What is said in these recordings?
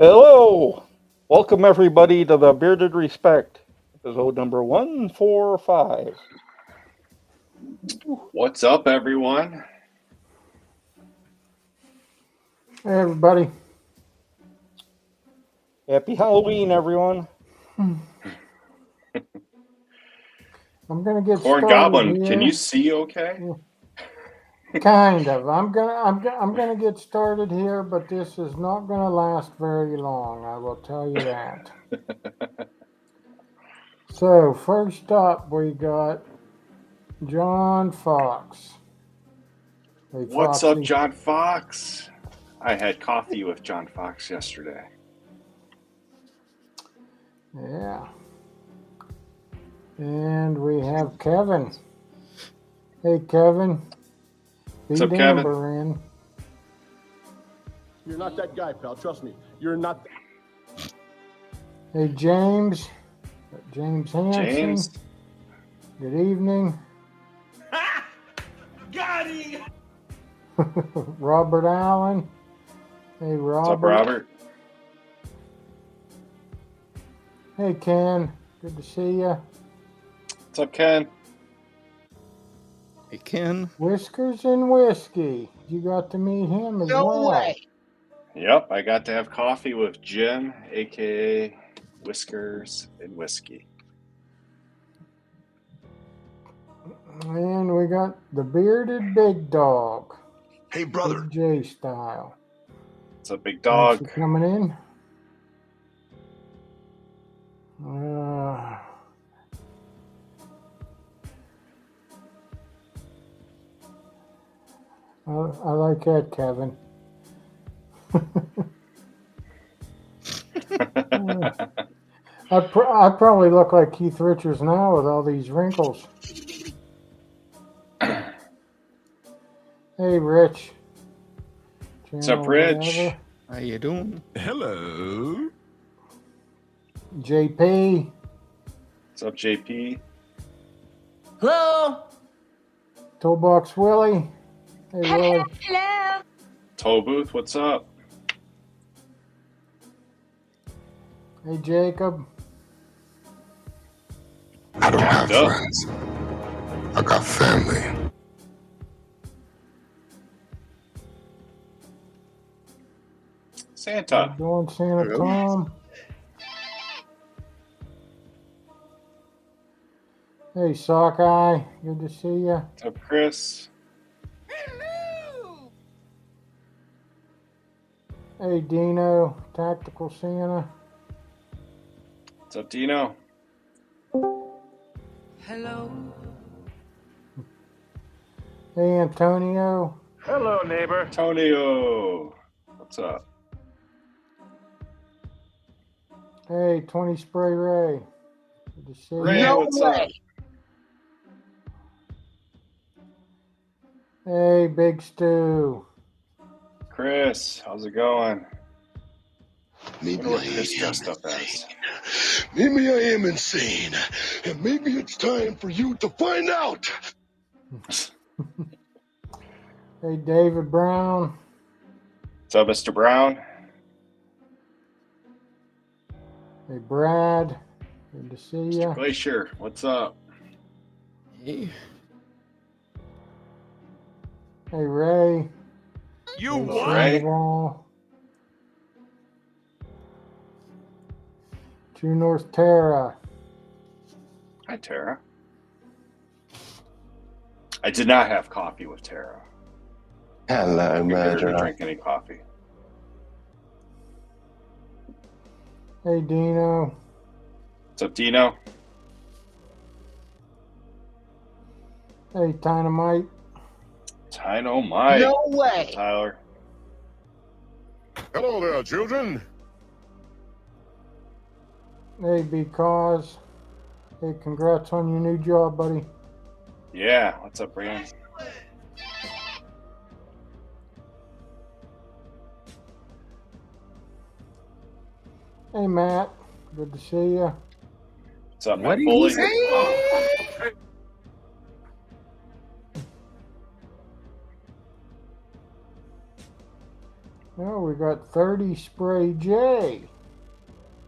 Hello! Welcome everybody to the Bearded Respect, episode number 145. What's up, everyone? Hey, everybody. Happy Halloween, everyone. I'm gonna get Corn started Goblin, here. can you see okay? Kind of. I'm gonna get started here, but this is not gonna last very long. I will tell you that. So first up, we got John Fox. Hey, What's up, Foxy. John Fox? I had coffee with John Fox yesterday. Yeah. And we have Kevin. Hey, Kevin. What's up, Beat Kevin? Amber in. You're not that guy, pal. Trust me. You're not. Hey, James. James Hansen. James. Good evening. Got him! Robert Allen. Hey, Robert. What's up, Robert? Hey, Ken. Good to see you. What's up, Ken? Hey, Ken. Whiskers and Whiskey. You got to meet him as well. way. Yep, I got to have coffee with Jim, a.k.a. Whiskers and Whiskey. And we got the Bearded Big Dog. Hey, brother. Big J style. What's up, big Thanks dog? for coming in. I like that, Kevin. I probably look like Keith Richards now with all these wrinkles. Hey, Rich. What's up, Rich? Whatever. How you doing? Hello. JP. What's up, JP? Hello. Toolbox Willie. Hey, Willie. Hello. Toll Booth, what's up? Hey, Jacob. I don't have Duh. friends. I got family. Santa. How you doing, Santa Hello. Tom? Hey, Sockeye. Good to see you. What's up, Chris? Hello. Hey, Dino. Tactical Santa. What's up, Dino? Hello. Hey, Antonio. Hello, neighbor. Antonio. What's up? Hey, 20 Spray Ray. Good to see Ray, you. No what's way. up? Hey, Big Stu. Chris, how's it going? Maybe Wonder what I Chris am dressed up as. insane. Maybe I am insane. And maybe it's time for you to find out. Hey, David Brown. What's up, Mr. Brown? Hey, Brad. Good to see Mr. you. Glacier, what's up? Hey. Hey, Ray. You Hey, what? Ray. Sandoval. True North Terra. Hi, Tara. I did not have coffee with Tara. Hello, I barely murderer. drink any coffee. Hey, Dino. What's up, Dino? Hey, Dynamite. Dynamite. No way. Tyler. Hello there, children. Hey, Because. Hey, congrats on your new job, buddy. Yeah, what's up, Brian? Hey, Matt. Good to see you. What's up, What Matt did Foley? he say? Oh, we got 30 Spray J.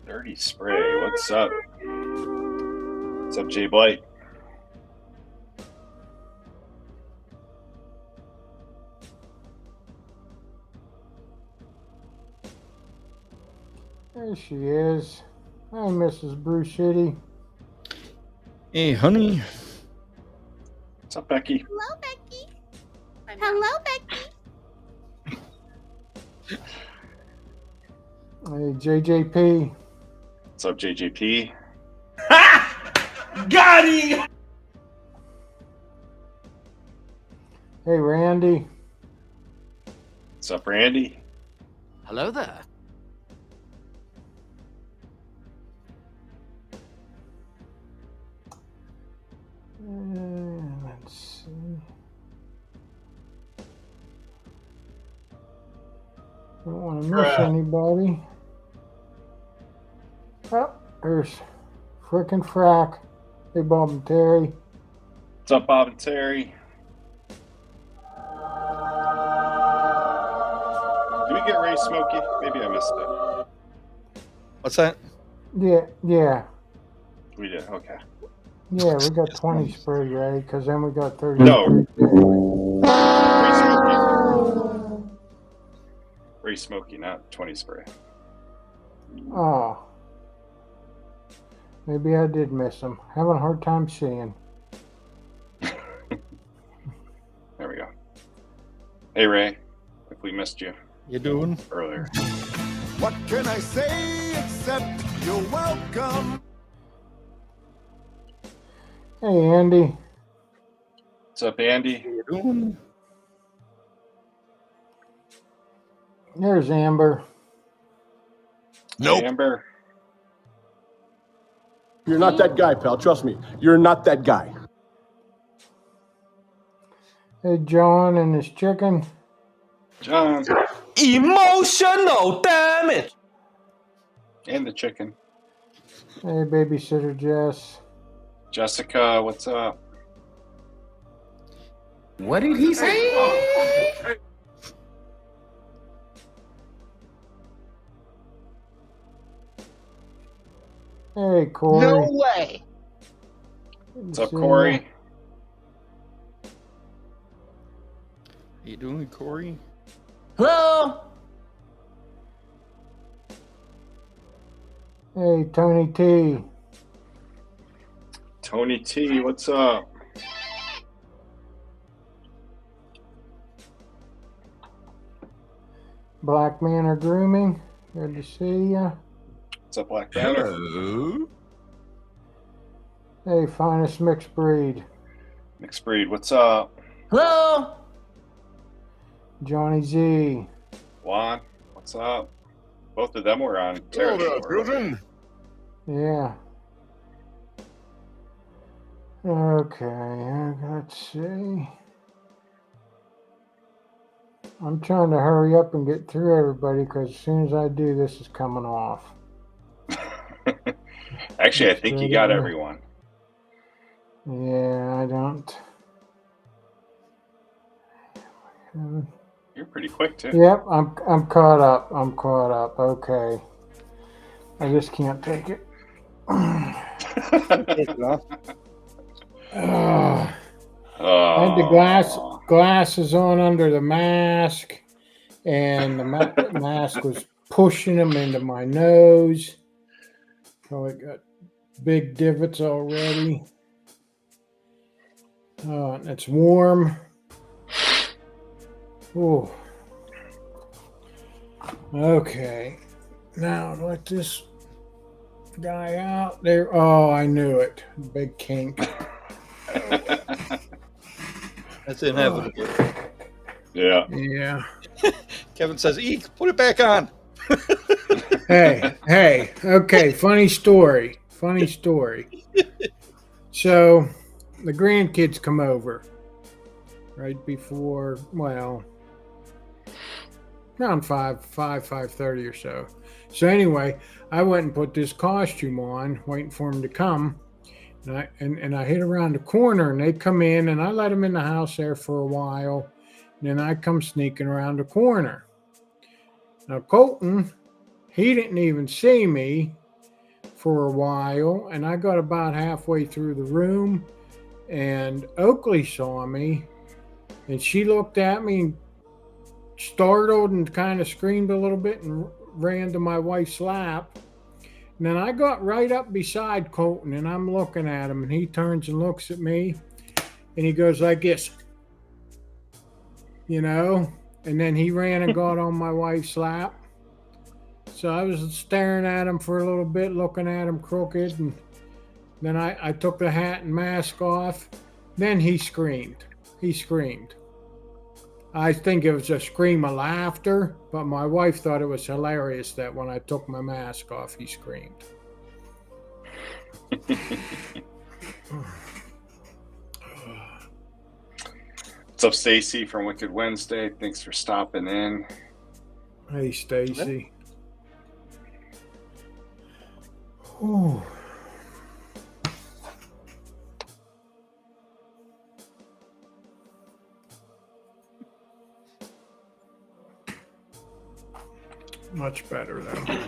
Dirty Spray. What's up? What's up, Jay Blight? There she is. Hi, Mrs. Bruce City. Hey, honey. What's up, Becky? Hello, Becky. Hello, Becky. Hey, JJP. What's up, JJP? Got him! Hey, Randy. What's up, Randy? Hello there. Let's see. Don't want to miss anybody. Oh, there's frickin' Frack. Hey, Bob and Terry. What's up, Bob and Terry? Did we get Ray Smokey? Maybe I missed it. What's that? Yeah. We did. Okay. Yeah, we got 20 spray Ray, because then we got 30 No. spray Ray Smokey. Ray Smokey, not 20 spray. Oh. Maybe I did miss him. Having a hard time seeing. There we go. Hey, Ray. If we missed you You doing? earlier. What can I say except you're welcome? Hey, Andy. What's up, Andy? You doing? There's Amber. Hey, Amber. You're not that guy, pal. Trust me. You're not that guy. Hey, John and his chicken. John. Emotional damage. And the chicken. Hey, babysitter Jess. Jessica, what's up? What did he say? Hey, Corey. way. What's up, Corey? You doing, Corey? Hello. Hey, Tony T. Tony T, what's up? Black Manor Grooming. Good to see ya. What's up, Black Banner? Hello. Hey, Finest Mixed Breed. Mixed Breed, what's up? Hello. Johnny Z. Juan, what's up? Both of them were on Hello Terra there, Shore. children. Yeah. Okay, let's see. I'm trying to hurry up and get through everybody because as soon as I do, this is coming off. Actually, I think you got everyone. Yeah, I don't. You're pretty quick, too. Yep, I'm caught up. I'm caught up. Okay. I just can't take it. Take it off. Ugh. Oh. I had the glasses on under the mask, and the mask was pushing them into my nose. Probably got big divots already. It's warm. Ooh. Okay. Now let this guy out there. Oh, I knew it. Big kink. That's inevitable. Yeah. Yeah. Kevin says, "Eek, put it back on." Hey. Okay. Funny story. So, the grandkids come over right before, well, around 5:30 or so. So anyway, I went and put this costume on, waiting for them to come. And I hit around the corner, and they come in, and I let them in the house there for a while. And then I come sneaking around the corner. Now, Colton, he didn't even see me for a while, and I got about halfway through the room, and Oakley saw me, and she looked at me, startled, and kind of screamed a little bit, and ran to my wife's lap. And then I got right up beside Colton, and I'm looking at him, and he turns and looks at me, and he goes like this, you know, and then he ran and got on my wife's lap. So I was staring at him for a little bit, looking at him crooked, and then I took the hat and mask off. Then he screamed. He screamed. I think it was a scream of laughter, but my wife thought it was hilarious that when I took my mask off, he screamed. What's up, Stacy from Wicked Wednesday? Thanks for stopping in. Hey, Stacy. Ooh. Much better though.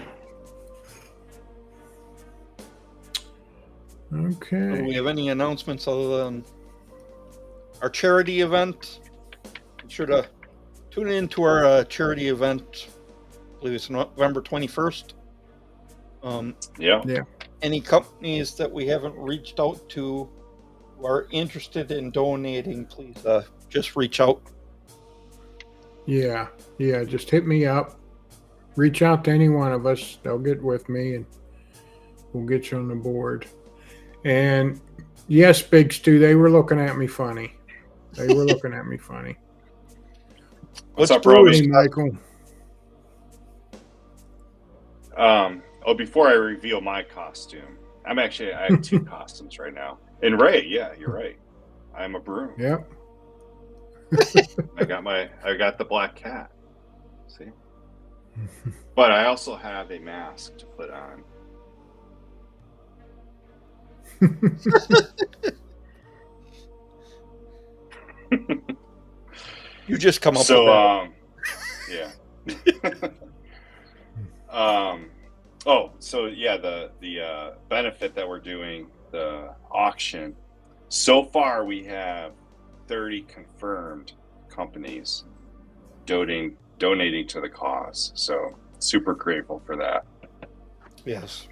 Okay. Do we have any announcements other than our charity event? Be sure to tune in to our charity event. I believe it's November 21st. Yeah. Any companies that we haven't reached out to who are interested in donating, please just reach out. Yeah, just hit me up. Reach out to any one of us. They'll get with me and we'll get you on the board. And yes, Big Stu, they were looking at me funny. What's up, bro? Hey, Michael. Before I reveal my costume, I have two costumes right now. And Ray, yeah, you're right. I'm a broom. Yep. I got the black cat. See? But I also have a mask to put on. You just come up with that. Yeah. The benefit that we're doing, the auction, so far we have 30 confirmed companies donating to the cause. So super grateful for that. Yes.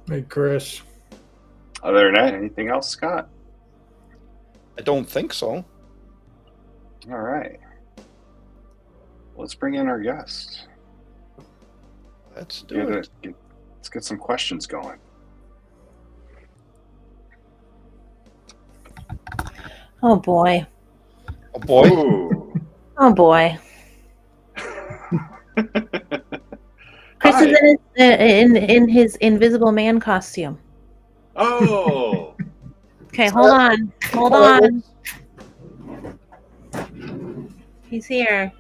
Hey, Chris. Other than that, anything else, Scott? I don't think so. All right. Let's bring in our guest. Let's do it. Let's get some questions going. Oh boy. Oh boy. Ooh. Oh boy. Chris Hi. is in his Invisible Man costume. Oh. Okay, hold on. Hold on. He's here.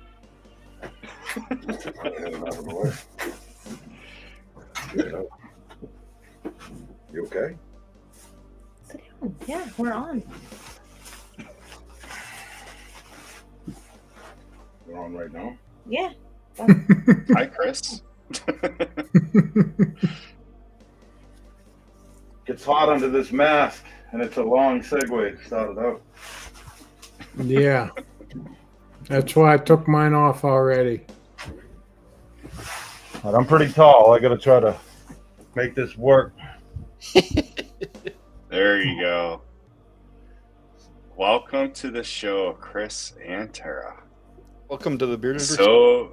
You okay? Sit down. Yeah, we're on. We're on right now. Yeah. Hi, Chris. Gets hot under this mask, and it's a long segue to start it out. Yeah. That's why I took mine off already. But I'm pretty tall. I got to try to make this work. There you go. Welcome to the show, Chris and Tara. Welcome to the Bearded So,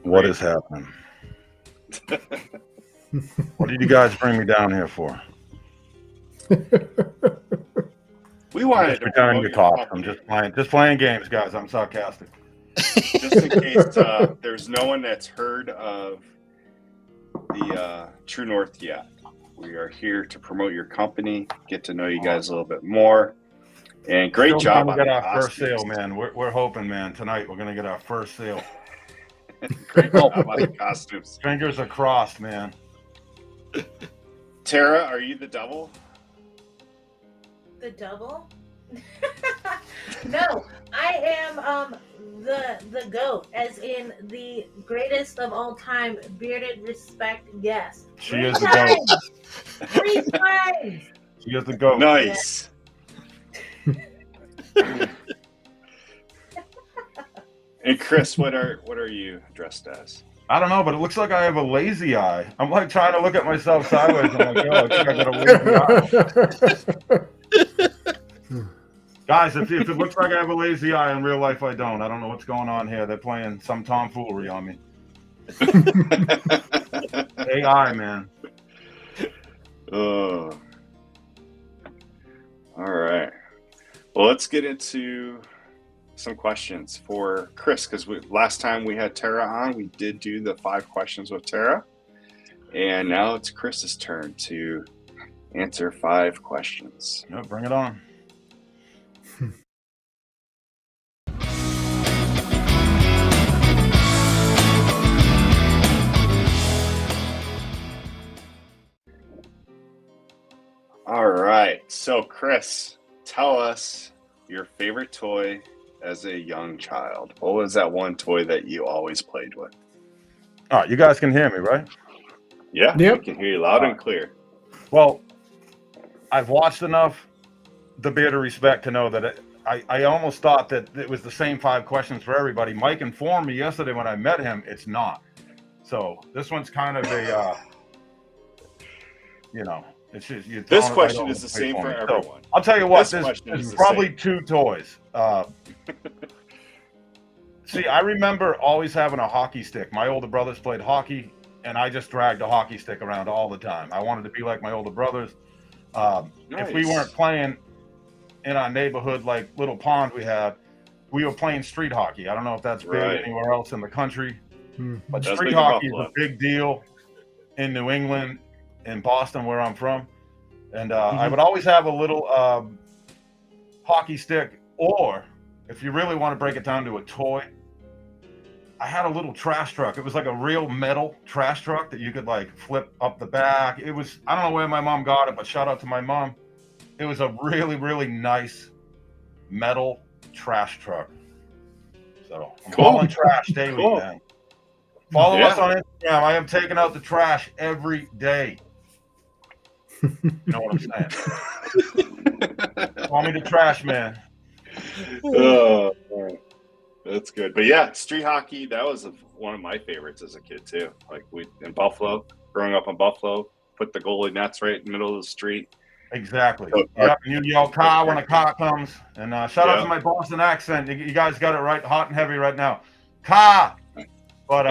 What is happening? What did you guys bring me down here for? we wanted Just to returning promote your your cops. I'm company. just playing games, guys. I'm sarcastic. Just in case there's no one that's heard of the True North yet. We are here to promote your company, get to know you guys a little bit more. And great Still job trying on to get the our first costumes. sale, man. We're hoping, man. Tonight we're gonna get our first sale. Great job on the costumes. Fingers are crossed, man. Tara, are you the devil? The double? No, I am the GOAT, as in the greatest of all time bearded respect guest. She is the GOAT. 3 times. She is the GOAT. Nice. And Chris, what are you dressed as? I don't know, but it looks like I have a lazy eye. I'm like trying to look at myself sideways. I'm like, yo, I think I got a lazy eye. Guys, if it looks like I have a lazy eye, in real life I don't. I don't know what's going on here. They're playing some tomfoolery on me. AI, man. All right. Well, let's get into some questions for Chris, because last time we had Tara on, we did do the 5 questions with Tara, and now it's Chris's turn to answer 5 questions. No, bring it on. All right. So, Chris, tell us your favorite toy as a young child. What was that one toy that you always played with? All right, you guys can hear me, right? Yeah, Yep. we can hear you loud and clear. Well, I've watched enough The Beard of Respect to know that I almost thought that it was the same 5 questions for everybody. Mike informed me yesterday when I met him, it's not. So this one's kind of a, it's just, This question is the same for everyone. So, I'll tell you what, This there's probably 2 toys. See, I remember always having a hockey stick. My older brothers played hockey, and I just dragged a hockey stick around all the time. I wanted to be like my older brothers. If we weren't playing in our neighborhood, like little pond we had, we were playing street hockey. I don't know if that's big anywhere else in the country, but street hockey is a big deal in New England, in Boston, where I'm from. And I would always have a little hockey stick, or if you really want to break it down to a toy, I had a little trash truck. It was like a real metal trash truck that you could like flip up the back. It was, I don't know where my mom got it, but shout out to my mom. It was a really, really nice metal trash truck. So I'm hauling trash daily, man. Follow us on Instagram. I am taking out the trash every day. You know what I'm saying? Call me the trash man. Oh, that's good. But yeah, street hockey, that was one of my favorites as a kid too. Like in Buffalo, growing up in Buffalo, put the goalie nets right in the middle of the street. Exactly. Yep. You yell car when a car comes. And shout out to my Boston accent. You guys got it right, hot and heavy right now. Car. But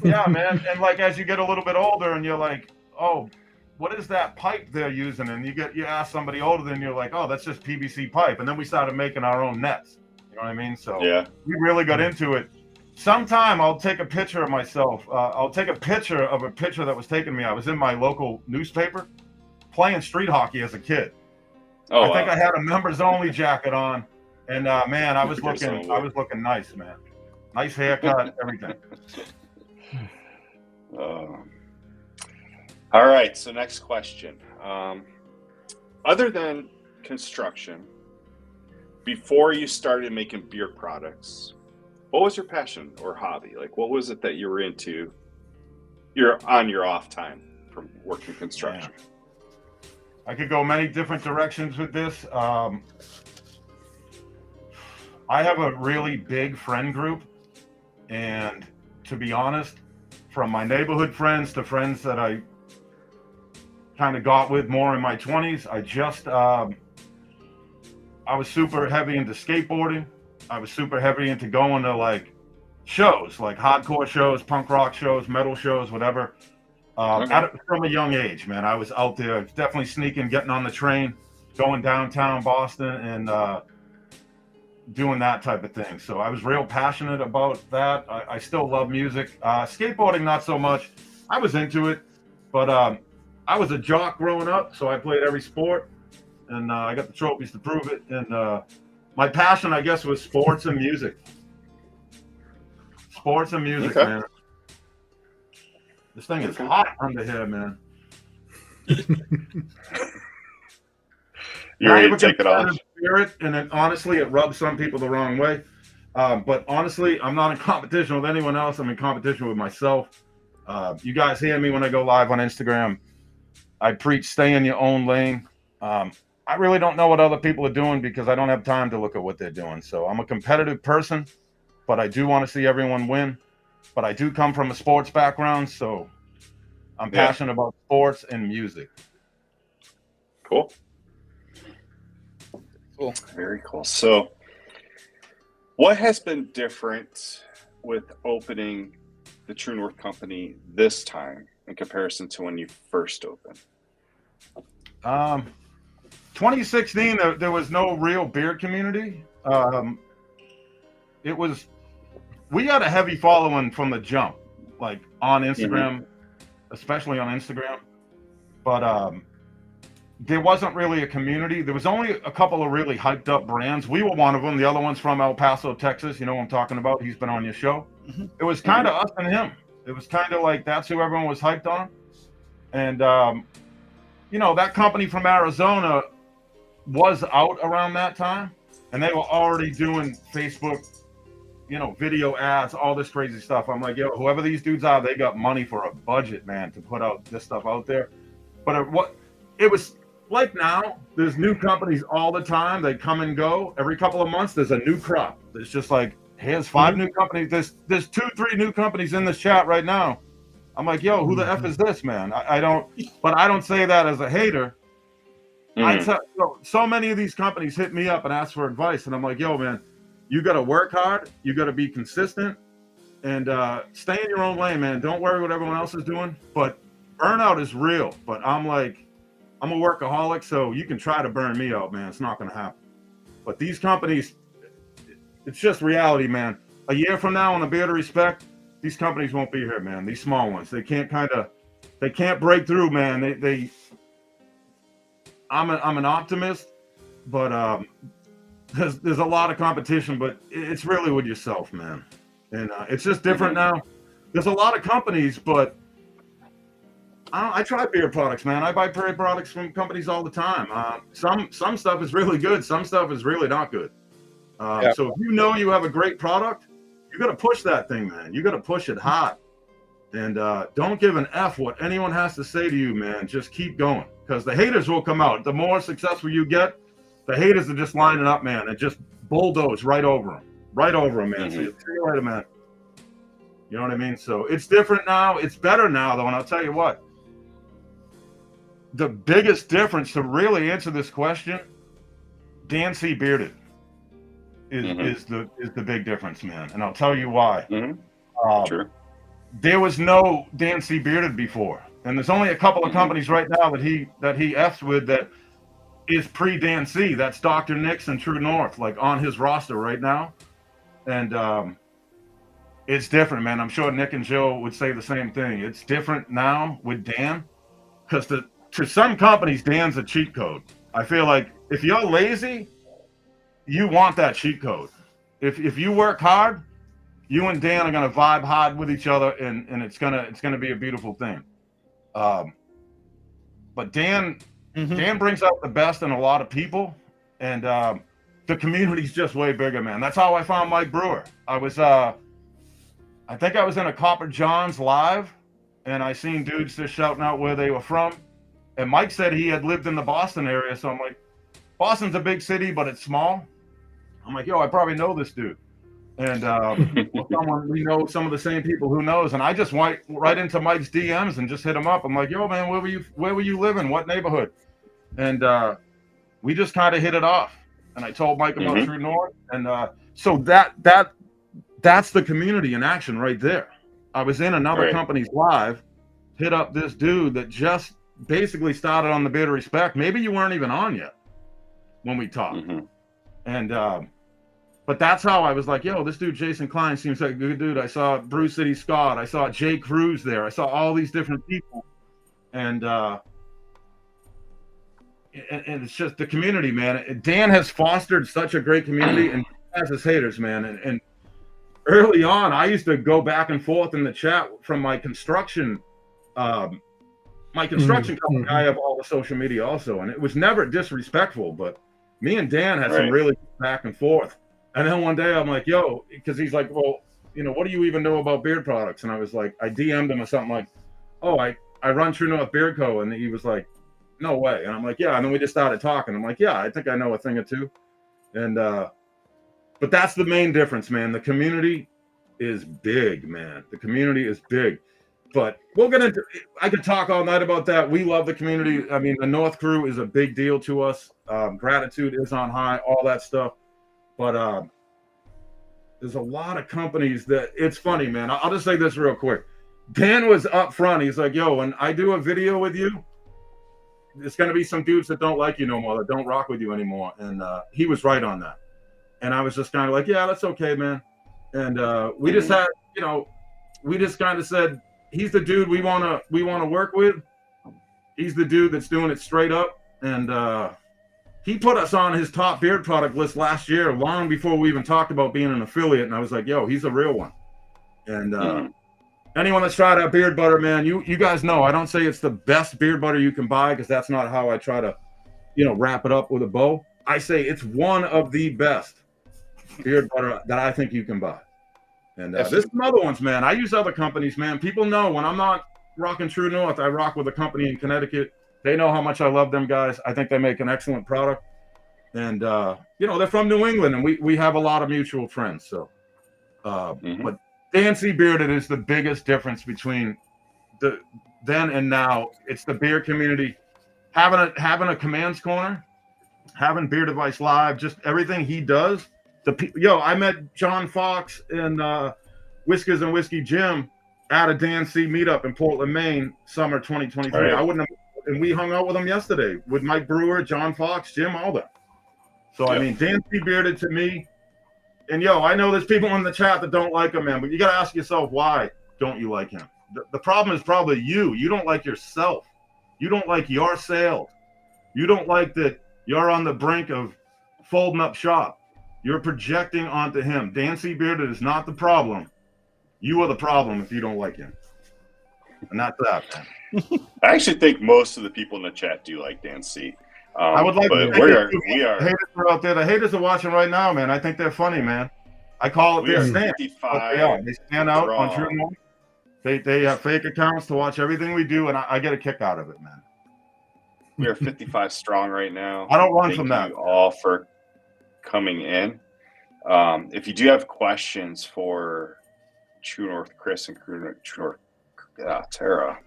yeah, man. And like as you get a little bit older and you're like, oh, what is that pipe they're using? And you ask somebody older than you're like, oh, that's just PVC pipe. And then we started making our own nets. You know what I mean? So we really got into it. Sometime I'll take a picture of myself. I'll take a picture of a picture that was taken of me. I was in my local newspaper playing street hockey as a kid. I think I had a members only jacket on. And man, I was looking nice, man. Nice haircut, everything. All right, so next question. Other than construction, before you started making beer products, what was your passion or hobby? Like, what was it that you were into on your off time from working construction? Yeah. I could go many different directions with this. I have a really big friend group, and to be honest, from my neighborhood friends to friends that I kind of got with more in my 20s, I was super heavy into skateboarding. I was super heavy into going to like shows, like hardcore shows, punk rock shows, metal shows, whatever. From a young age, man, I was out there definitely sneaking, getting on the train, going downtown Boston and doing that type of thing. So I was real passionate about that. I still love music. Skateboarding, not so much. I was into it, but I was a jock growing up, so I played every sport, and I got the trophies to prove it. And my passion, I guess, was sports and music. Sports and music, man. This thing is hot under here, man. You ready to take it off? spirit, and then honestly, it rubs some people the wrong way. But honestly, I'm not in competition with anyone else. I'm in competition with myself. You guys hear me when I go live on Instagram. I preach stay in your own lane. I really don't know what other people are doing because I don't have time to look at what they're doing. So I'm a competitive person, but I do want to see everyone win. But I do come from a sports background, so I'm passionate about sports and music. Cool. Cool. Very cool. So what has been different with opening the True North Company this time in comparison to when you first opened? 2016, there was no real beer community. We had a heavy following from the jump, like on Instagram, especially on Instagram. But there wasn't really a community. There was only a couple of really hyped up brands. We were one of them. The other one's from El Paso, Texas. You know what I'm talking about? He's been on your show. It was kind of us and him. It was kind of like that's who everyone was hyped on. And, you know, that company from Arizona was out around that time. And they were already doing Facebook, you know, video ads, all this crazy stuff. I'm like, yo, whoever these dudes are, they got money for a budget, man, to put out this stuff out there. But it was like now, there's new companies all the time. They come and go. Every couple of months, there's a new crop. It's just like, here's 5 new companies. There's 2-3 new companies in this chat right now. I'm like, yo, who the F is this, man? I don't say that as a hater. So many of these companies hit me up and ask for advice. And I'm like, yo, man, you got to work hard. You got to be consistent and stay in your own lane, man. Don't worry what everyone else is doing. But burnout is real. But I'm like, I'm a workaholic, so you can try to burn me out, man. It's not going to happen. But these companies, it's just reality, man. A year from now, on a Beer to Respect, these companies won't be here, man. These small ones, they can't break through, man. I'm an optimist, but there's a lot of competition, but it's really with yourself, man. And it's just different now. There's a lot of companies, but I try beer products, man. I buy beer products from companies all the time. Some stuff is really good. Some stuff is really not good. So if you know you have a great product, you got to push that thing, man. You got to push it hard. And don't give an F what anyone has to say to you, man. Just keep going because the haters will come out. The more successful you get, the haters are just lining up, man, and just bulldoze right over them. Right over them, man. So you see you later, man. You know what I mean? So it's different now. It's better now, though, and I'll tell you what. The biggest difference to really answer this question, Dan C. Bearded is the big difference, man. And I'll tell you why. Sure. There was no Dan C. Bearded before. And there's only a couple of companies right now that he F's with that is pre-Dan C. That's Dr. Nick's and True North, like on his roster right now. And it's different, man. I'm sure Nick and Joe would say the same thing. It's different now with Dan because to some companies, Dan's a cheat code. I feel like if you're lazy, you want that cheat code. If you work hard, you and Dan are gonna vibe hard with each other, and it's gonna be a beautiful thing. But Dan brings out the best in a lot of people, and the community's just way bigger, man. That's how I found Mike Brewer. I think I was in a Copper John's live, and I seen dudes just shouting out where they were from. And Mike said he had lived in the Boston area. So I'm like, Boston's a big city, but it's small. I'm like, yo, I probably know this dude. And we know some of the same people who knows. And I just went right into Mike's DMs and just hit him up. I'm like, yo, man, where were you living? What neighborhood? And we just kind of hit it off. And I told Mike about True North. And so that's the community in action right there. I was in another company's live, hit up this dude that just basically started on the Beer to Respect. Maybe you weren't even on yet when we talked. And but that's how I was like, yo, this dude Jason Klein seems like a good dude. I saw Bruce City Scott, I saw Jay Cruz there, I saw all these different people, and it's just the community, man. Dan has fostered such a great community, and has his haters, man. And early on, I used to go back and forth in the chat from my construction company. I have all the social media also, and it was never disrespectful, but Me and Dan had some really back and forth. And then one day I'm like, yo, because he's like, well, you know, what do you even know about beard products? And I was like, I DM'd him or something like, oh, I run True North Beard Co. And he was like, no way. And I'm like, yeah. And then we just started talking. I'm like, yeah, I think I know a thing or two. And, but that's the main difference, man. The community is big, man. The community is big. But I could talk all night about that. We love the community. I mean, the North Crew is a big deal to us. Gratitude is on high, all that stuff. But there's a lot of companies that it's funny, man. I'll just say this real quick. Dan was up front. He's like, yo, when I do a video with you, it's going to be some dudes that don't like you no more, that don't rock with you anymore. And he was right on that. And I was just kind of like, yeah, that's okay, man. And we just had, you know, we just kind of said, he's the dude we want to work with. He's the dude that's doing it straight up. And he put us on his top beard product list last year, long before we even talked about being an affiliate. And I was like, yo, he's a real one. And anyone that's tried out beard butter, man, you guys know, I don't say it's the best beard butter you can buy, because that's not how I try to, you know, wrap it up with a bow. I say it's one of the best beard butter that I think you can buy. And there's some other ones, man. I use other companies, man. People know when I'm not rocking True North, I rock with a company in Connecticut. They know how much I love them guys. I think they make an excellent product. And, you know, they're from New England, and we have a lot of mutual friends. So, but Dancy Bearded is the biggest difference between then and now. It's the beard community. Having a commands corner, having Beard Advice Live, just everything he does. I met John Fox and Whiskers and Whiskey Jim at a Dan C meetup in Portland, Maine, summer 2023. Right. I wouldn't have, and we hung out with them yesterday with Mike Brewer, John Fox, Jim, all that. So I mean, Dan C Bearded to me, and I know there's people in the chat that don't like him, man, but you got to ask yourself, why don't you like him? The problem is probably you. You don't like yourself. You don't like your sales. You don't like that you're on the brink of folding up shop. You're projecting onto him. Dan C. Bearded is not the problem. You are the problem if you don't like him. And that's that. I actually think most of the people in the chat do like Dan C. I would like to. We are. Haters are out there. The haters are watching right now, man. I think they're funny, man. I call it their stand. They stand out on True North. They have fake accounts to watch everything we do, and I get a kick out of it, man. We are 55 strong right now. I don't run from that. Thank you all for coming in. If you do have questions for True North Chris and True North Tara,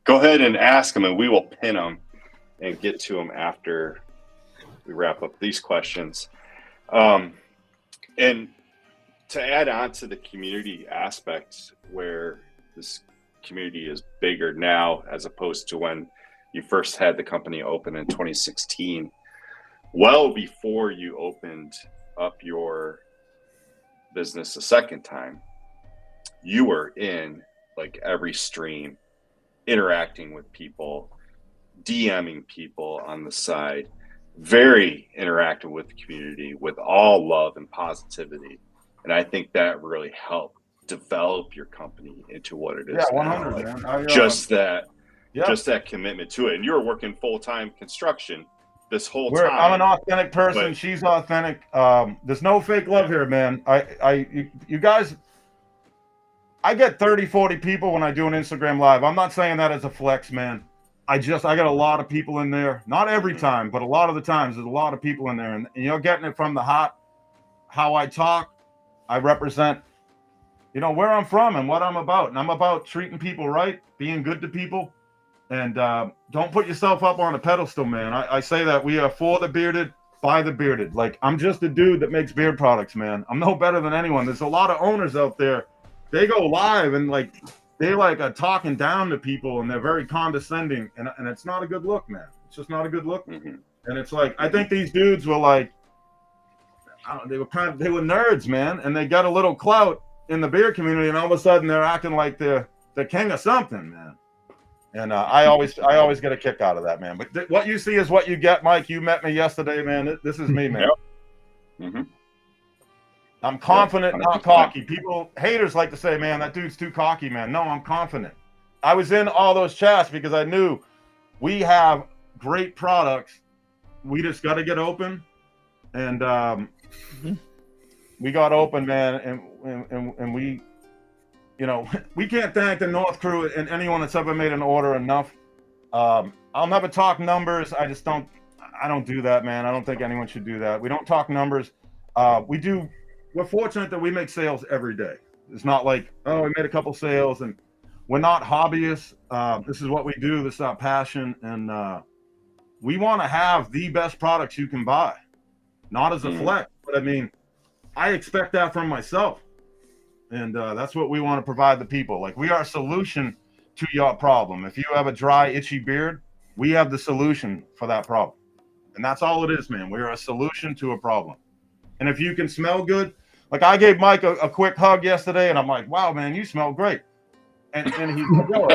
go ahead and ask them, and we will pin them and get to them after we wrap up these questions. And to add on to the community aspects, where this community is bigger now as opposed to when you first had the company open in 2016, well before you opened up your business a second time, you were in like every stream, interacting with people, DMing people on the side, very interactive with the community with all love and positivity. And I think that really helped develop your company into what it is. Yeah, 100. Like, just that commitment to it. And you're working full-time construction this whole time. I'm an authentic person. She's authentic. There's no fake love here, man. You guys, I get 30, 40 people when I do an Instagram live. I'm not saying that as a flex, man. I got a lot of people in there. Not every time, but a lot of the times there's a lot of people in there. And you're getting it from the heart. How I talk, I represent, where I'm from and what I'm about. And I'm about treating people right, being good to people. And don't put yourself up on a pedestal, man. I say that we are for the bearded, by the bearded. Like, I'm just a dude that makes beard products, man. I'm no better than anyone. There's a lot of owners out there. They go live and they are talking down to people, and they're very condescending. And it's not a good look, man. It's just not a good look. Mm-hmm. And it's like, I think these dudes were they were nerds, man. And they got a little clout in the beard community, and all of a sudden they're acting like they're the king of something, man. And I always get a kick out of that, man. But what you see is what you get, Mike. You met me yesterday, man. This is me, man. Yep. Mm-hmm. I'm confident, not cocky. Haters like to say, man, that dude's too cocky, man. No, I'm confident. I was in all those chats because I knew we have great products. we just got to get open, and we got open, man, and we, you know, we can't thank the North Crew and anyone that's ever made an order enough. I'll never talk numbers. I don't do that, man. I don't think anyone should do that. We don't talk numbers. We're fortunate that we make sales every day. It's not like, oh, we made a couple sales, and we're not hobbyists. This is what we do. This is our passion, and we want to have the best products you can buy, not as a flex, but I mean, I expect that from myself, and that's what we want to provide the people. Like, we are a solution to your problem. If you have a dry, itchy beard, we have the solution for that problem, and that's all it is, man. We are a solution to a problem. And if you can smell good, like I gave Mike a quick hug yesterday, and I'm like, wow, man, you smell great. And he's like, yo, all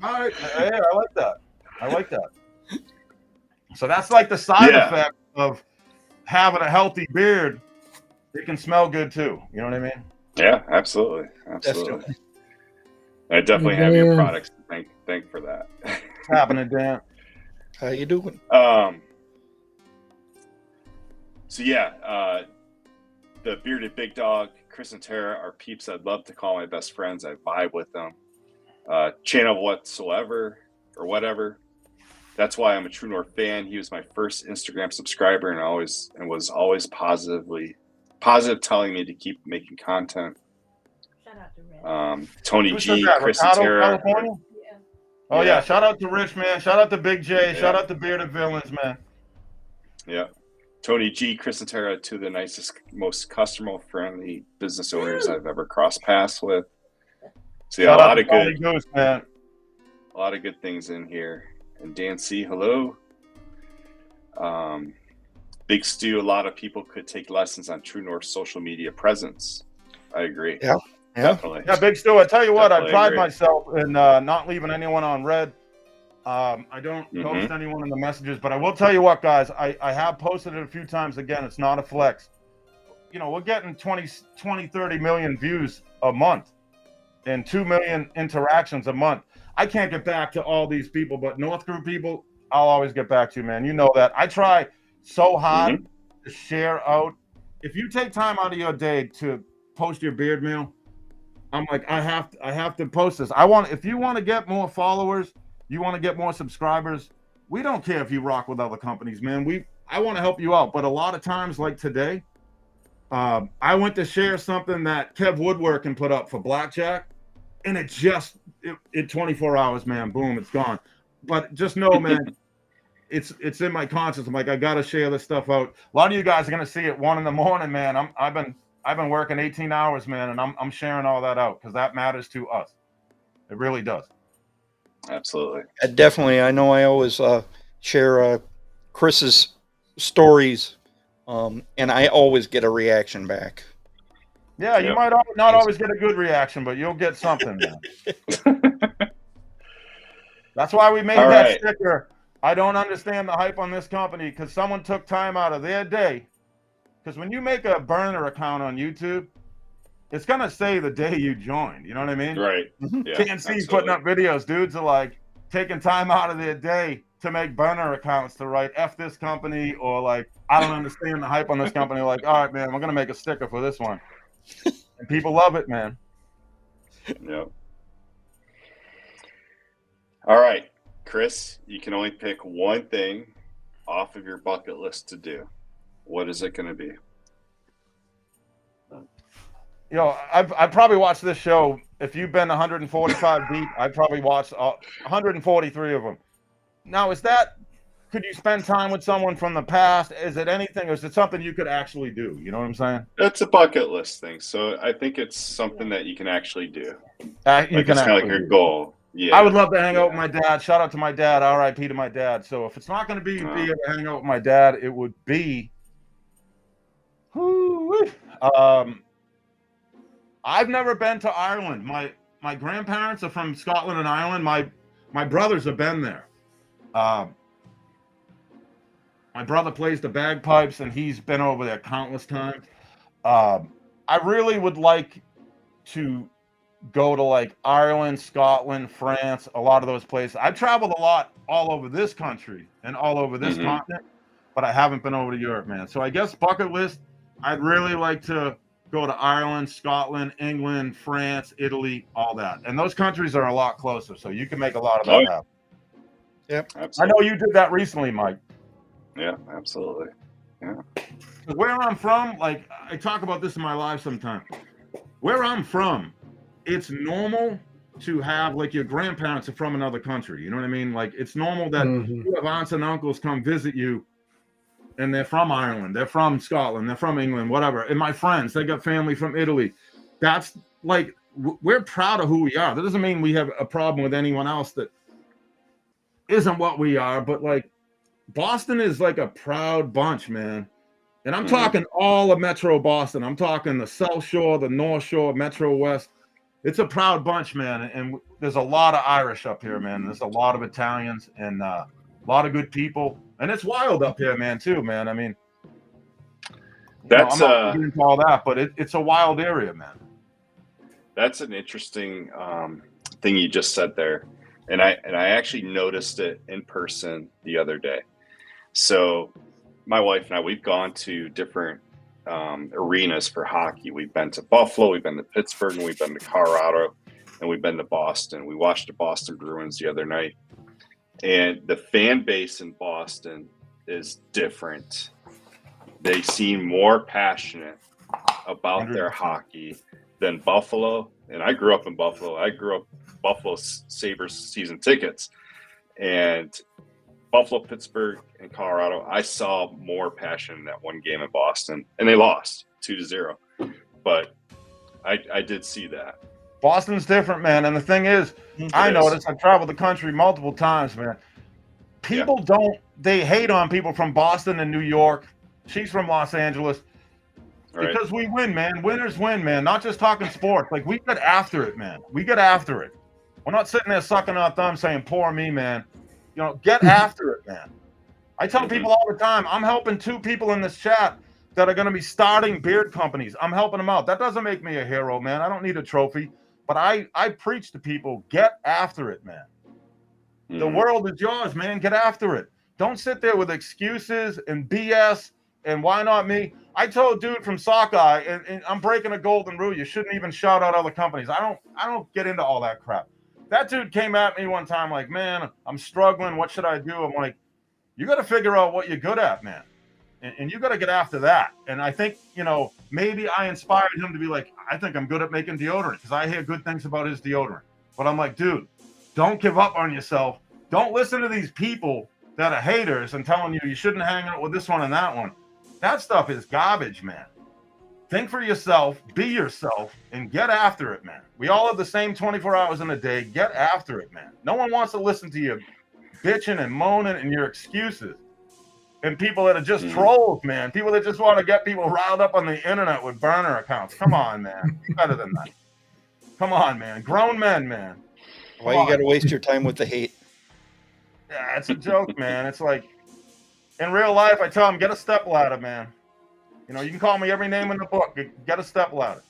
right, yeah, I like that. I like that. So that's like the side effect of having a healthy beard. It can smell good too. You know what I mean? Yeah, absolutely. Absolutely. I definitely have your products to thank for that. What's happening, Dan? How you doing? So yeah, the bearded big dog, Chris and Tara are peeps I'd love to call my best friends. I vibe with them. Channel whatsoever or whatever. That's why I'm a True North fan. He was my first Instagram subscriber and was always positive telling me to keep making content. Shout out to Rich. Tony G, Chris and Tara. Oh yeah, shout out to Rich, man. Shout out to Big J. Shout out to Bearded Villains, man. Yeah. Tony G, Chris and Tara, two of the nicest, most customer-friendly business owners I've ever crossed paths with. So yeah, a lot of good things in here. And Dan C, hello. Big Stu, a lot of people could take lessons on True North social media presence. I agree. Yeah. Definitely. Yeah, Big Stu, I tell you what, I pride myself in not leaving anyone on red. I don't ghost anyone in the messages, but I will tell you what, guys, I have posted it a few times. Again, it's not a flex. You know, we're getting 30 million views a month and 2 million interactions a month. I can't get back to all these people, but North Group people, I'll always get back to you, man. You know that. I try so hard to share out. If you take time out of your day to post your beard meal, I'm like, I have to post this. If you want to get more followers, you want to get more subscribers, we don't care if you rock with other companies, man. I want to help you out. But a lot of times, like today, I went to share something that Kev Woodworking put up for Blackjack, and it 24 hours, man, boom, it's gone. But just know, man, it's in my conscience. I'm like, I got to share this stuff out. A lot of you guys are going to see it 1 a.m, man. I've been working 18 hours, man, and I'm sharing all that out because that matters to us. It really does. Absolutely. Definitely. I know I always share Chris's stories, and I always get a reaction back. Yeah, you might not always get a good reaction, but you'll get something. That's why we made that sticker. I don't understand the hype on this company because someone took time out of their day. Because when you make a burner account on YouTube, it's going to say the day you joined. You know what I mean? Right. Yeah, TNC's putting up videos. Dudes are like taking time out of their day to make burner accounts to write F this company or like, I don't understand the hype on this company. Like, all right, man, we're going to make a sticker for this one. And people love it, man. Yep. All right, Chris, you can only pick one thing off of your bucket list to do. What is it going to be? You know, I've probably watched this show. If you've been 145 deep, I've probably watched 143 of them. Now, could you spend time with someone from the past? Is it anything, or is it something you could actually do? You know what I'm saying? It's a bucket list thing. So I think it's something that you can actually do. You can it's kind of like your goal. Yeah. I would love to hang out with my dad. Shout out to my dad. RIP to my dad. So if it's not going to be able to hang out with my dad, it would be. I've never been to Ireland. My grandparents are from Scotland and Ireland. My brothers have been there. My brother plays the bagpipes, and he's been over there countless times. I really would like to go to like Ireland, Scotland, France, a lot of those places. I've traveled a lot all over this country and all over this continent, but I haven't been over to Europe, man. So I guess bucket list, I'd really like to go to Ireland, Scotland, England, France, Italy, all that. And those countries are a lot closer, so you can make a lot of that happen. Yep. Absolutely. I know you did that recently, Mike. Yeah, absolutely. Yeah. Where I'm from, like I talk about this in my live sometime. Where I'm from, it's normal to have like your grandparents are from another country. You know what I mean? Like it's normal that you have aunts and uncles come visit you and they're from Ireland, they're from Scotland, they're from England, whatever. And my friends, they got family from Italy. That's like, we're proud of who we are. That doesn't mean we have a problem with anyone else that isn't what we are, but like Boston is like a proud bunch, man. And I'm talking all of Metro Boston. I'm talking the South Shore, the North Shore, Metro West. It's a proud bunch, man. And there's a lot of Irish up here, man. There's a lot of Italians and a lot of good people. And it's wild up here, man, too, man. I mean, that's I'm not into all that, but it's a wild area, man. That's an interesting thing you just said there. And I actually noticed it in person the other day. So my wife and I, we've gone to different arenas for hockey. We've been to Buffalo, we've been to Pittsburgh, and we've been to Colorado, and we've been to Boston. We watched the Boston Bruins the other night. And the fan base in Boston is different. They seem more passionate about their hockey than Buffalo. And I grew up in Buffalo. I grew up Buffalo Sabres season tickets. And Buffalo, Pittsburgh, and Colorado, I saw more passion in that one game in Boston. And they lost 2-0. But I did see that. Boston's different, man. And the thing is, I noticed, I've traveled the country multiple times, man. People they hate on people from Boston and New York. She's from Los Angeles. Because we win, man. Winners win, man. Not just talking sports. Like, we get after it, man. We get after it. We're not sitting there sucking our thumb saying, poor me, man. You know, get after it, man. I tell people all the time, I'm helping 2 people in this chat that are going to be starting beard companies. I'm helping them out. That doesn't make me a hero, man. I don't need a trophy. But I preach to people, get after it, man. The world is yours, man. Get after it. Don't sit there with excuses and BS and why not me? I told dude from Sockeye, and I'm breaking a golden rule. You shouldn't even shout out other companies. I don't get into all that crap. That dude came at me one time like, man, I'm struggling. What should I do? I'm like, you got to figure out what you're good at, man. And you got to get after that. And I think, you know, maybe I inspired him to be like, I think I'm good at making deodorant because I hear good things about his deodorant. But I'm like, dude, don't give up on yourself. Don't listen to these people that are haters and telling you shouldn't hang out with this one and that one. That stuff is garbage, man. Think for yourself, be yourself, and get after it, man. We all have the same 24 hours in a day. Get after it, man. No one wants to listen to you bitching and moaning and your excuses. And people that are just trolls, man. People that just want to get people riled up on the internet with burner accounts. Come on, man. Better than that. Come on, man. Grown men, man. Why you got to waste your time with the hate? Yeah, it's a joke, man. It's like, in real life, I tell them, get a stepladder, man. You know, you can call me every name in the book. Get a stepladder.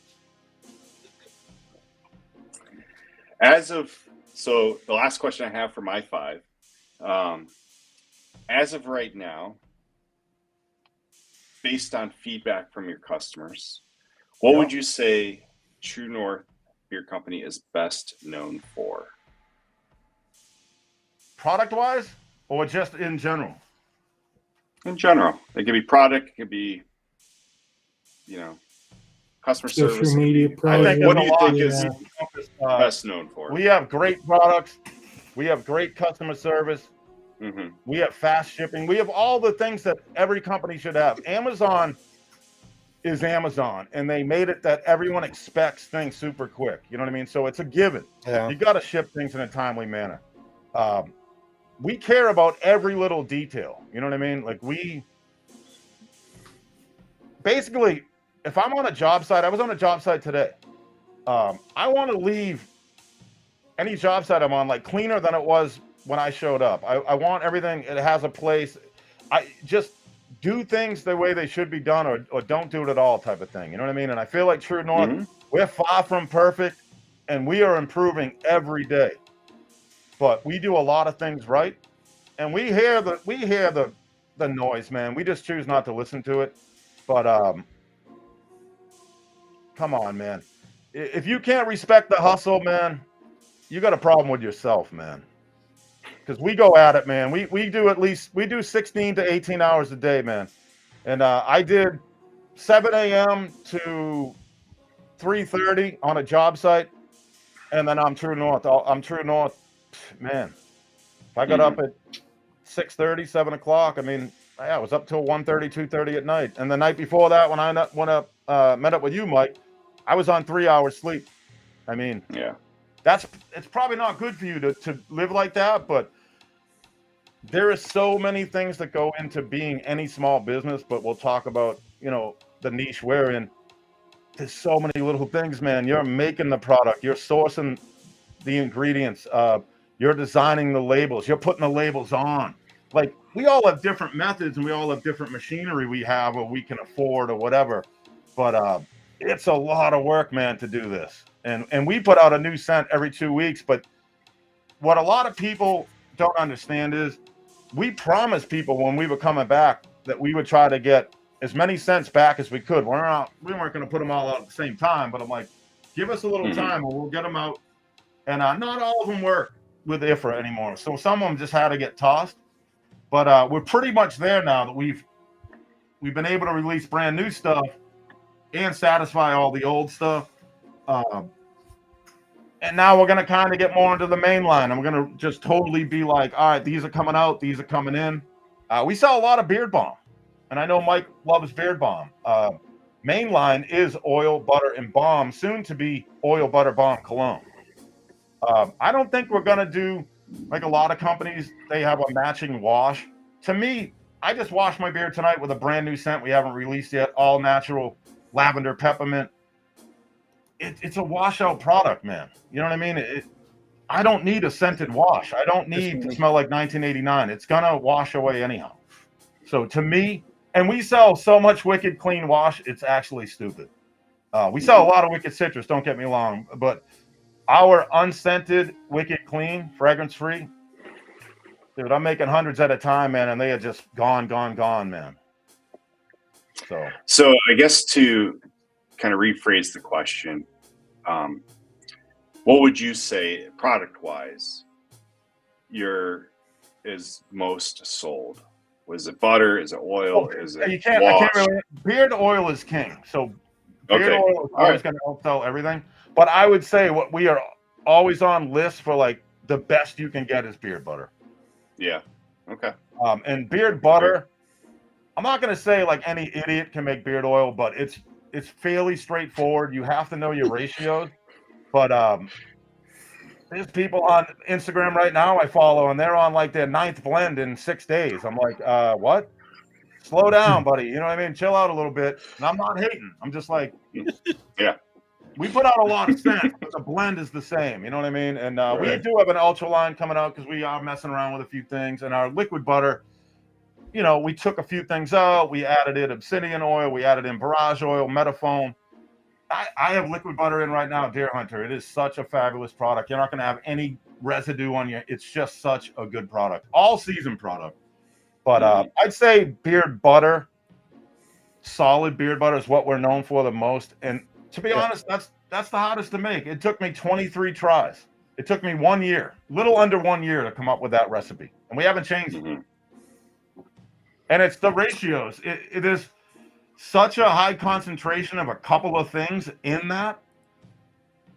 So the last question I have for my 5, as of right now, based on feedback from your customers, what would you say True North Beer Company is best known for? Product-wise, or just in general? In general. It could be product, it could be, you know, customer service. Social media presence. What do you think is best known for? We have great products. We have great customer service. We have fast shipping. We have all the things that every company should have. Amazon is Amazon, and they made it that everyone expects things super quick. You know what I mean? So it's a given. You got to ship things in a timely manner. We care about every little detail. You know what I mean? Like basically, if I'm on a job site, I was on a job site today. I want to leave any job site I'm on like cleaner than it was when I showed up. I want everything, it has a place. I just do things the way they should be done or don't do it at all type of thing. You know what I mean? And I feel like True North, we're far from perfect. and we are improving every day. But we do a lot of things right, and we hear the noise, man. We just choose not to listen to it. But come on, man. If you can't respect the hustle, man, you got a problem with yourself, man. Because we go at it, man. We do 16 to 18 hours a day, man. And I did 7 a.m. to 3:30 on a job site, and then I'm true north. Man. If I got up at 6:30, 7 o'clock, I mean, yeah, I was up till 1:30, 2:30 at night. And the night before that, when I met up with you, Mike, I was on 3 hours sleep. I mean, yeah, it's probably not good for you to live like that, but there is so many things that go into being any small business. But we'll talk about, the niche we're in. There's so many little things, man. You're making the product, you're sourcing the ingredients, you're designing the labels, you're putting the labels on. Like, we all have different methods and we all have different machinery we have or we can afford or whatever. But it's a lot of work, man, to do this. And we put out a new scent every 2 weeks. But what a lot of people don't understand is we promised people when we were coming back that we would try to get as many scents back as we could. We weren't going to put them all out at the same time, but I'm like, give us a little time and we'll get them out. And not all of them work with IFRA anymore. So some of them just had to get tossed. But we're pretty much there now that we've been able to release brand new stuff and satisfy all the old stuff. And now we're going to kind of get more into the main line. And we're going to just totally be like, all right, these are coming out. These are coming in. We sell a lot of Beard Balm. And I know Mike loves Beard Balm. Main line is oil, butter, and balm, soon to be oil, butter, balm, cologne. I don't think we're going to do like a lot of companies. They have a matching wash. To me, I just washed my beard tonight with a brand new scent we haven't released yet, all natural lavender peppermint. It's a washout product, man. You know what I mean? I don't need a scented wash. I don't need to smell like 1989. It's going to wash away anyhow. So to me, and we sell so much Wicked Clean wash, it's actually stupid. We sell a lot of Wicked Citrus, don't get me wrong, but our unscented Wicked Clean, fragrance-free, dude, I'm making hundreds at a time, man, and they are just gone, man. So I guess to kind of rephrase the question, what would you say product-wise is most sold? Was it butter? Is it oil? Is it wash? Beard oil is king. So beard oil is always going to sell everything. But I would say what we are always on lists for, like, the best you can get is beard butter. Yeah. Okay. And beard butter, I'm not going to say like any idiot can make beard oil, but it's fairly straightforward. You have to know your ratios. But there's people on Instagram right now I follow, and they're on like their 9th blend in 6 days. I'm like, what? Slow down, buddy. You know what I mean? Chill out a little bit. And I'm not hating. I'm just like, yeah. We put out a lot of scent, but the blend is the same. You know what I mean? And we do have an ultra line coming out because we are messing around with a few things. And our liquid butter, we took a few things out. We added in obsidian oil. We added in barrage oil, metaphone. I have liquid butter in right now, Deer Hunter. It is such a fabulous product. You're not going to have any residue on you. It's just such a good product. All season product. But I'd say beard butter, solid beard butter is what we're known for the most. And to be honest, that's the hardest to make. It took me 23 tries. It took me 1 year, little under 1 year to come up with that recipe. And we haven't changed it. And it's the ratios. It is such a high concentration of a couple of things in that.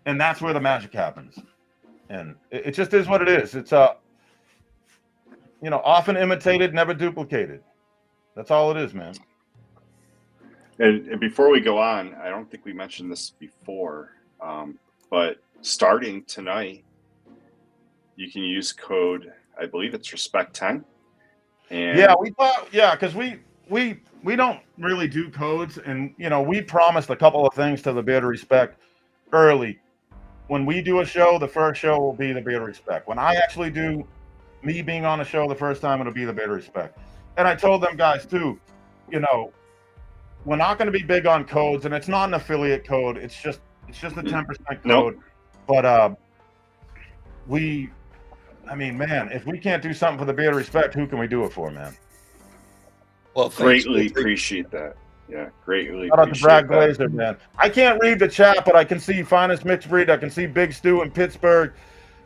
And that's where the magic happens. And it just is what it is. It's often imitated, never duplicated. That's all it is, man. And before we go on, I don't think we mentioned this before, but starting tonight, you can use code, I believe it's Respect10. And because we don't really do codes, and we promised a couple of things to the Beard of Respect early. When we do a show, the first show will be the Beard of Respect. When I actually do me being on the show the first time, it'll be the Beard of Respect. And I told them guys too, we're not going to be big on codes, and it's not an affiliate code. It's just a 10% code. Nope. But I mean, man, if we can't do something for the Beard of Respect, who can we do it for, man? Well, thanks. Greatly appreciate that. Yeah, greatly Shout out to appreciate Brad that. Glazer, man. I can't read the chat, but I can see Finest Mixed Breed. I can see Big Stu in Pittsburgh.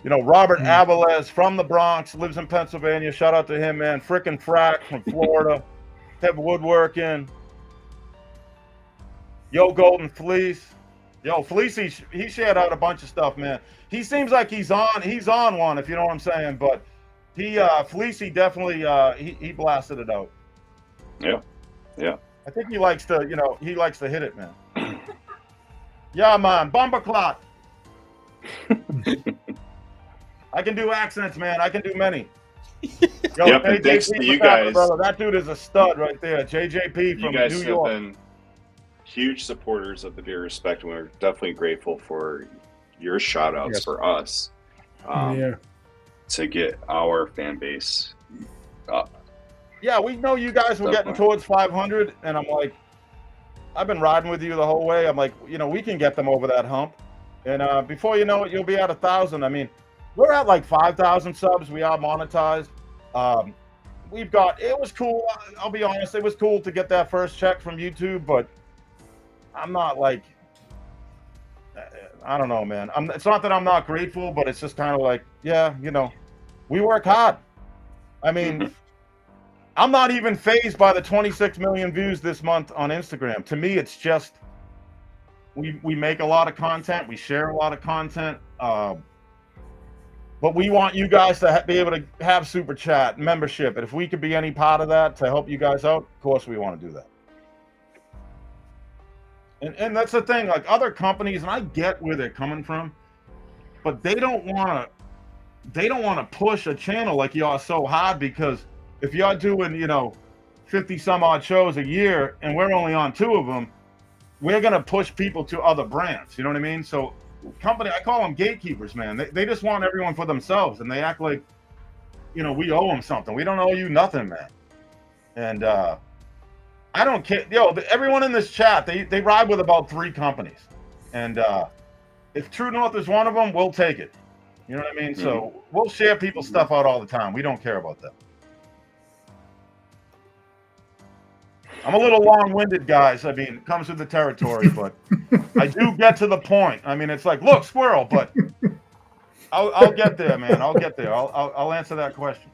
You know, Robert Avalez from the Bronx, lives in Pennsylvania. Shout out to him, man. Frickin' Frack from Florida. Ted Woodworking. Yo, Golden Fleece. Yo, Fleece, he shared out a bunch of stuff, man. He seems like he's on one, if you know what I'm saying. But Fleece, definitely, he blasted it out. Yeah, yeah. I think he likes to, hit it, man. Yeah, man, Bomber Clot. I can do accents, man. I can do many. Yo, Yep, and thanks to you guys. Brother. That dude is a stud right there. JJP from You guys New have York. been huge supporters of the Beer Respect, and we're definitely grateful for your shout outs for us to get our fan base up. Yeah, we know you guys were getting towards 500, and I'm like, I've been riding with you the whole way. I'm like, we can get them over that hump. And before you know it, you'll be at 1,000. I mean, we're at like 5,000 subs. We are monetized. It was cool. I'll be honest. It was cool to get that first check from YouTube, but I'm not like, I don't know, man. It's not that I'm not grateful, but it's just kind of like, yeah, we work hard. I mean, I'm not even fazed by the 26 million views this month on Instagram. To me, it's just, we make a lot of content. We share a lot of content. But we want you guys to be able to have super chat membership. And if we could be any part of that to help you guys out, of course we want to do that. And that's the thing, like other companies, and I get where they're coming from, but they don't want to push a channel like y'all so hard, because if y'all doing, 50 some odd shows a year and we're only on 2 of them, we're going to push people to other brands. You know what I mean? So I call them gatekeepers, man. They just want everyone for themselves, and they act like, we owe them something. We don't owe you nothing, man. And I don't care. Everyone in this chat, they ride with about 3 companies. And if True North is one of them, we'll take it. You know what I mean? Mm-hmm. So we'll share people's stuff out all the time. We don't care about that. I'm a little long-winded, guys. I mean, it comes with the territory, but I do get to the point. I mean, it's like, look, squirrel, but I'll get there, man. I'll get there. I'll answer that question.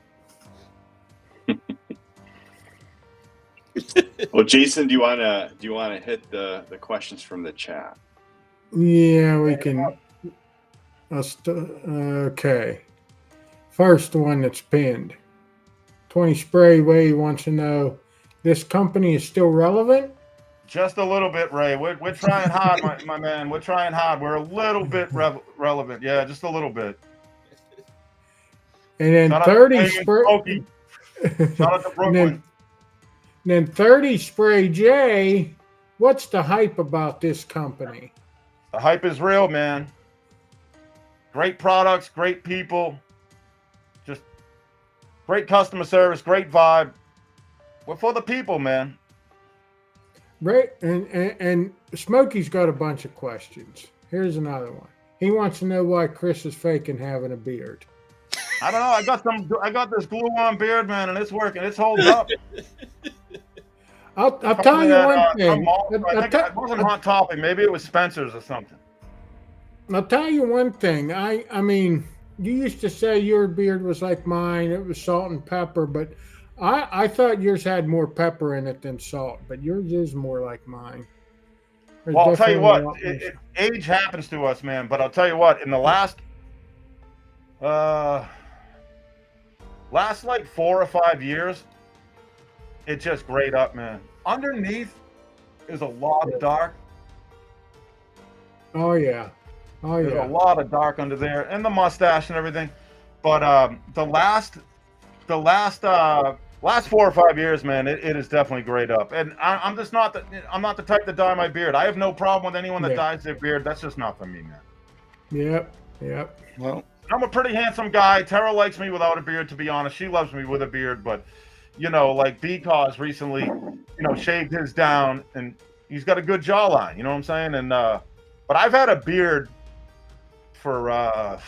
Well, Jason, do you want to hit the questions from the chat? Yeah, we can. Okay. First one that's pinned. 20 Sprayway wants to know, this company is still relevant? Just a little bit, Ray. We're trying hard, my man. We're trying hard. We're a little bit relevant. Yeah, just a little bit. And then Shout 30 Spray. Shout out to Brooklyn. Then 30 Spray J, what's the hype about this company? The hype is real, man. Great products, great people, just great customer service, great vibe. We're for the people, man. Right, and Smokey's got a bunch of questions. Here's another one. He wants to know why Chris is faking having a beard. I don't know. I got this glue-on beard, man, and it's working. It's holding up. I'll tell you one thing. I think it wasn't Hot Topic. Maybe it was Spencer's or something. I'll tell you one thing. I mean, you used to say your beard was like mine. It was salt and pepper, but I thought yours had more pepper in it than salt, but yours is more like mine. There's Well, I'll tell you what, definitely age happens to us, man. But I'll tell you what, in the last like 4 or 5 years, it just grayed up, man. Underneath is a lot of dark. Oh yeah. There's a lot of dark under there, and the mustache and everything. But the last 4 or 5 years, man, it is definitely grayed up. And I'm just not I'm not the type to dye my beard. I have no problem with anyone that dyes their beard. That's just not for me, man. Yep. Well, I'm a pretty handsome guy. Tara likes me without a beard, to be honest. She loves me with a beard, but like B-Cause recently, shaved his down, and he's got a good jawline. You know what I'm saying? And but I've had a beard for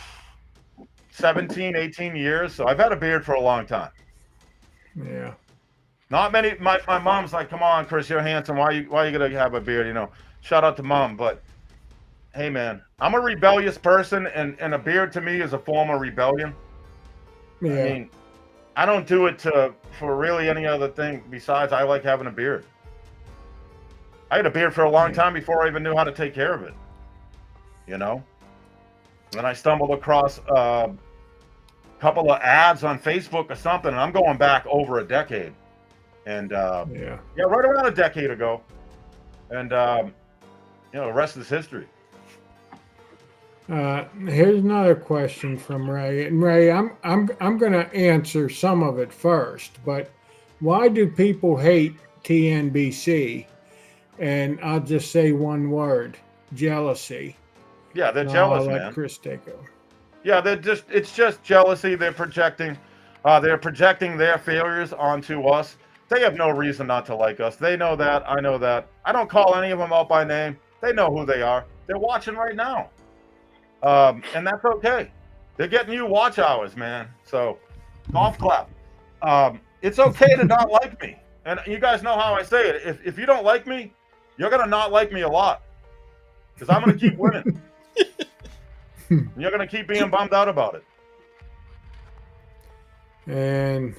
17, 18 years, so I've had a beard for a long time. Yeah. Not many. My mom's like, "Come on, Chris, you're handsome. Why you gonna have a beard?" You know. Shout out to mom, but hey, man, I'm a rebellious person, and a beard to me is a form of rebellion. Yeah. I mean, I don't do it for really any other thing besides I like having a beard. I had a beard for a long time before I even knew how to take care of it. You know. Then I stumbled across a couple of ads on Facebook or something, and I'm going back over a decade. And yeah, right around a decade ago, and you know, the rest is history. Here's another question from Ray. And Ray, I'm going to answer some of it first, but why do people hate TNBC? And I'll just say one word: jealousy. Yeah, they're jealous, man. Let Chris take over. Yeah, it's just jealousy. They're projecting their failures onto us. They have no reason not to like us. They know that. I know that. I don't call any of them out by name. They know who they are. They're watching right now. And that's okay. They're getting you watch hours, man. So, golf clap. It's okay to not like me. And you guys know how I say it. If you don't like me, you're going to not like me a lot. Because I'm going to keep winning. You're going to keep being bummed out about it. And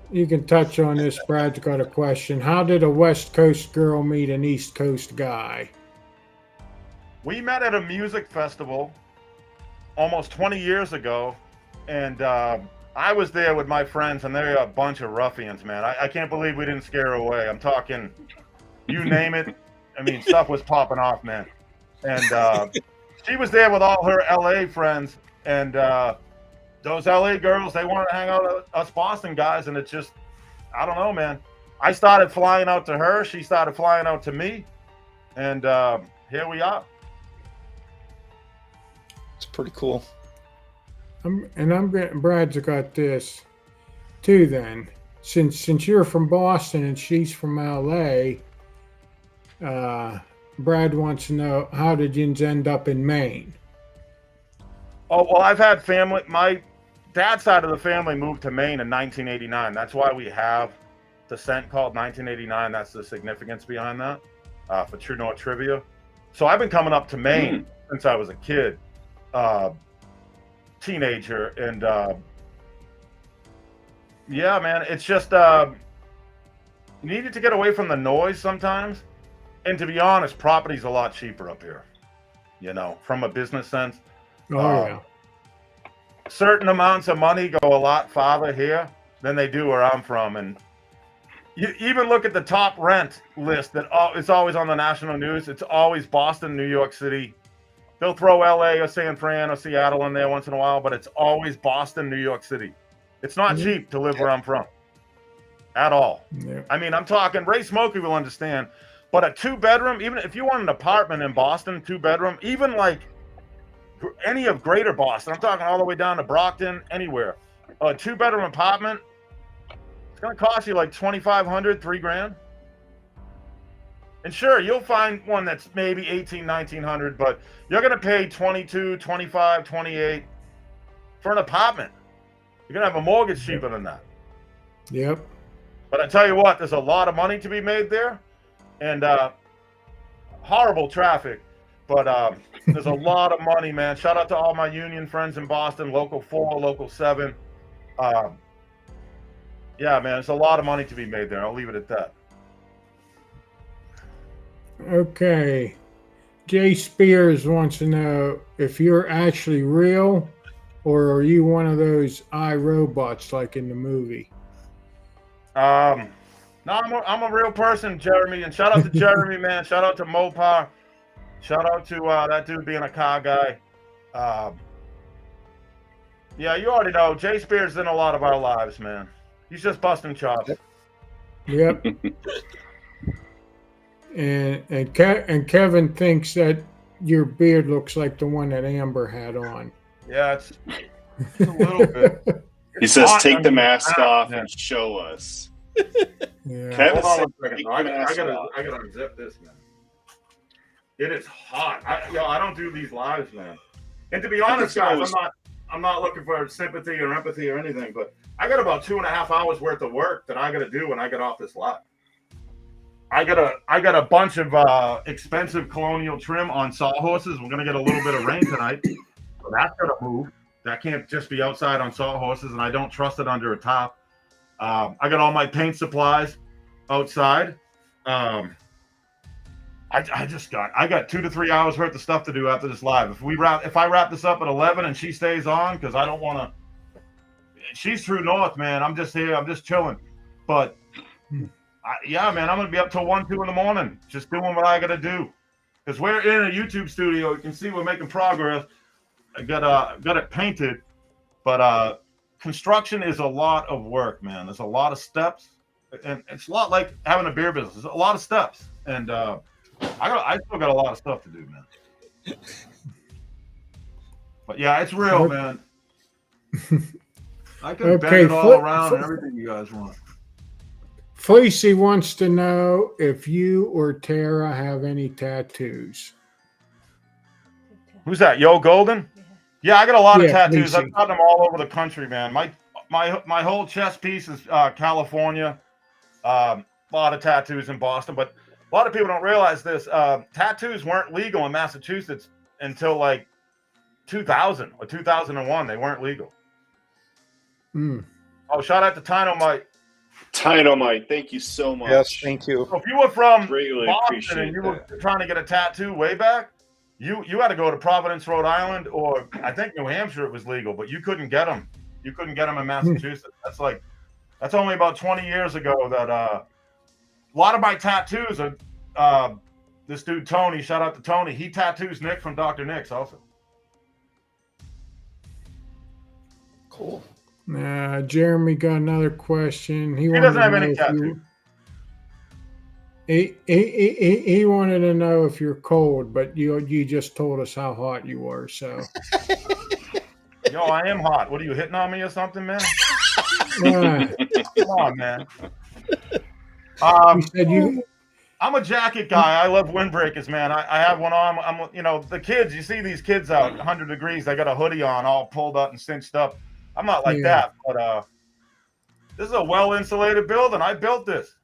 you can touch on this. Brad's got a question. How did a West Coast girl meet an East Coast guy? We met at a music festival almost 20 years ago, and I was there with my friends, and they're a bunch of ruffians, man. I can't believe we didn't scare her away. I'm talking, you name it. I mean, stuff was popping off, man. And she was there with all her LA friends, and those LA girls, they wanted to hang out with us Boston guys, and it just, I don't know, man. I started flying out to her. She started flying out to me, and here we are. It's pretty cool. Brad's got this too. Then, since you're from Boston and she's from LA, Brad wants to know, how did you end up in Maine? Oh, well, I've had family. My dad's side of the family moved to Maine in 1989. That's why we have the scent called 1989. That's the significance behind that, for True North Trivia. So I've been coming up to Maine since I was a kid, teenager. And yeah, man, it's just you needed to get away from the noise sometimes. And to be honest, property's a lot cheaper up here, you know, from a business sense. Oh, yeah. Certain amounts of money go a lot farther here than they do where I'm from. And you even look at the top rent list that it's always on the national news. It's always Boston, New York City. They'll throw LA or San Fran or Seattle in there once in a while, but it's always Boston, New York City. It's not cheap to live where I'm from at all. Yeah. I mean, I'm talking, Ray Smokey will understand, but a 2-bedroom, even if you want an apartment in Boston, 2-bedroom, even like any of greater Boston, I'm talking all the way down to Brockton, anywhere, a 2-bedroom apartment, it's going to cost you like $2,500, $3,000. And sure, you'll find one that's maybe $1,800, $1,900, but you're going to pay $22,000, $25,000, $28,000 for an apartment. You're going to have a mortgage cheaper than that. Yep. But I tell you what, there's a lot of money to be made there, and horrible traffic. But there's a lot of money, man. Shout out to all my union friends in Boston, Local 4, Local 7. Yeah, man, there's a lot of money to be made there. I'll leave it at that. Okay. Jay Spears wants to know if you're actually real, or are you one of those iRobots like in the movie? No, I'm a real person, Jeremy. And shout out to Jeremy, man. Shout out to Mopar. Shout out to that dude being a car guy. Yeah, you already know. Jay Spears is in a lot of our lives, man. He's just busting chops. Yep. And Kevin thinks that your beard looks like the one that Amber had on. Yeah, it's a little bit. He says, take the mask off and show us. Yeah. Kevin, hold on a second. I gotta unzip this, man. It is hot. I don't do these lives, man. And to be honest, guys, I'm not looking for sympathy or empathy or anything, but I got about 2.5 hours worth of work that I got to do when I get off this live. I got a bunch of expensive colonial trim on sawhorses. We're gonna get a little bit of rain tonight, so that's gonna move. That can't just be outside on sawhorses, and I don't trust it under a top. I got all my paint supplies outside. I got 2 to 3 hours worth of stuff to do after this live. If I wrap this up at 11 and she stays on, because I don't want to. She's true north, man. I'm just here. I'm just chilling. But yeah, man, I'm gonna be up till 1, 2 in the morning, just doing what I gotta do. Because we're in a YouTube studio. You can see we're making progress. I got it painted, but construction is a lot of work, man. There's a lot of steps, and it's a lot like having a beer business. There's a lot of steps, and I still got a lot of stuff to do, man. But yeah, it's real, man. I can bend it all around and everything you guys want. Fleecy wants to know if you or Tara have any tattoos. Who's that? Yo Golden? Yeah, I got a lot of tattoos. Fleecy. I've got them all over the country, man. My whole chest piece is California. A lot of tattoos in Boston, but a lot of people don't realize this. Tattoos weren't legal in Massachusetts until like 2000 or 2001. They weren't legal. Oh, shout out to Tino Mike. Tino Mike, thank you so much. Yes, thank you. So if you were from Greatly Boston and you were trying to get a tattoo way back, you had to go to Providence, Rhode Island, or I think New Hampshire it was legal, but you couldn't get them. You couldn't get them in Massachusetts. That's only about 20 years ago that a lot of my tattoos are this dude Tony, shout out to Tony, he tattoos Nick from Dr. Nick's also. Cool. Jeremy got another question. He doesn't have any tattoos. He wanted to know if you're cold, but you just told us how hot you were. So, yo, I am hot. What are you hitting on me or something, man? Come on, man. I'm a jacket guy. I love windbreakers, man. I have one on. I'm the kids. You see these kids out 100 degrees. They got a hoodie on, all pulled up and cinched up. I'm not like that, but this is a well-insulated building. I built this.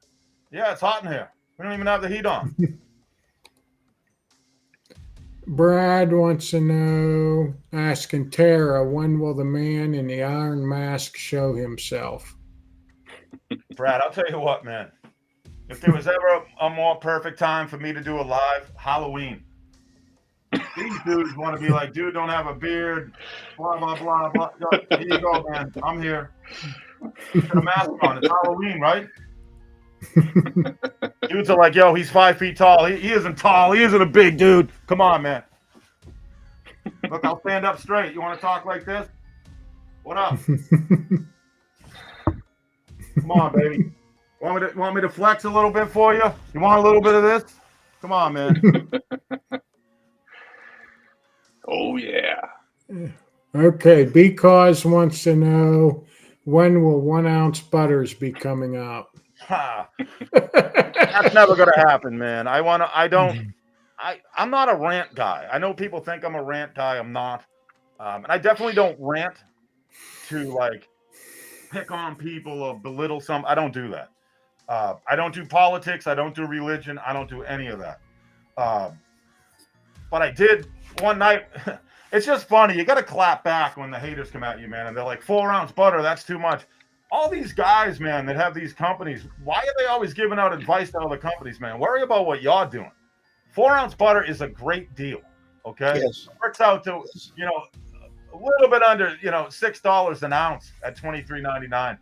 Yeah, it's hot in here. We don't even have the heat on. Brad wants to know, asking Tara, when will the man in the iron mask show himself? Brad, I'll tell you what, man. If there was ever a more perfect time for me to do a live, Halloween. These dudes want to be like, dude, don't have a beard, blah, blah, blah, blah. Here you go, man. I'm here. Put a mask on. It's Halloween, right? Dudes are like, yo, he's 5 feet tall. He isn't tall. He isn't a big dude. Come on, man. Look, I'll stand up straight. You want to talk like this? What up? Come on, baby. Want me to flex a little bit for you? You want a little bit of this? Come on, man. Oh, yeah. Okay, Because wants to know, when will 1 ounce butters be coming out? That's never gonna happen, man. I'm not a rant guy. I know people think I'm a rant guy. I'm not. And I definitely don't rant to like pick on people or belittle some. I don't do that. I don't do politics. I don't do religion. I don't do any of that. But I did one night. It's just funny. You got to clap back when the haters come at you, man. And they're like, 4 ounce butter, that's too much. All these guys, man, that have these companies, why are they always giving out advice to other companies, man? Worry about what y'all doing. 4 ounce butter is a great deal, okay? Yes. It works out to, a little bit under, $6 an ounce at $23.99.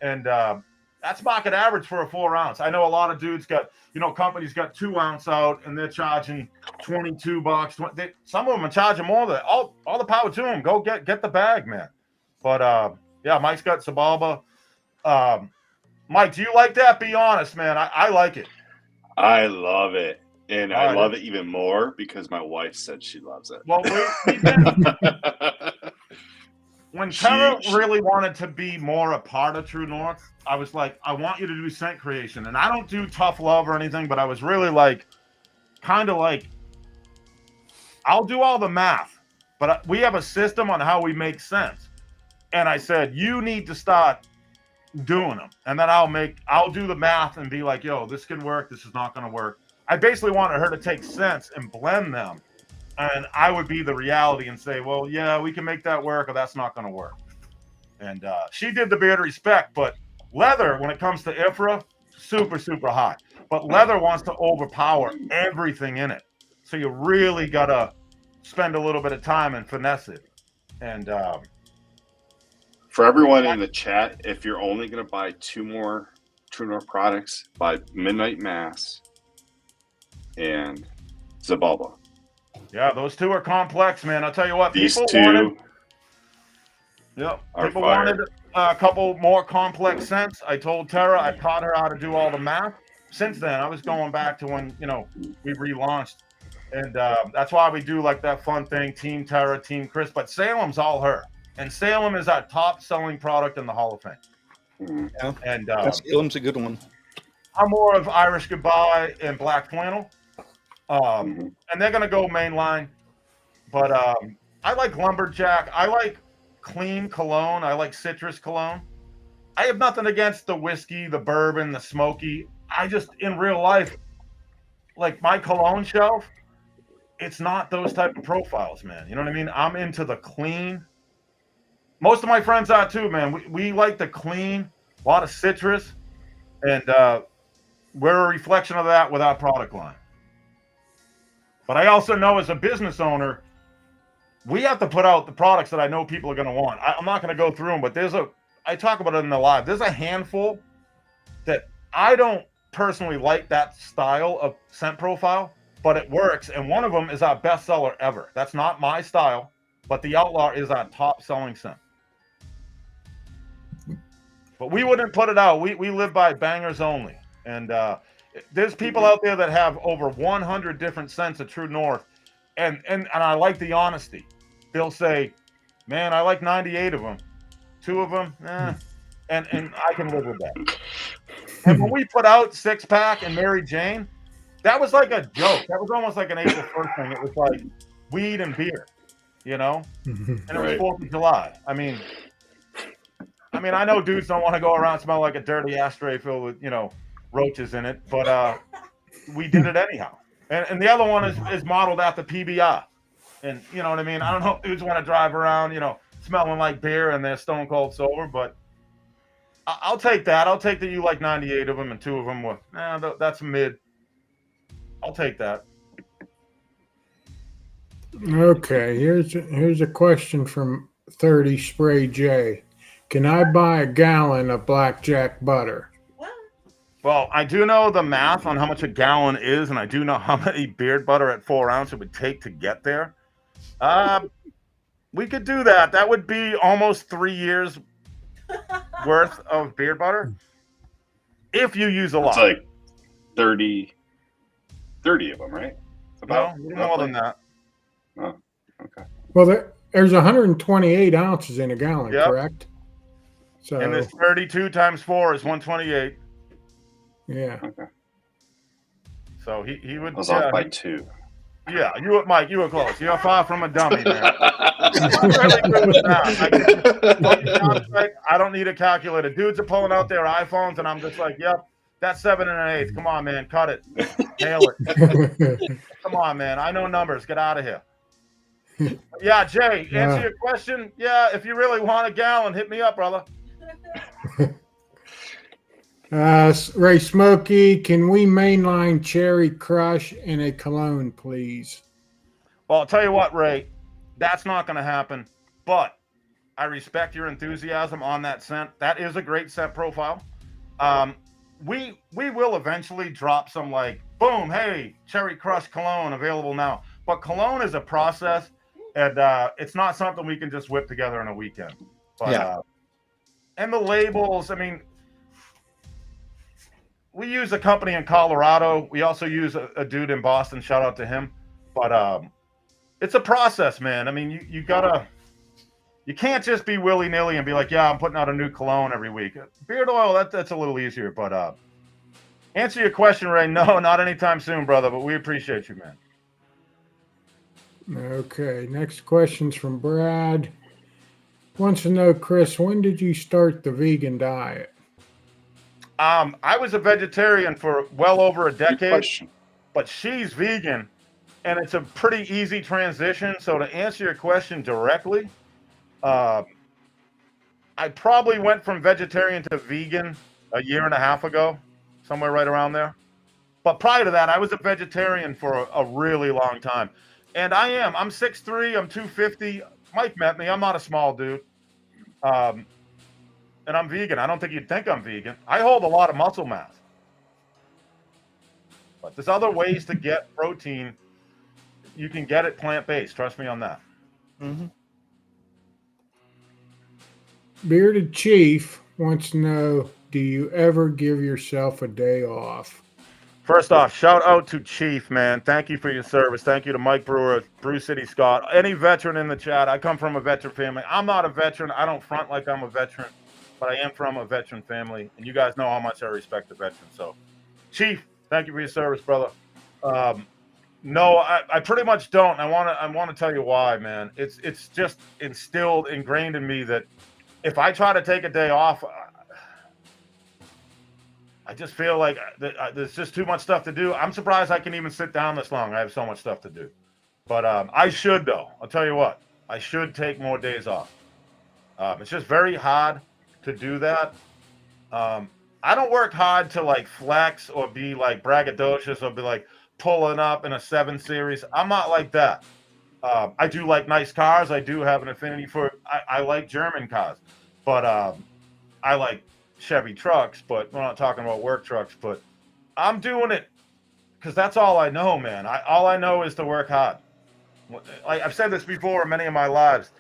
And that's market average for a 4 ounce. I know a lot of dudes got, companies got 2 ounce out and they're charging $22. Some of them are charging more than all the power to them. Go get the bag, man. But yeah, Mike's got Sabalba. Mike, do you like that? Be honest, man. I like it. I love it. And I love it even more because my wife said she loves it. Well, when Tara really wanted to be more a part of True North, I was like, I want you to do scent creation. And I don't do tough love or anything, but I was really like, kind of like I'll do all the math, but we have a system on how we make sense. And I said, you need to start doing them. And then I'll do the math and be like, yo, this can work. This is not going to work. I basically wanted her to take sense and blend them. And I would be the reality and say, well, yeah, we can make that work, or that's not going to work. And she did the beard respect, but leather, when it comes to IFRA, super, super high. But leather wants to overpower everything in it. So you really got to spend a little bit of time and finesse it. And for everyone in the chat, if you're only going to buy 2 more True North products, buy Midnight Mass and Zababa. Yeah, those 2 are complex, man. I'll tell you what, These people 2 wanted a couple more complex scents. I told Tara, I taught her how to do all the math. Since then, I was going back to when, we relaunched. And that's why we do like that fun thing, Team Tara, Team Chris. But Salem's all her. And Salem is our top selling product in the Hall of Fame. Yeah. And Salem's a good one. I'm more of Irish Goodbye and Black Flannel. And they're going to go mainline. But I like Lumberjack. I like clean cologne. I like citrus cologne. I have nothing against the whiskey, the bourbon, the smoky. I just, in real life, like my cologne shelf, it's not those type of profiles, man. You know what I mean? I'm into the clean. Most of my friends are too, man. We like the clean, a lot of citrus, and we're a reflection of that with our product line. But I also know as a business owner, we have to put out the products that I know people are going to want. I'm not going to go through them, but I talk about it in the live. There's a handful that I don't personally like that style of scent profile, but it works. And one of them is our best seller ever. That's not my style, but the Outlaw is our top selling scent. But we wouldn't put it out. We live by bangers only. And there's people out there that have over 100 different scents of True North. And I like the honesty. They'll say, man, I like 98 of them. 2 of them, and I can live with that. And when we put out 6-pack and Mary Jane, that was like a joke. That was almost like an April 1st thing. It was like weed and beer, And it was 4th of July. I mean, I know dudes don't want to go around smelling like a dirty ashtray filled with, roaches in it, but we did it anyhow. And the other one is modeled after PBR. And you know what I mean? I don't know if dudes want to drive around, smelling like beer and they're stone cold sober, but I'll take that. I'll take that you like 98 of them and 2 of them were, that's mid. I'll take that. Okay, here's a question from 30 Spray J. Can I buy a gallon of blackjack butter? Well, I do know the math on how much a gallon is, and I do know how many beard butter at 4 ounce it would take to get there. We could do that. That would be almost 3 years worth of beard butter if you use a lot. It's like 30 of them, right? About more than that. Oh, okay. Well, there's 128 ounces in a gallon, correct? So, and this 32 times 4 is 128. Yeah. Okay. So he would. I was off by 2. Yeah, Mike, you were close. You're far from a dummy, man. I'm really good with that. I don't need a calculator. Dudes are pulling out their iPhones, and I'm just like, yep, that's 7 1/8. Come on, man, cut it, nail it. Come on, man. I know numbers. Get out of here. Yeah, Jay, answer your question. Yeah, if you really want a gallon, hit me up, brother. Ray Smokey, can we mainline Cherry Crush in a cologne, please? Well, I'll tell you what, Ray, that's not going to happen. But I respect your enthusiasm on that scent. That is a great scent profile. We will eventually drop some like, boom, hey, Cherry Crush cologne available now. But cologne is a process, and it's not something we can just whip together in a weekend. But, and the labels, we use a company in Colorado. We also use a dude in Boston. Shout out to him. But it's a process, man. You can't just be willy-nilly and be like, yeah, I'm putting out a new cologne every week. Beard oil, that's a little easier. But answer your question, Ray. No, not anytime soon, brother. But we appreciate you, man. Okay, next question's from Brad. Wants to know, Chris, when did you start the vegan diet? I was a vegetarian for well over a Good decade, question. but she's vegan, and it's a pretty easy transition. So to answer your question directly, I probably went from vegetarian to vegan a year and a half ago, somewhere right around there. But prior to that, I was a vegetarian for a really long time. And I'm 6'3", I'm 250. Mike met me. I'm not a small dude. And I'm vegan. I don't think you'd think I'm vegan. I hold a lot of muscle mass. But there's other ways to get protein. You can get it plant-based. Trust me on that. Mm-hmm. Bearded Chief wants to know, do you ever give yourself a day off? First off, shout out to Chief, man. Thank you for your service. Thank you to Mike Brewer, Bruce City Scott, any veteran in the chat. I come from a veteran family. I'm not a veteran. I don't front like I'm a veteran, but I am from a veteran family, and you guys know how much I respect the veterans. So, Chief, thank you for your service, brother. No, I pretty much don't. I want to tell you why, man. It's just ingrained in me that if I try to take a day off, I just feel like there's just too much stuff to do. I'm surprised I can even sit down this long. I have so much stuff to do. But I should, though. I'll tell you what. I should take more days off. It's just very hard to do that. I don't work hard to, like, flex or be, like, braggadocious or be, like, pulling up in a 7 Series. I'm not like that. I do like nice cars. I do have an affinity for I like German cars. But I like Chevy trucks, but we're not talking about work trucks. But I'm doing it because that's all I know, man. All I know is to work hard. Like I've said this before in many of my lives.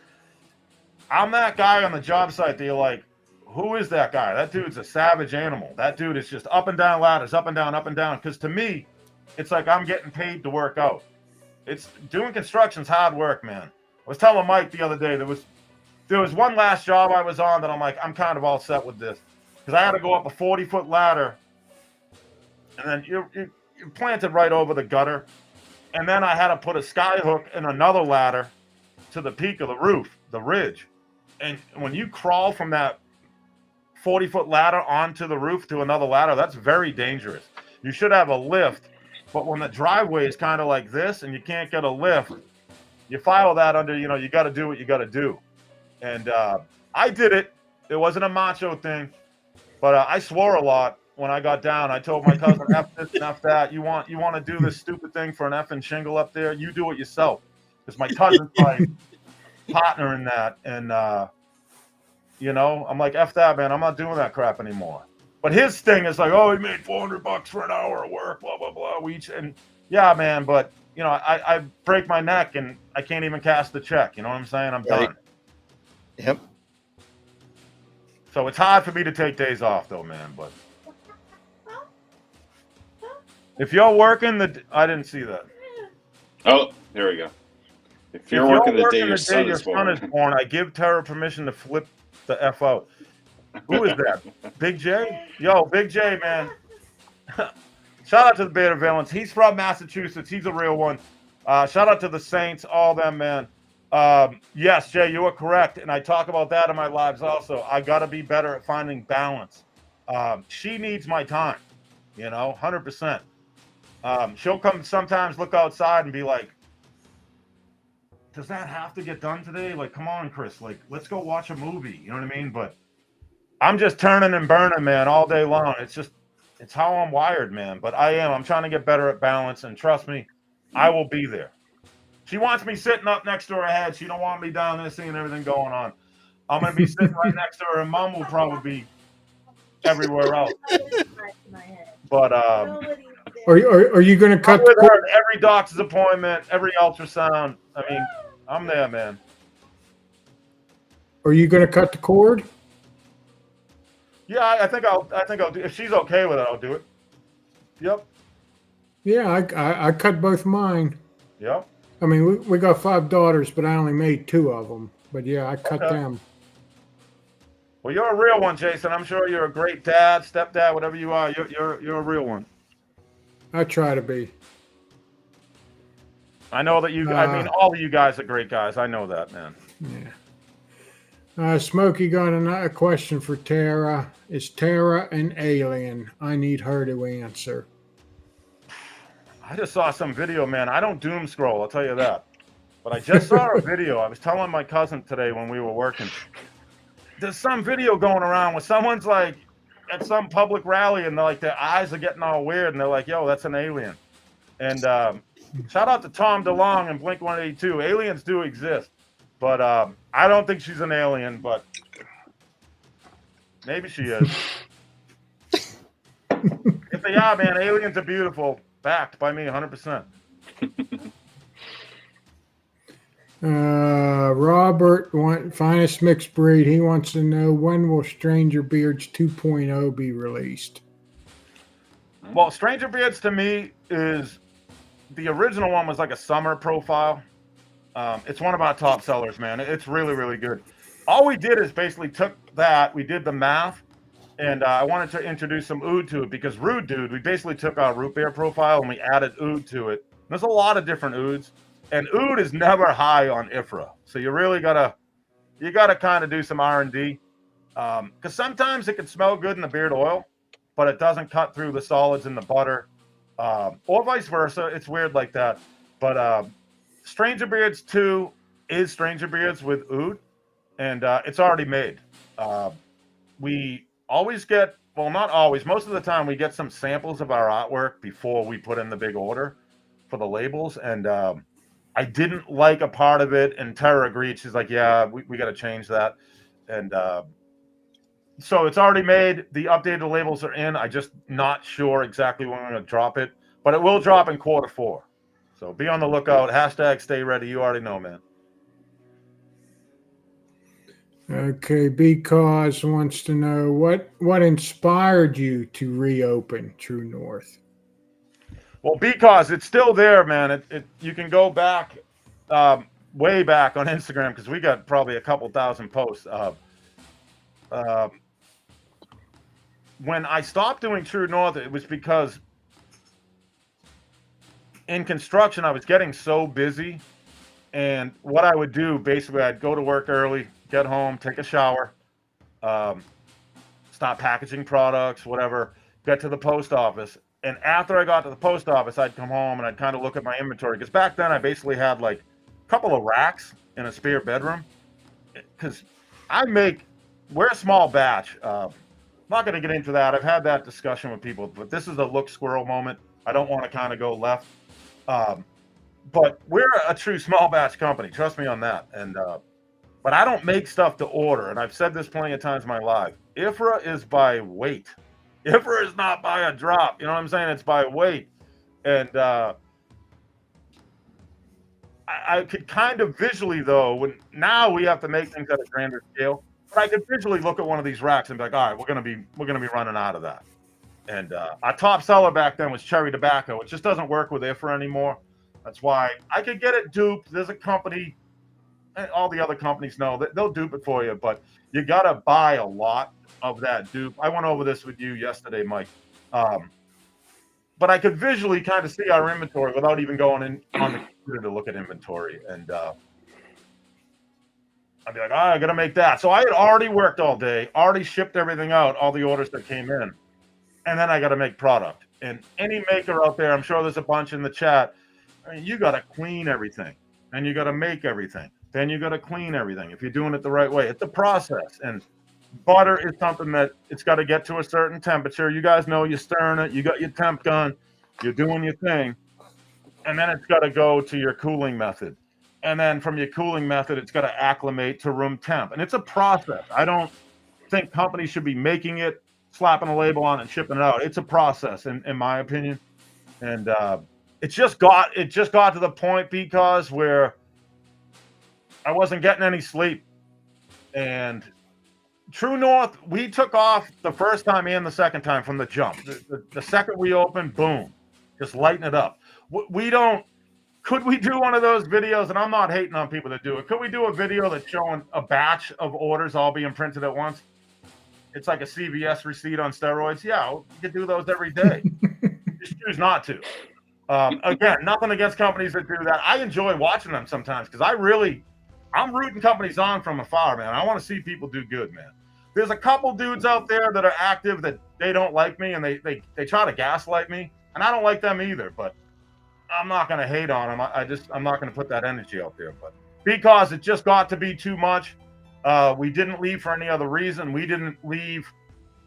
I'm that guy on the job site that you're like, who is that guy? That dude's a savage animal. That dude is just up and down ladders, up and down, up and down. Because to me, it's like I'm getting paid to work out. It's doing construction's hard work, man. I was telling Mike the other day there was one last job I was on that I'm like, I'm kind of all set with this. Because I had to go up a 40-foot ladder, and then you're planted right over the gutter. And then I had to put a sky hook and another ladder to the peak of the roof, the ridge. And when you crawl from that 40-foot ladder onto the roof to another ladder, that's very dangerous. You should have a lift, but when the driveway is kind of like this and you can't get a lift, you file that under, you got to do what you got to do. And I did it. It wasn't a macho thing. But I swore a lot when I got down. I told my cousin, F this and F that. You want to do this stupid thing for an effing shingle up there? You do it yourself. Because my cousin's my partner in that. And, I'm like, F that, man. I'm not doing that crap anymore. But his thing is like, oh, he made $400 for an hour of work, blah, blah, blah. And yeah, man. But, I break my neck and I can't even cash the check. You know what I'm saying? I'm done. Yep. So it's hard for me to take days off, though, man. But if you're working I didn't see that. Oh, there we go. If you're working the day your son is born, I give Tara permission to flip the F out. Who is that? Big J? Yo, Big J, man. Shout out to the Beta Villains. He's from Massachusetts. He's a real one. Shout out to the Saints, all them, man. Yes, Jay, you are correct. And I talk about that in my lives also. I got to be better at finding balance. She needs my time, 100%. She'll come sometimes look outside and be like, does that have to get done today? Like, come on, Chris, like, let's go watch a movie. You know what I mean? But I'm just turning and burning, man, all day long. It's how I'm wired, man. But I'm trying to get better at balance. And trust me, I will be there. She wants me sitting up next to her head. She don't want me down there seeing everything going on. I'm going to be sitting right next to her, and Mom will probably be everywhere else. But are you going to cut with her at every doctor's appointment, every ultrasound? I mean, I'm there, man. Are you going to cut the cord? Yeah, I think I'll do. If she's okay with it, I'll do it. Yep. Yeah, I cut both mine. Yep. I mean, we got 5 daughters, but I only made 2 of them. But yeah, I cut them. Well, you're a real one, Jason. I'm sure you're a great dad, stepdad, whatever you are. You're a real one. I try to be. I know that you. I mean, all of you guys are great guys. I know that, man. Yeah. Smokey got a question for Tara. Is Tara an alien? I need her to answer. I just saw some video, man. I don't doom scroll, I'll tell you that. But I just saw a video. I was telling my cousin today when we were working. There's some video going around where someone's like at some public rally and they're like their eyes are getting all weird and they're like, yo, that's an alien. And shout out to Tom DeLonge and Blink 182. Aliens do exist. But I don't think she's an alien, but maybe she is. If they are, man, aliens are beautiful. Backed by me 100%. Robert, finest mixed breed. He wants to know, when will Stranger Beards 2.0 be released? Well, Stranger Beards to me is the original one was like a summer profile. It's one of our top sellers, man. It's really, really good. All we did is basically took that, we did the math, and I wanted to introduce some oud to it because Rude Dude, we basically took our root beer profile and we added oud to it. There's a lot of different ouds, and oud is never high on IFRA, so you really gotta kind of do some R&D because sometimes it can smell good in the beard oil, but it doesn't cut through the solids in the butter, or vice versa. It's weird like that. But Stranger Beards 2 is Stranger Beards with oud, and it's already made. We always get, well, not always, most of the time we get some samples of our artwork before we put in the big order for the labels. And I didn't like a part of it, and Tara agreed. She's like, yeah, we got to change that. And so it's already made. The updated labels are in. I just not sure exactly when we're going to drop it, but it will drop in Q4. So be on the lookout. Hashtag stay ready. You already know, man. Okay, Because wants to know what inspired you to reopen True North. Well, Because it's still there, man. You can go back, way back on Instagram because we got probably a couple thousand posts. When I stopped doing True North, it was because in construction I was getting so busy, and what I would do basically, I'd go to work early, get home, take a shower, stop packaging products, whatever, get to the post office. And after I got to the post office, I'd come home and I'd kind of look at my inventory. Because back then I basically had like a couple of racks in a spare bedroom. Because we're a small batch. I'm not going to get into that. I've had that discussion with people, but this is a look squirrel moment. I don't want to kind of go left. But we're a true small batch company. Trust me on that. And but I don't make stuff to order. And I've said this plenty of times in my life. IFRA is by weight. IFRA is not by a drop. You know what I'm saying? It's by weight. And I could kind of visually, though, now we have to make things at a grander scale. But I could visually look at one of these racks and be like, all right, we're gonna be running out of that. And our top seller back then was cherry tobacco. It just doesn't work with IFRA anymore. That's why I could get it duped. There's a company, and all the other companies know that they'll dupe it for you, but you gotta buy a lot of that dupe. I went over this with you yesterday, Mike. But I could visually kind of see our inventory without even going in on the computer to look at inventory. And I'd be like, I got to make that. So I had already worked all day, already shipped everything out, all the orders that came in. And then I got to make product. And any maker out there, I'm sure there's a bunch in the chat, I mean, you got to clean everything. And you got to make everything. Then you got to clean everything if you're doing it the right way. It's a process. And butter is something that it's got to get to a certain temperature. You guys know you're stirring it. You got your temp gun. You're doing your thing. And then it's got to go to your cooling method. And then from your cooling method, it's got to acclimate to room temp. And it's a process. I don't think companies should be making it, slapping a label on it, and shipping it out. It's a process, in my opinion. And it just got to the point, Because, where I wasn't getting any sleep. And True North, we took off the first time and the second time from the jump. The second we opened, boom, just lighten it up. Could we do one of those videos? And I'm not hating on people that do it. Could we do a video that's showing a batch of orders all being printed at once? It's like a CVS receipt on steroids. Yeah, we could do those every day. Just choose not to. Again, nothing against companies that do that. I enjoy watching them sometimes because I'm rooting companies on from afar, man. I want to see people do good, man. There's a couple dudes out there that are active that they don't like me and they try to gaslight me, and I don't like them either. But I'm not going to hate on them. I'm not going to put that energy out there. But because it just got to be too much, we didn't leave for any other reason. We didn't leave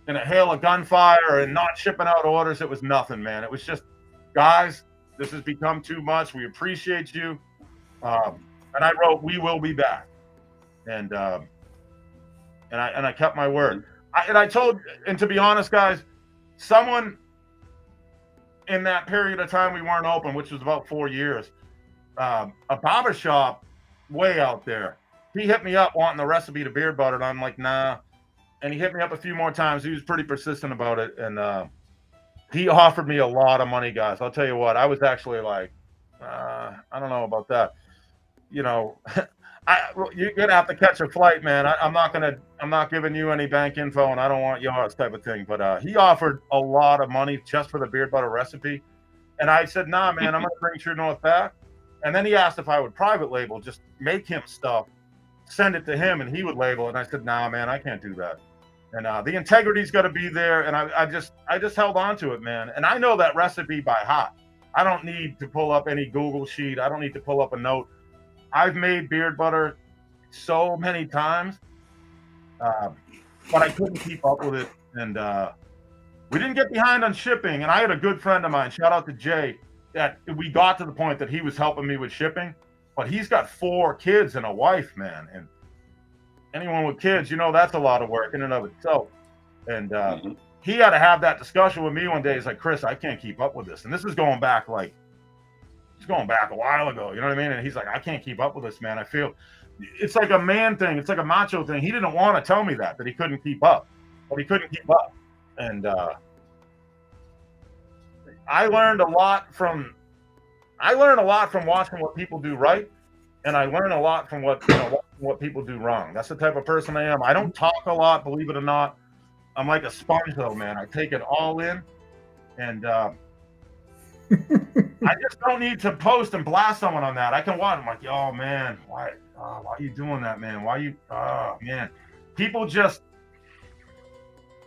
in a hail of gunfire and not shipping out orders. It was nothing, man. It was just, guys, this has become too much. We appreciate you. And I wrote, we will be back. And I kept my word. And to be honest, guys, someone in that period of time we weren't open, which was about 4 years, a barber shop way out there, he hit me up wanting the recipe to beard butter, and I'm like, nah. And he hit me up a few more times. He was pretty persistent about it, and he offered me a lot of money, guys. I'll tell you what, I was actually like, I don't know about that. You know, you're gonna have to catch a flight, man. I'm not giving you any bank info, and I don't want yours, type of thing. But he offered a lot of money just for the beard butter recipe, and I said, nah, man, I'm gonna bring True North back. And then he asked if I would private label, just make him stuff, send it to him, and he would label it. And I said, nah, man, I can't do that. And the integrity's got to be there, and I just held on to it, man. And I know that recipe by heart. I don't need to pull up any Google sheet. I don't need to pull up a note. I've made beard butter so many times, but I couldn't keep up with it. And we didn't get behind on shipping. And I had a good friend of mine, shout out to Jay, that we got to the point that he was helping me with shipping. But he's got 4 kids and a wife, man. And anyone with kids, you know, that's a lot of work in and of itself. And he had to have that discussion with me one day. He's like, Chris, I can't keep up with this. And this is going back a while ago. You know what I mean? And he's like, I can't keep up with this, man. I feel it's like a man thing. It's like a macho thing. He didn't want to tell me that he couldn't keep up. But he couldn't keep up. And I learned a lot from watching what people do right. And I learn a lot from what people do wrong. That's the type of person I am. I don't talk a lot, believe it or not. I'm like a sponge, though, man. I take it all in, and I just don't need to post and blast someone on that. I can watch. I'm like, oh man, why are you doing that, man? Man? People just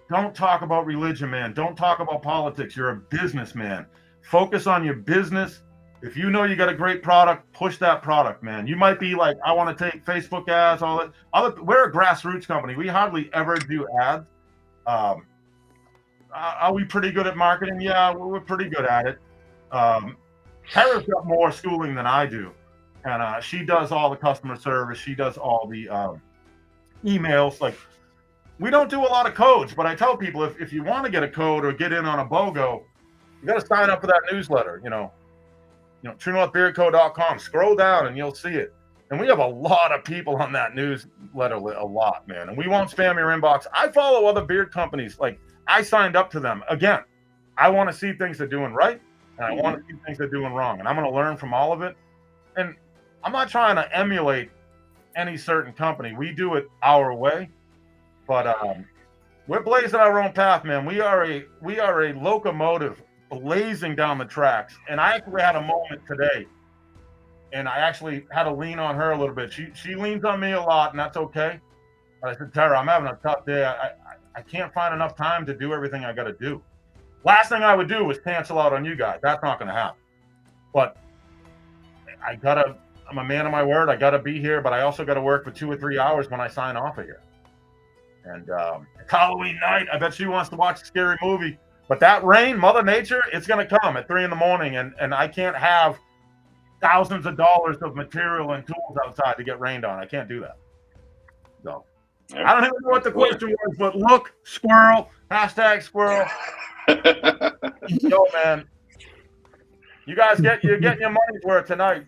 don't talk about religion, man. Don't talk about politics. You're a businessman. Focus on your business. If you know you got a great product, push that product, man. You might be like, I want to take Facebook ads, all that. We're a grassroots company. We hardly ever do ads. Are we pretty good at marketing? Yeah, we're pretty good at it. Tara's got more schooling than I do. And she does all the customer service. She does all the emails. Like, we don't do a lot of codes, but I tell people if you want to get a code or get in on a BOGO, you got to sign up for that newsletter, TrueNorthBeardCo.com. Scroll down and you'll see it. And we have a lot of people on that newsletter, a lot, man. And we won't spam your inbox. I follow other beard companies. Like, I signed up to them. Again, I want to see things they're doing right, and I want to see things they're doing wrong. And I'm going to learn from all of it. And I'm not trying to emulate any certain company. We do it our way. But we're blazing our own path, man. We are a locomotive blazing down the tracks. And I actually had a moment today, and I actually had to lean on her a little bit. She leans on me a lot, and that's okay. But I said, Tara, I'm having a tough day. I can't find enough time to do everything I got to do. Last thing I would do was cancel out on you guys. That's not going to happen. But I'm a man of my word. I got to be here, but I also got to work for 2 or 3 hours when I sign off of here. And it's Halloween night. I bet she wants to watch a scary movie. But that rain, Mother Nature, it's going to come at 3 a.m. And I can't have thousands of dollars of material and tools outside to get rained on. I can't do that. So I don't even know what the question was, but look, squirrel, hashtag squirrel. Yo, man, you guys you're getting your money's worth tonight.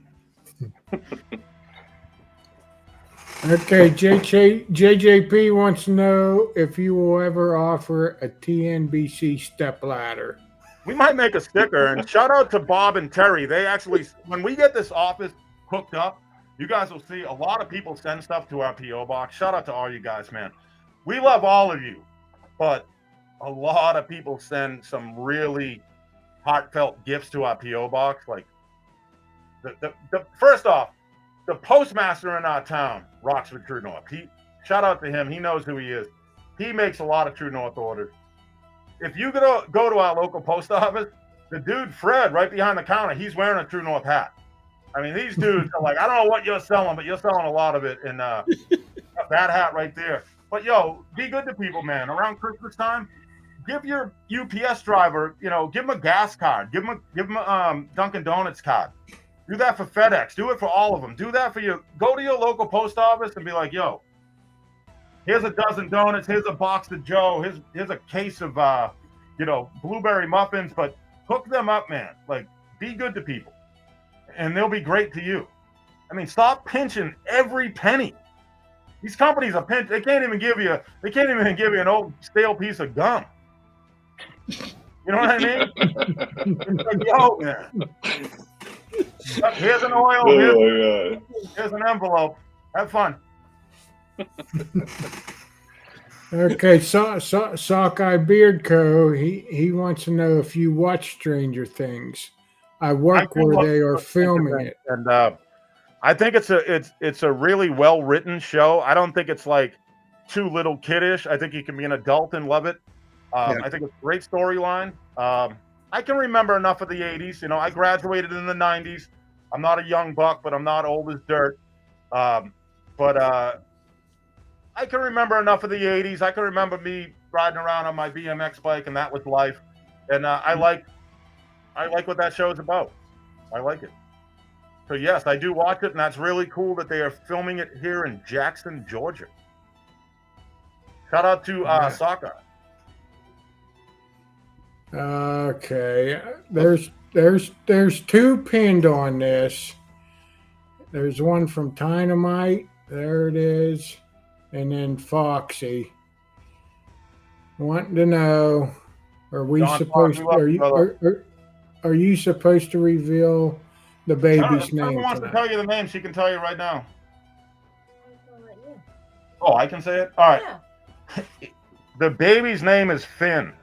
Okay, JJP wants to know if you will ever offer a TNBC stepladder. We might make a sticker, and shout out to Bob and Terry. They actually, when we get this office hooked up, you guys will see a lot of people send stuff to our P.O. box. Shout out to all you guys, man. We love all of you, but a lot of people send some really heartfelt gifts to our PO box. Like the first off, the postmaster in our town rocks with True North. Shout out to him. He knows who he is. He makes a lot of True North orders. If you go to our local post office, the dude Fred right behind the counter, he's wearing a True North hat. I mean, these dudes are like, I don't know what you're selling, but you're selling a lot of it. And that hat right there. But yo, be good to people, man. Around Christmas time, give your UPS driver, give him a gas card, give him a Dunkin' Donuts card. Do that for FedEx. Do it for all of them. Do that for you. Go to your local post office and be like, yo, here's a dozen donuts. Here's a box of Joe. Here's a case of blueberry muffins. But hook them up, man. Like, be good to people, and they'll be great to you. I mean, stop pinching every penny. These companies are pinch. They can't even give you an old stale piece of gum. You know what I mean? It's like, yo, man. Here's an oil. Here's an envelope. Have fun. Okay, Sockeye Beard Co. He wants to know if you watch Stranger Things. I work where they are filming it, and I think it's a really well written show. I don't think it's like too little kiddish. I think you can be an adult and love it. I think it's a great storyline. I can remember enough of the 80s. I graduated in the 90s. I'm not a young buck, but I'm not old as dirt. But I can remember enough of the 80s. I can remember me riding around on my BMX bike, and that was life. And I like what that show is about. I like it. So yes, I do watch it, and that's really cool that they are filming it here in Jackson, Georgia. Shout out to Soccer. Okay, there's two pinned on this. There's one from Dynamite. There it is, and then Foxy wanting to know: are we supposed? Are you supposed to reveal the baby's name? If someone wants to tell you the name, she can tell you right now. Oh, I can say it. All right. Yeah. The baby's name is Finn.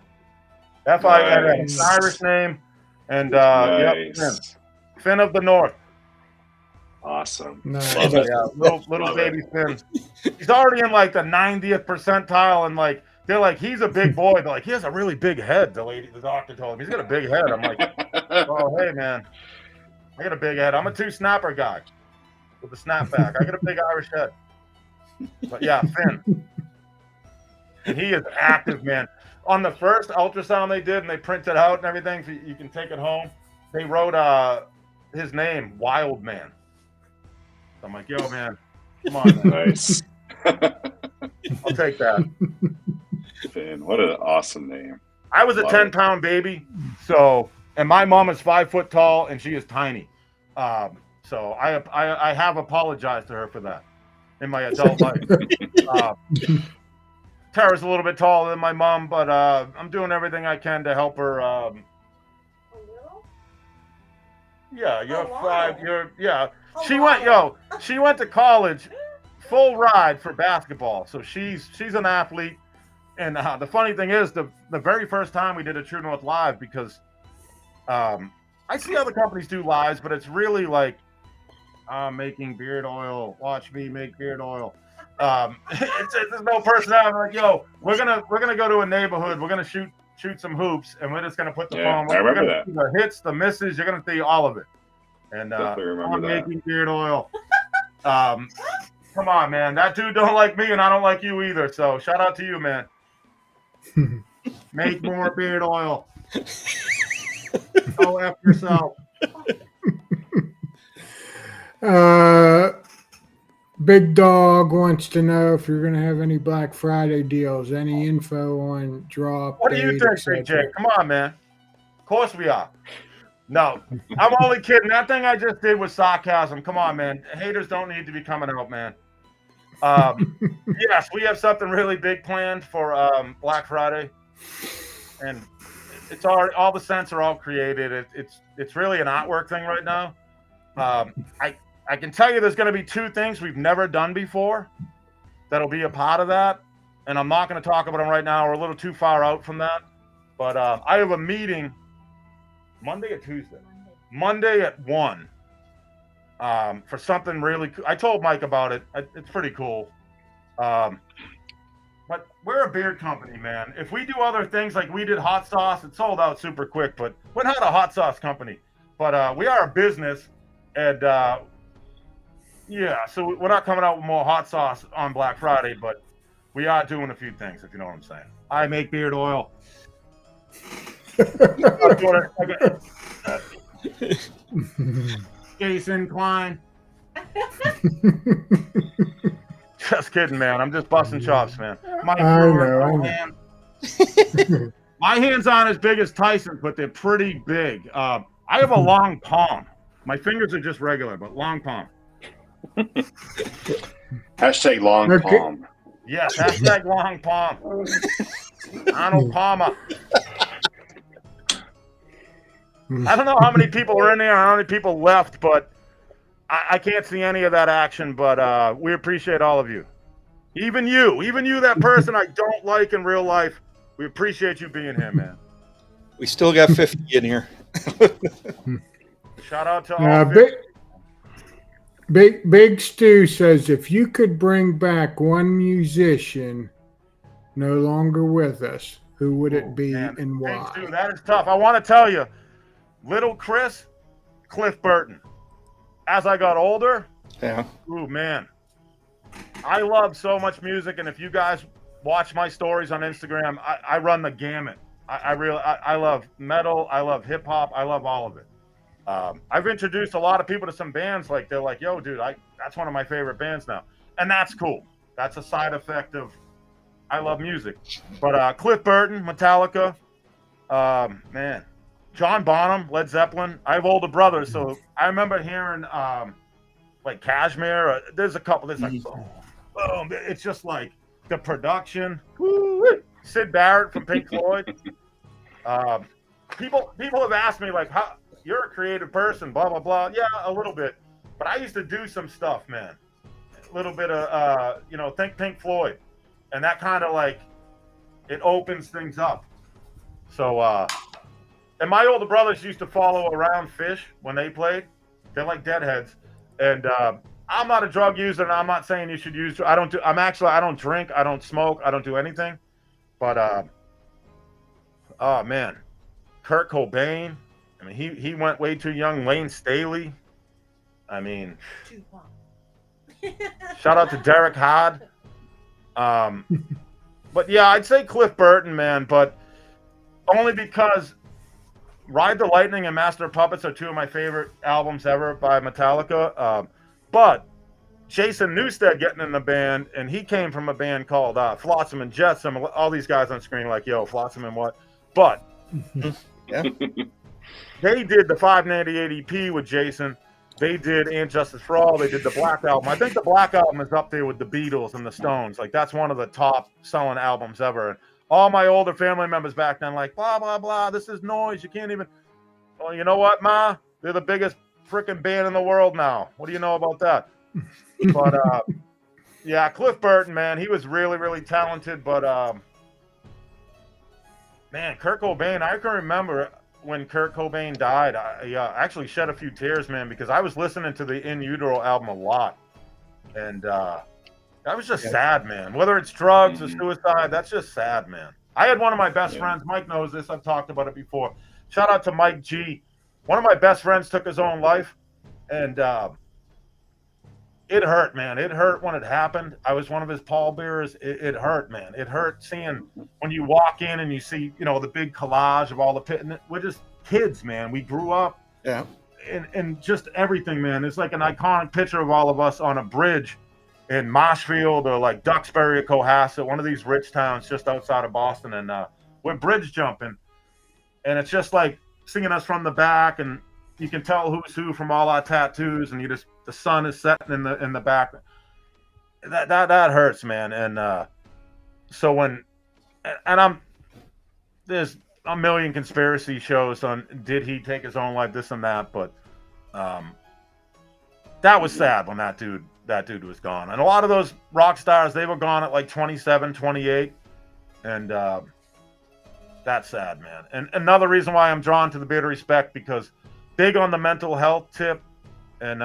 F-I-N-N. It's an Irish name. And Finn. Finn of the North. Awesome. Nice. Little baby Finn. He's already in like the 90th percentile, and like they're like, he's a big boy. They're like, he has a really big head. The doctor told him he's got a big head. I'm like, oh hey man, I got a big head. I'm a 2-snapper guy with a snapback. I got a big Irish head. But yeah, Finn. And he is active, man. On the first ultrasound they did, and they printed out and everything, so you can take it home. They wrote his name, Wild Man. So I'm like, yo, man, come on, man. Nice. I'll take that. Finn, what an awesome name. I was a 10-pound baby, and my mom is 5 foot tall, and she is tiny. So I have apologized to her for that in my adult life. Tara's a little bit taller than my mom, but I'm doing everything I can to help her. Yeah, you're 5. She went to college, full ride for basketball. So she's an athlete. And the funny thing is, the very first time we did a True North live, because I see other companies do lives, but it's really like, I'm making beard oil. Watch me make beard oil. There's no personality. I'm like, yo, we're gonna go to a neighborhood. We're gonna shoot some hoops, and we're just gonna put the phone. I remember that. The hits, the misses. You're gonna see all of it. And I'm making beard oil. Come on, man. That dude don't like me, and I don't like you either. So shout out to you, man. Make more beard oil. Go F yourself. Big Dog wants to know if you're going to have any Black Friday deals, any info on drop. What do you think, Big Jake? Come on, man. Of course we are. No, I'm only kidding. That thing I just did was sarcasm. Come on, man. Haters don't need to be coming out, man. Yes, we have something really big planned for Black Friday, and it's all the scents are all created. It's really an artwork thing right now. I can tell you there's going to be 2 things we've never done before that'll be a part of that, and I'm not going to talk about them right now. We're a little too far out from that, but I have a meeting Monday or Tuesday? Monday at 1. For something really cool. I told Mike about it. It's pretty cool. But we're a beer company, man. If we do other things like we did hot sauce, it sold out super quick, but we're not a hot sauce company. But we are a business, and yeah, so we're not coming out with more hot sauce on Black Friday, but we are doing a few things, if you know what I'm saying. I make beard oil. Jason Klein. Just kidding, man. I'm just busting chops, man. My hands aren't as big as Tyson's, but they're pretty big. I have a long palm. My fingers are just regular, but long palm. Hashtag long palm. Yes, hashtag long palm. Arnold Palmer. I don't know how many people are in there, how many people left, but I can't see any of that action, but we appreciate all of you. Even you, that person I don't like in real life, we appreciate you being here, man. We still got 50 in here. Shout out to all 50. Big Stu says, if you could bring back one musician no longer with us, who would it be and why? Big Stu, that is tough. I want to tell you, little Chris, Cliff Burton. As I got older, ooh, man, I love so much music. And if you guys watch my stories on Instagram, I run the gamut. I love metal. I love hip hop. I love all of it. I've introduced a lot of people to some bands. Like they're like, yo, dude, that's one of my favorite bands now. And that's cool. That's a side effect of I love music. But Cliff Burton, Metallica, man. John Bonham, Led Zeppelin. I have older brothers, so I remember hearing like Kashmir. There's a couple. There's like boom, boom. It's just like the production. Woo, Sid Barrett from Pink Floyd. People have asked me like, how you're a creative person, blah blah blah. Yeah, a little bit, but I used to do some stuff, man. A little bit of think Pink Floyd, and that kind of like it opens things up. So. And my older brothers used to follow around Fish when they played. They're like deadheads. And I'm not a drug user, and I'm not saying you should use. I don't drink. I don't smoke. I don't do anything. But oh man, Kurt Cobain. I mean, he went way too young. Lane Staley. I mean, shout out to Derek Hard. But yeah, I'd say Cliff Burton, man. But only because Ride the Lightning and Master of Puppets are two of my favorite albums ever by Metallica. But Jason Newsted getting in the band, and he came from a band called Flotsam and Jetsam. All these guys on screen like, yo, Flotsam and what? But they did the 598 EP with Jason. They did And Justice for All. They did the Black Album. I think the Black Album is up there with the Beatles and the Stones. Like, that's one of the top selling albums ever. All my older family members back then, like, blah, blah, blah, this is noise. You can't even. Well, you know what, Ma? They're the biggest freaking band in the world now. What do you know about that? But, yeah, Cliff Burton, man, he was really, really talented. But, man, Kurt Cobain, I can remember when Kurt Cobain died. I actually shed a few tears, man, because I was listening to the In Utero album a lot. And, that was just sad, man. Whether it's drugs or suicide, that's just sad, man. I had one of my best friends. Mike knows this. I've talked about it before. Shout out to Mike G. One of my best friends took his own life, and it hurt, man. It hurt when it happened. I was one of his pallbearers. It hurt, man. It hurt seeing when you walk in and you see, the big collage of all the pit. And we're just kids, man. We grew up. Yeah. And just everything, man. It's like an iconic picture of all of us on a bridge in Marshfield or like Duxbury or Cohasset, one of these rich towns just outside of Boston, and we're bridge jumping, and it's just like seeing us from the back, and you can tell who's who from all our tattoos, and the sun is setting in the back. That hurts, man. And so there's a million conspiracy shows on did he take his own life, this and that, but that was sad when that dude was gone. And a lot of those rock stars, they were gone at like 27, 28. And that's sad, man. And another reason why I'm drawn to the Beard of Respect, because big on the mental health tip and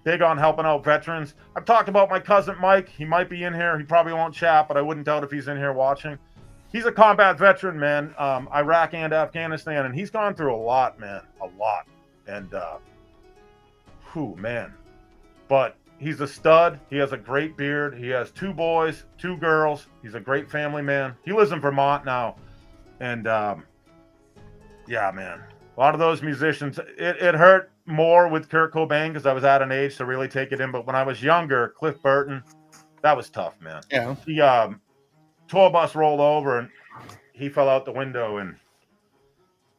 big on helping out veterans. I've talked about my cousin Mike. He might be in here. He probably won't chat, but I wouldn't doubt if he's in here watching. He's a combat veteran, man, Iraq and Afghanistan, and he's gone through a lot, man, a lot. And, man. But he's a stud. He has a great beard. He has 2 boys, 2 girls. He's a great family man. He lives in Vermont now. And, yeah, man, a lot of those musicians, it hurt more with Kurt Cobain because I was at an age to really take it in. But when I was younger, Cliff Burton, that was tough, man. Yeah. He, tour bus rolled over and he fell out the window, and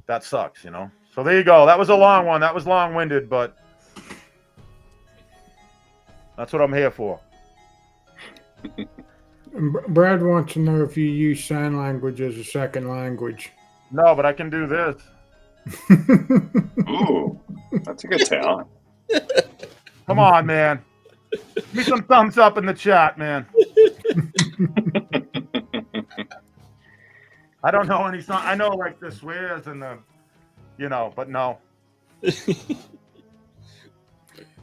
that sucks, you know. So there you go. That was a long one. That was long-winded, but that's what I'm here for. Brad wants to know if you use sign language as a second language. No, but I can do this. Ooh, that's a good talent. Come on, man. Give me some thumbs up in the chat, man. I don't know any song. I know like the swears and the, but no.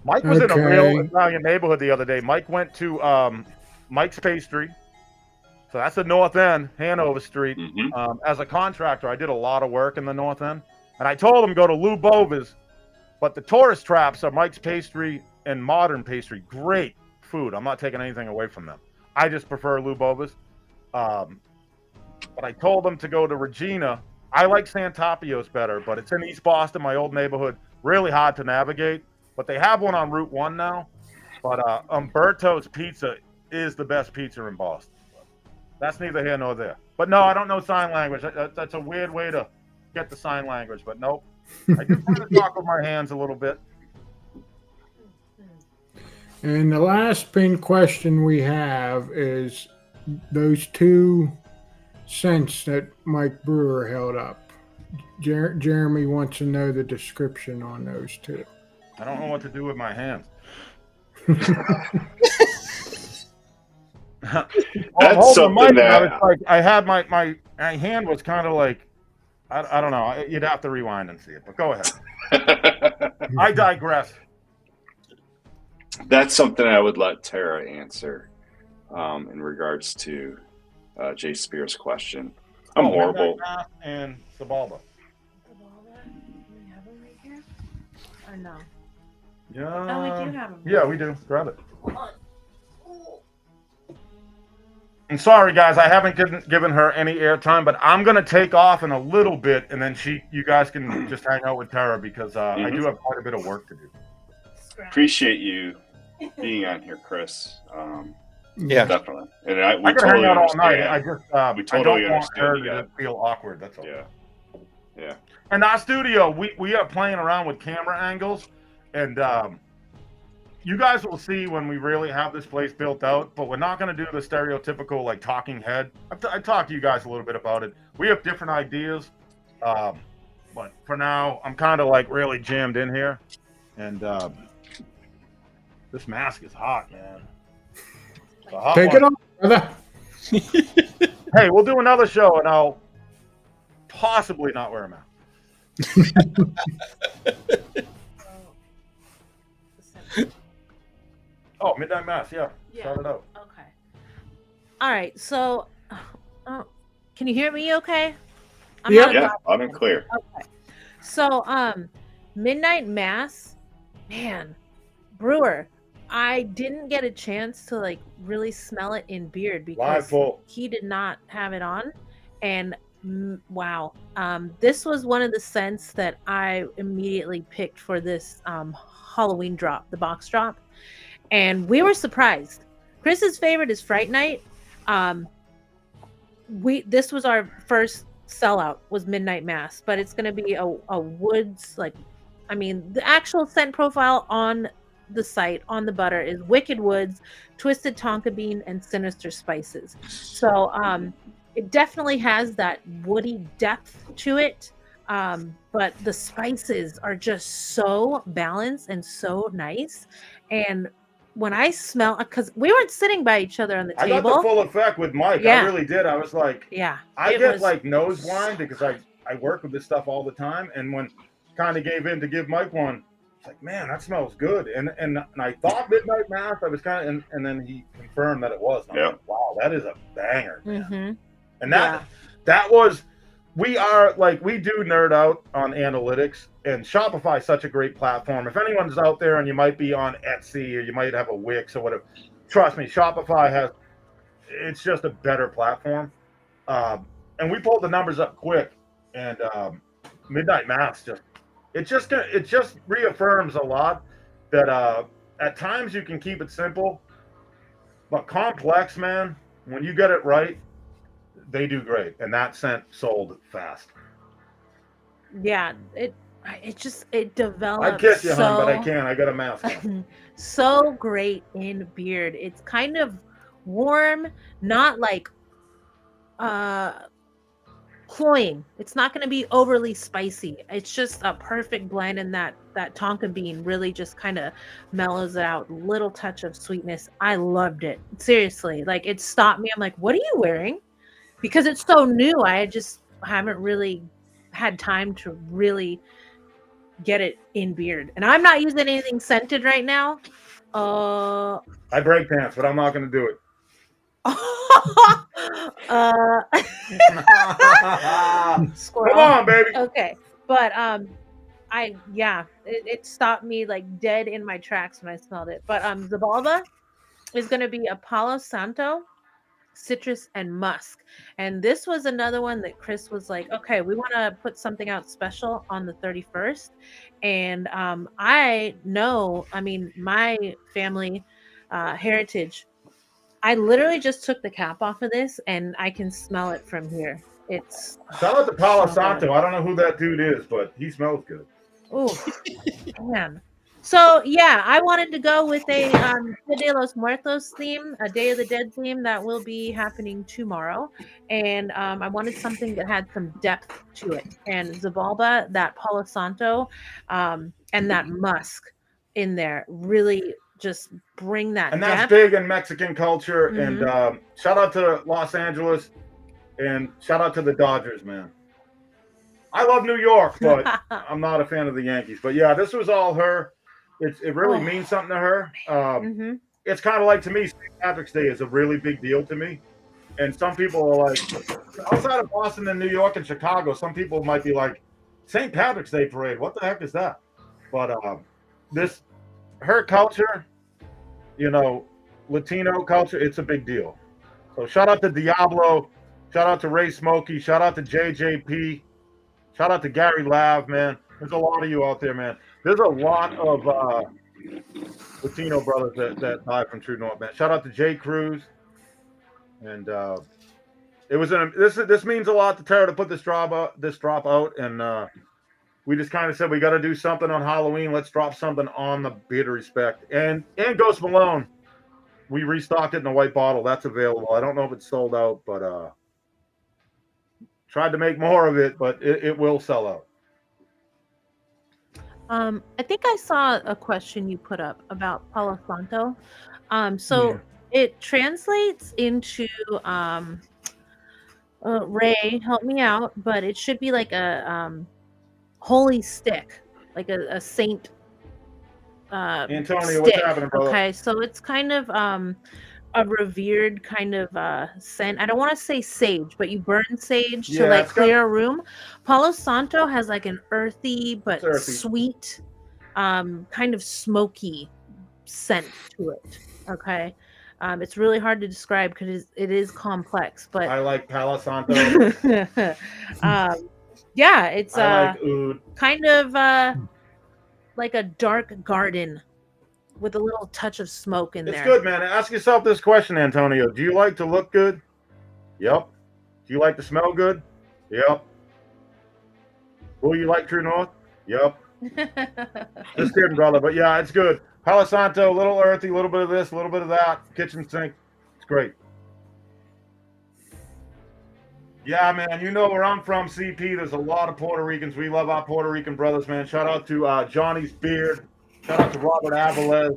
Mike was in a real Italian neighborhood the other day. Mike went to Mike's Pastry. So that's the North End, Hanover Street. As a contractor, I did a lot of work in the North End. And I told him go to Lou Bova's. But the tourist traps are Mike's Pastry and Modern Pastry. Great food. I'm not taking anything away from them. I just prefer Lou Bova's. But I told them to go to Regina. I like Sant'Apio's better, but it's in East Boston, my old neighborhood. Really hard to navigate. But they have one on Route 1 now. But Umberto's Pizza is the best pizza in Boston. That's neither here nor there. But no, I don't know sign language. That's a weird way to get the sign language. But nope. I just want to talk with my hands a little bit. And the last pinned question we have is those 2 scents that Mike Brewer held up. Jeremy wants to know the description on those 2. I don't know what to do with my hands. That's something that I had my hand was kind of like, I don't know. You'd have to rewind and see it, but go ahead. I digress. That's something I would let Tara answer in regards to Jay Spears' question. I'm horrible. And Sabalba. Do we have them right here? Or no? Yeah. Oh, we do have them. Yeah, we do. Grab it. I'm sorry, guys. I haven't given her any airtime, but I'm going to take off in a little bit, and then you guys can just hang out with Tara because I do have quite a bit of work to do. Appreciate you being on here, Chris. Yeah, definitely. And I can totally hang out all understand. night. I just we totally I don't want her understand. to feel awkward. That's all. Yeah. In our studio, we are playing around with camera angles, and you guys will see when we really have this place built out. But we're not going to do the stereotypical like talking head. I talked to you guys a little bit about it. We have different ideas, but for now, I'm kind of like really jammed in here, and this mask is hot, man. Take it off, brother. Hey, we'll do another show, and I'll possibly not wear a mask. Oh, Midnight Mass, yeah. Shout it out. Okay. All right. So, can you hear me? Okay. Yeah, I'm in clear. Okay. So, Midnight Mass, man, Brewer. I didn't get a chance to like really smell it in Beard because he did not have it on, and wow, this was one of the scents that I immediately picked for this Halloween drop, the box drop, and we were surprised. Chris's favorite is Fright Night. This was our first sellout was Midnight Mass, but it's going to be a woods the actual scent profile on the site on the butter is Wicked Woods, Twisted Tonka Bean, and Sinister Spices. So it definitely has that woody depth to it, but the spices are just so balanced and so nice. And when I smell, because we weren't sitting by each other on the I table. got the full effect with Mike. Yeah. I really did. I was like, Yeah. I it get was- like nose blind because I work with this stuff all the time. And when kind of gave in to give Mike one, it's like, man, that smells good. And I thought Midnight Mass. I was kind of, and then he confirmed that it was. And I'm like, wow, that is a banger, man. Mm-hmm. And that was, we do nerd out on analytics, and Shopify is such a great platform. If anyone's out there and you might be on Etsy or you might have a Wix or whatever, trust me, Shopify it's just a better platform. And we pulled the numbers up quick, and Midnight Mass it just reaffirms a lot that at times you can keep it simple, but complex, man, when you get it right, they do great. And that scent sold fast. Yeah, it developed. I kiss you, hon, but I can't. I got a mask on. So great in beard. It's kind of warm, not like cloying. It's not going to be overly spicy. It's just a perfect blend, and that tonka bean really just kind of mellows it out. Little touch of sweetness. I loved it. Seriously, like it stopped me. I'm like, what are you wearing? Because it's so new. I just haven't really had time to really get it in beard, and I'm not using anything scented right now. I break pants, but I'm not going to do it. Squirrel. Come on, baby. Okay, but it stopped me like dead in my tracks when I smelled it. But Zabalba is going to be a Palo Santo, citrus, and musk. And this was another one that Chris was like, okay, we want to put something out special on the 31st. And I know, I mean, my family heritage, I literally just took the cap off of this and I can smell it from here. It's shout out to Palo so Santo. good. I don't know who that dude is, but he smells good. Oh, man. So yeah, I wanted to go with a Dia de los Muertos theme, a Day of the Dead theme that will be happening tomorrow, and I wanted something that had some depth to it. And Zabalba, that Palo Santo, and that musk in there really just bring that. And that's depth. big in Mexican culture. Mhm. And shout out to Los Angeles, and shout out to the Dodgers, man. I love New York, but I'm not a fan of the Yankees. But yeah, this was all her. It really means something to her. It's kind of like, to me, St. Patrick's Day is a really big deal to me. And some people are like, outside of Boston and New York and Chicago, some people might be like, St. Patrick's Day parade, what the heck is that? But her culture, you know, Latino culture, it's a big deal. So shout out to Diablo, shout out to Ray Smokey, shout out to JJP, shout out to Gary Lav, man. There's a lot of you out there, man. There's a lot of Latino brothers that died from True North, man. Shout out to Jay Cruz. And it was this means a lot to Tara to put this drop out, and we just kind of said we got to do something on Halloween. Let's drop something on the Beard of Respect and Ghost Malone. We restocked it in a white bottle. That's available. I don't know if it's sold out, but tried to make more of it, but it will sell out. I think I saw a question you put up about Palo Santo. So it translates into Ray, help me out, but it should be like a holy stick, like a saint. Antonio, stick. what's happening, brother? Okay, so it's kind of a revered kind of scent. I don't want to say sage, but you burn sage to like clear a room. Palo Santo has like an earthy but sweet, kind of smoky scent to it. Okay. It's really hard to describe because it is complex, but I like Palo Santo. yeah, it's I like oud. Kind of like a dark garden with a little touch of smoke in there. It's good, man. Ask yourself this question, Antonio. Do you like to look good? Yep. Do you like to smell good? Yep. Will you like True North? Yep. Just kidding, brother. But yeah, it's good. Palo Santo, a little earthy, a little bit of this, a little bit of that. Kitchen sink. It's great. Yeah, man. You know where I'm from, CP. There's a lot of Puerto Ricans. We love our Puerto Rican brothers, man. Shout out to Johnny's Beard. Shout out to Robert Avalez.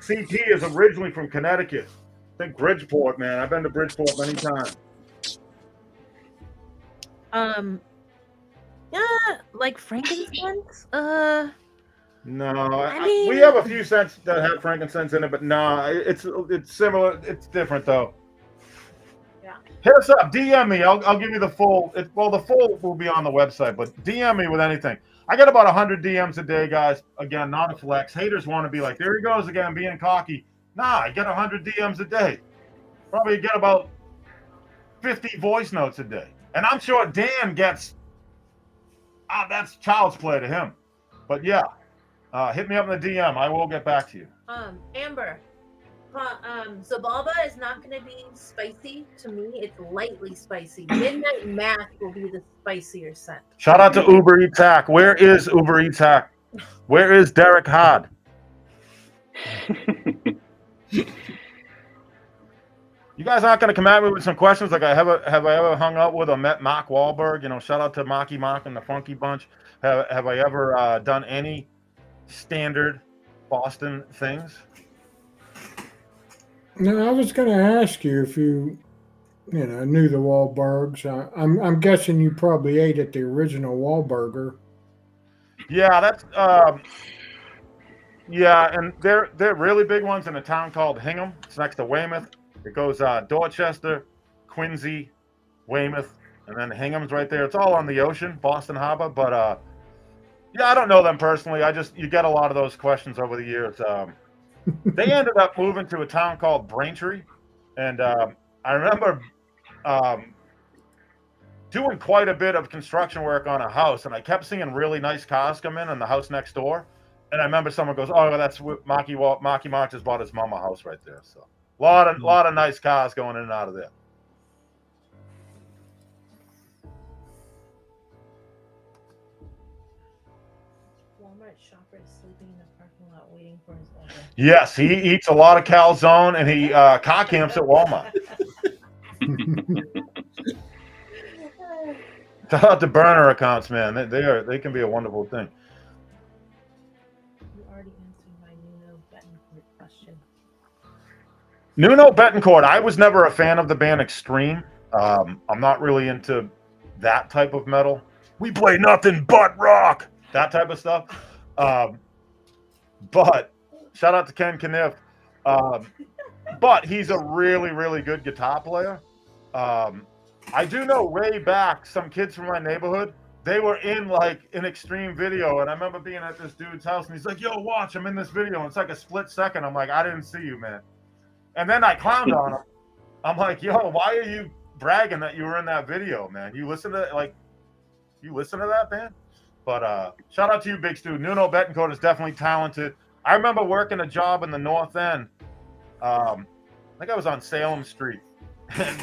CT is originally from Connecticut. I think Bridgeport, man. I've been to Bridgeport many times. Yeah, like frankincense. No, I mean, we have a few scents that have frankincense in it, but no, it's similar. It's different though. Yeah. Hit us up, DM me. I'll give you the full. The full will be on the website, but DM me with anything. I get about 100 DMs a day, guys. Again, not a flex. Haters want to be like, there he goes again, being cocky. Nah, I get 100 DMs a day. Probably get about 50 voice notes a day, and I'm sure Dan gets. That's child's play to him, but yeah. Hit me up in the DM. I will get back to you. Amber, Zabalba is not going to be spicy. To me, it's lightly spicy. Midnight Mass will be the spicier scent. Shout out to Uber Eats Hack. Where is Uber Eats Hack? Where is Derek Hod? You guys aren't going to come at me with some questions like have I ever hung out with or met Mark Wahlberg? You know, shout out to Marky Mark and the Funky Bunch. Have I ever done any standard Boston things? No, I was going to ask you if you knew the Wahlbergs. I'm guessing you probably ate at the original Wahlburger. Yeah, that's and they're really big ones in a town called Hingham. It's next to Weymouth. It goes Dorchester, Quincy, Weymouth, and then Hingham's right there. It's all on the ocean, Boston Harbor. But yeah, I don't know them personally. You get a lot of those questions over the years. They ended up moving to a town called Braintree, and I remember doing quite a bit of construction work on a house, and I kept seeing really nice cars come in the house next door. And I remember someone goes, "Oh, that's Marky Mark just bought his mama house right there." So a lot of nice cars going in and out of there. Walmart shopper is sleeping in the parking lot waiting for his order. Yes, he eats a lot of calzone, and he car camps at Walmart. Shout out to burner accounts, man. They can be a wonderful thing. You already answered my Nuno Betancourt question. Nuno Betancourt, I was never a fan of the band Extreme. I'm not really into that type of metal. We play nothing but rock. That type of stuff. But shout out to Ken Kniff. But he's a really, really good guitar player. I do know way back, some kids from my neighborhood, they were in like an Extreme video. And I remember being at this dude's house and he's like, "Yo, watch, I'm in this video." And it's like a split second. I'm like, "I didn't see you, man." And then I clowned on him. I'm like, "Yo, why are you bragging that you were in that video, man? You listen to that, man?" But shout out to you, Big Stu. Nuno Betancourt is definitely talented. I remember working a job in the North End. I think I was on Salem Street. And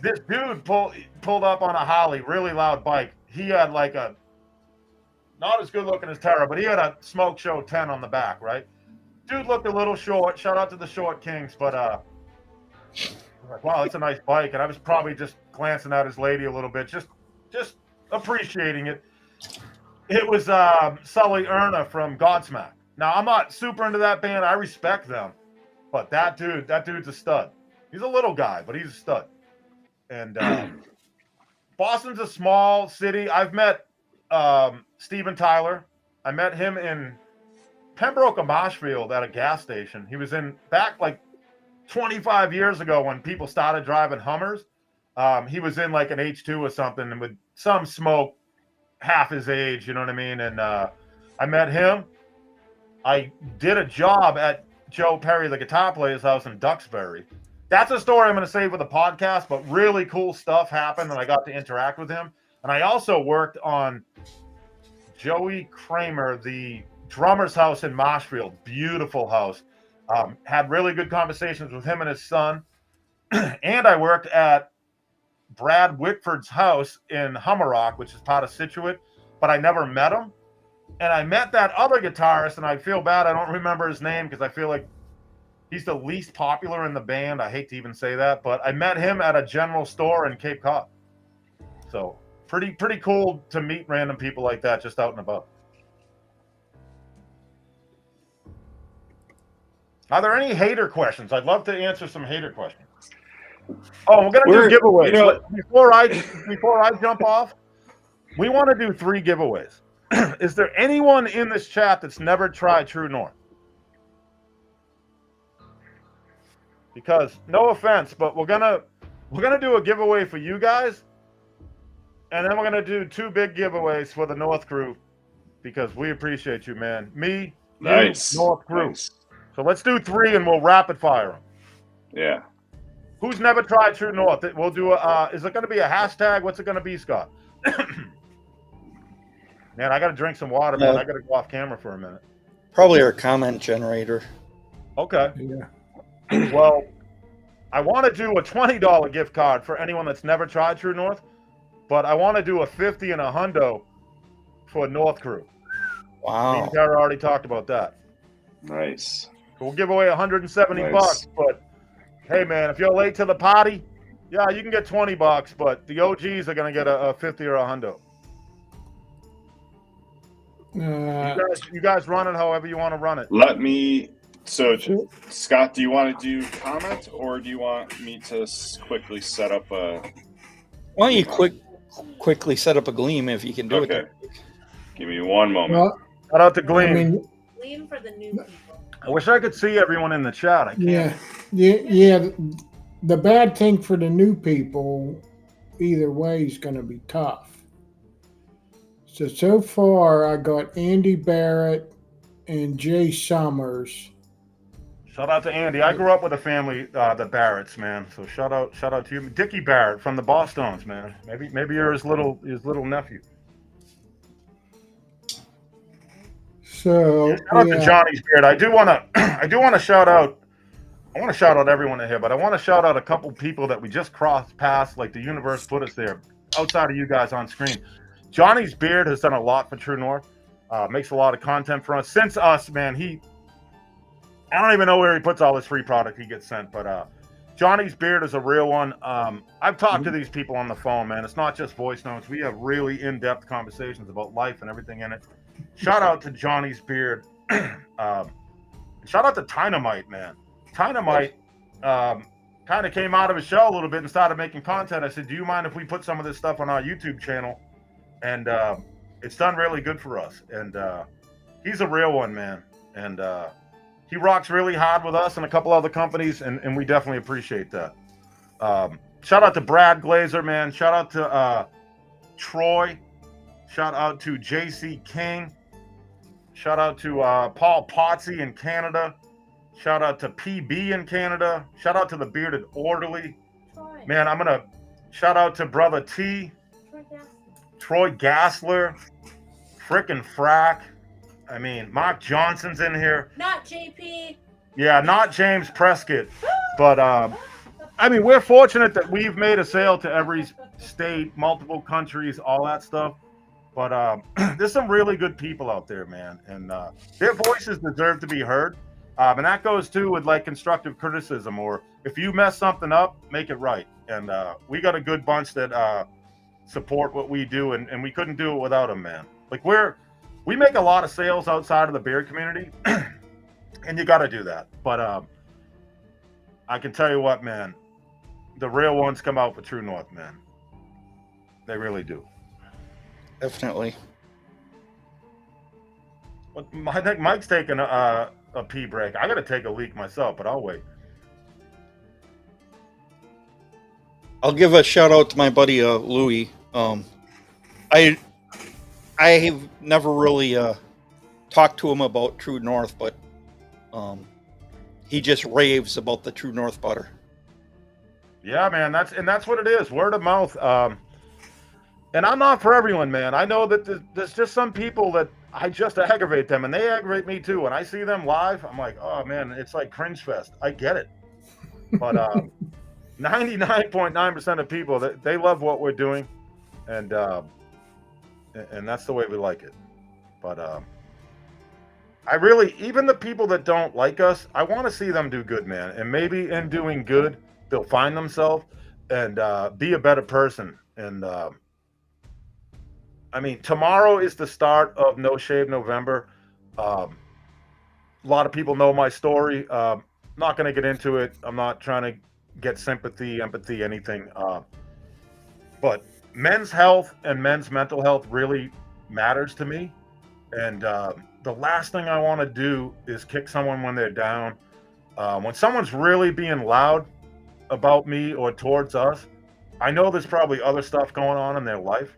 this dude pulled up on a Harley, really loud bike. He had like not as good looking as Tara, but he had a Smoke Show 10 on the back, right? Dude looked a little short. Shout out to the Short Kings, but I was like, wow, that's a nice bike. And I was probably just glancing at his lady a little bit, just appreciating it. It was Sully Erna from Godsmack. Now, I'm not super into that band. I respect them. But that dude's a stud. He's a little guy, but he's a stud. And Boston's a small city. I've met Steven Tyler. I met him in Pembroke or Marshfield at a gas station. He was in back like 25 years ago when people started driving Hummers. He was in like an H2 or something and with some smoke half his age, you know what I mean? And I met him. I did a job at Joe Perry, the guitar player's house in Duxbury. That's a story I'm going to save for the podcast, but really cool stuff happened and I got to interact with him. And I also worked on Joey Kramer, the drummer's house in Marshfield. Beautiful house. Had really good conversations with him and his son. And I worked at Brad Whitford's house in Hummerock, which is part of Situate, but I never met him. And I met that other guitarist, and I feel bad I don't remember his name because I feel like he's the least popular in the band. I hate to even say that, but I met him at a general store in Cape Cod. So pretty cool to meet random people like that just out and about. Are there any hater questions? I'd love to answer some hater questions. Oh, we're gonna do giveaways. You know, Before I jump off, we want to do 3 giveaways. Is there anyone in this chat that's never tried True North? Because no offense, but we're gonna do a giveaway for you guys, and then we're gonna do 2 big giveaways for the North crew because we appreciate you, man. Me, nice, you, North crew. Nice. So let's do 3 and we'll rapid fire them. Yeah. Who's never tried True North? We'll do a. Is it going to be a hashtag? What's it going to be, Scott? Man, I got to drink some water, man. I got to go off camera for a minute. Probably our comment generator. Okay. Yeah. Well, I want to do a $20 gift card for anyone that's never tried True North, but I want to do a $50 and a $100 for North crew. Wow. Me and Tara already talked about that. Nice. So we'll give away 170 Nice. bucks, but hey, man, if you're late to the party, yeah, you can get 20 bucks, but the OGs are going to get a 50 or a $100. You guys run it however you want to run it. Let me. So, Scott, do you want to do comment, or do you want me to quickly set up a? Why don't you quickly set up a Gleam if you can do Okay. it? Give me one moment. Well, Shout out to Gleam. I mean, Gleam for the new people. I wish I could see everyone in the chat. I can't. yeah. The bad thing for the new people, either way, is going to be tough. So far, I got Andy Barrett and Jay Summers. Shout out to Andy. I grew up with a family, the Barretts, man. So shout out to you, Dickie Barrett from the Bosstones, man. Maybe you're his little nephew. So shout out to Johnny's Beard. I do want to shout out. I want to shout out everyone in here, but I want to shout out a couple people that we just crossed past, like the universe put us there, outside of you guys on screen. Johnny's Beard has done a lot for True North. Makes a lot of content for us. Since us, man, I don't even know where he puts all this free product he gets sent, but Johnny's Beard is a real one. I've talked to these people on the phone, man. It's not just voice notes. We have really in-depth conversations about life and everything in it. Shout out to Johnny's Beard. Shout out to Dynamite, man. Dynamite kind of came out of his shell a little bit and started making content. I said, do you mind if we put some of this stuff on our YouTube channel? And it's done really good for us. And he's a real one, man. And he rocks really hard with us and a couple other companies, and we definitely appreciate that. Shout out to Brad Glazer, man. Shout out to Troy. Shout out to JC King. Shout out to Paul Potsy in Canada. Shout out to PB in Canada. Shout out to the Bearded Orderly. Troy. Man, I'm going to shout out to Brother T. Troy Gassler. Frickin' Frack. I mean, Mark Johnson's in here. Not JP. Yeah, not James Prescott. But, I mean, we're fortunate that we've made a sale to every state, multiple countries, all that stuff. But there's some really good people out there, man. And their voices deserve to be heard. And that goes, too, with, like, constructive criticism. Or if you mess something up, make it right. And we got a good bunch that support what we do. And we couldn't do it without them, man. Like, we make a lot of sales outside of the beer community. And you got to do that. But I can tell you what, man. The real ones come out for True North, man. They really do. Definitely. Well, I think Mike's taking a pee break. I got to take a leak myself, but I'll wait. I'll give a shout out to my buddy Louis. I have never really talked to him about True North, but he just raves about the True North butter. Yeah, man, that's what it is. Word of mouth. And I'm not for everyone, man. I know that there's just some people that I just aggravate them, and they aggravate me too. When I see them live, I'm like, oh man, it's like cringe fest. I get it, but 99.9% of people they love what we're doing, and that's the way we like it. But I really, even the people that don't like us, I want to see them do good, man. And maybe in doing good, they'll find themselves and be a better person. And I mean, tomorrow is the start of No Shave November. A lot of people know my story. I'm not going to get into it. I'm not trying to get sympathy, empathy, anything. But men's health and men's mental health really matters to me. And the last thing I want to do is kick someone when they're down. When someone's really being loud about me or towards us, I know there's probably other stuff going on in their life.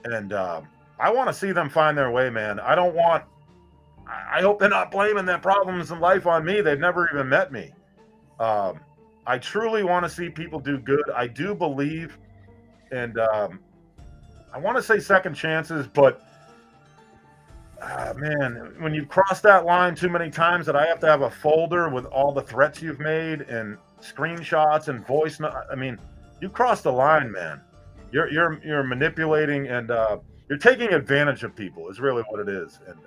And I want to see them find their way, man. I hope they're not blaming their problems in life on me. They've never even met me. I truly want to see people do good. I do believe, and I want to say second chances, but man, when you cross that line too many times that I have to have a folder with all the threats you've made and screenshots and voice, I mean, you crossed the line, man. You're manipulating and you're taking advantage of people is really what it is. And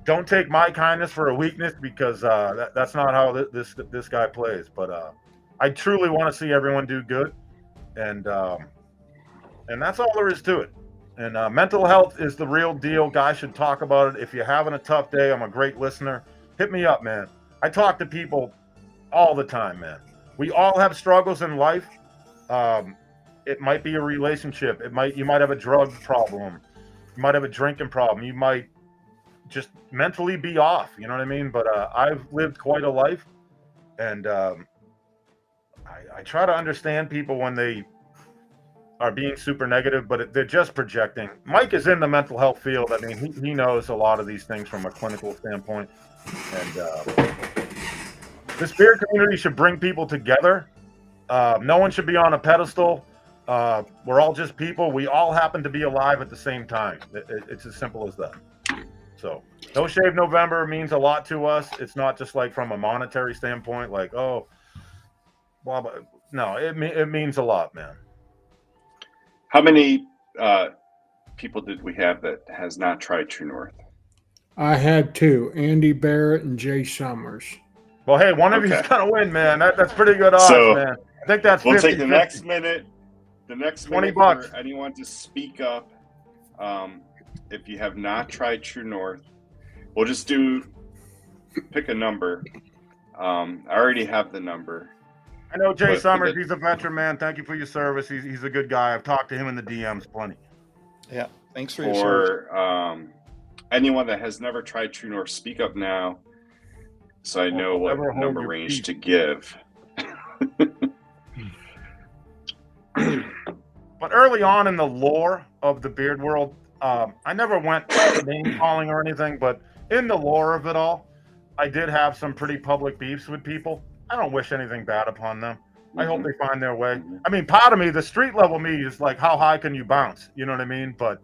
don't take my kindness for a weakness, because that's not how this guy plays. But I truly want to see everyone do good, and that's all there is to it. And mental health is the real deal. Guys should talk about it. If you're having a tough day, I'm a great listener. Hit me up, man. I talk to people all the time, man. We all have struggles in life. It might be a relationship. You might have a drug problem. You might have a drinking problem. You might just mentally be off. You know what I mean? But I've lived quite a life, and I try to understand people when they are being super negative, but they're just projecting. Mike is in the mental health field. I mean, he knows a lot of these things from a clinical standpoint. And the spirit community should bring people together. No one should be on a pedestal. We're all just people. We all happen to be alive at the same time. It's as simple as that. So No Shave November means a lot to us. It's not just like from a monetary standpoint, like, oh, blah, blah. No, it means a lot, man. How many people did we have that has not tried True North? I had two, Andy Barrett and Jay Summers. Well, hey, one of you's gonna win, man. That's pretty good odds, man. I think that's 50, we'll take the next minute. The next $20 minute for anyone to speak up. If you have not tried True North, we'll just pick a number. I already have the number. I know Jay Summers. He's a veteran, man. Thank you for your service. He's a good guy. I've talked to him in the DMs plenty. Yeah, thanks for your service. For anyone that has never tried True North, speak up now, so I know what number range to give. But early on in the lore of the beard world, I never went name calling or anything, but in the lore of it all, I did have some pretty public beefs with people. I don't wish anything bad upon them. I hope they find their way. I mean, part of me, the street level me, is like, how high can you bounce? You know what I mean? But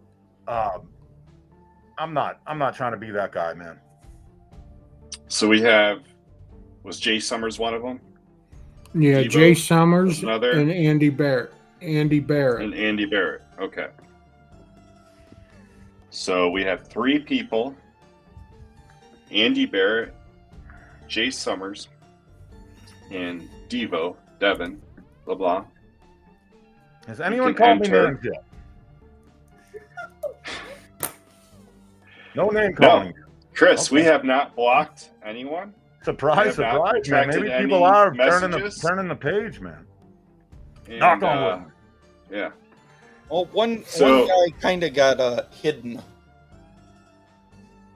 I'm not trying to be that guy, man. So was Jay Summers one of them? Yeah, Devo Jay Summers another? And Andy Barrett. And Andy Barrett. Okay. So we have 3 people: Andy Barrett, Jay Summers, and Devin LeBlanc. Has anyone called me names yet? No name calling. No. Chris, we have not blocked anyone. Surprise, man. Maybe people are turning the page, man. And, knock on wood. Yeah. Well, one guy kind of got hidden.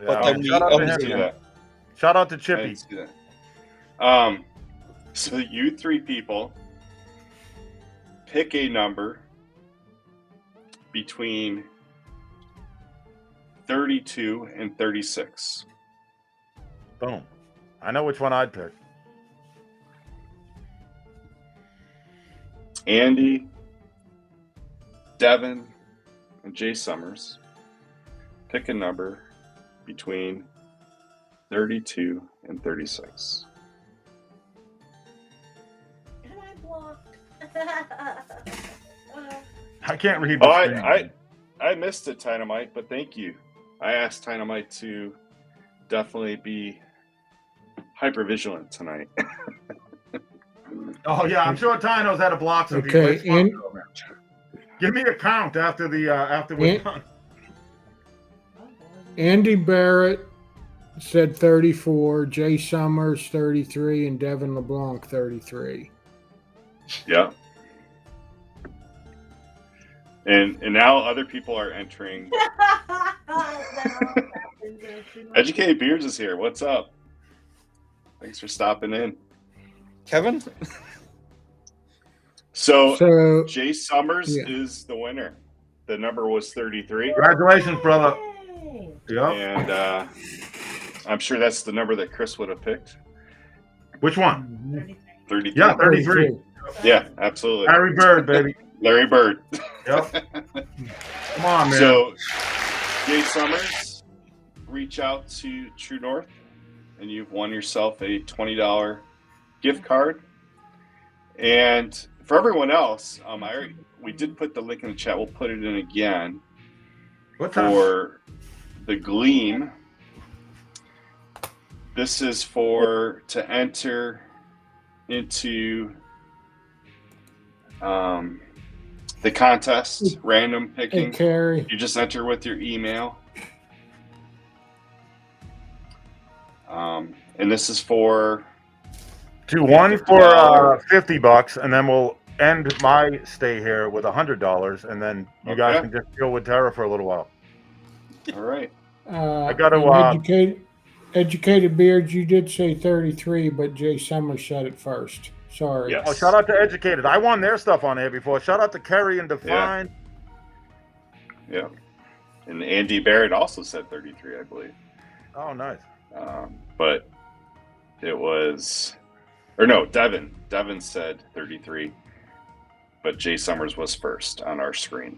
Yeah, but then shout out to Chippy. So you 3 people pick a number between 32 and 36. Boom. I know which one I'd pick. Andy, Devin, and Jay Summers. Pick a number between 32 and 36. And I blocked. I can't read the I missed it, Dynamite, but thank you. I asked Dynamite to definitely be hyper vigilant tonight. Oh yeah, I'm sure Tino's had to block some people. Give me a count after we're done. Andy Barrett, said 34. Jay Summers 33, and Devin LeBlanc 33. Yeah. And now other people are entering. Educated Beards is here. What's up? Thanks for stopping in. Kevin? So Jay Summers is the winner. The number was 33. Congratulations, brother. Yep. And I'm sure that's the number that Chris would have picked. Which one? 33. Yeah, 33. Yeah, absolutely. Larry Bird, baby. Larry Bird. Yep. Come on, man. So, Jay Summers, reach out to True North, and you've won yourself a $20 gift card. And for everyone else, we did put the link in the chat. We'll put it in again. What time? For the Gleam. This is to enter into the contest, random picking. Hey, Carrie. You just enter with your email. And this is for one for $50, and then we'll end my stay here with $100, and then you guys can just chill with Tara for a little while. All right. I got to Educated Beards, you did say 33, but Jay Summers said it first. Sorry. Yes. Oh, shout out to Educated. I won their stuff on here before. Shout out to Kerry and Define. Yeah. And Andy Barrett also said 33, I believe. Oh, nice. But it was, or no, Devin. Devin said 33, but Jay Summers was first on our screen.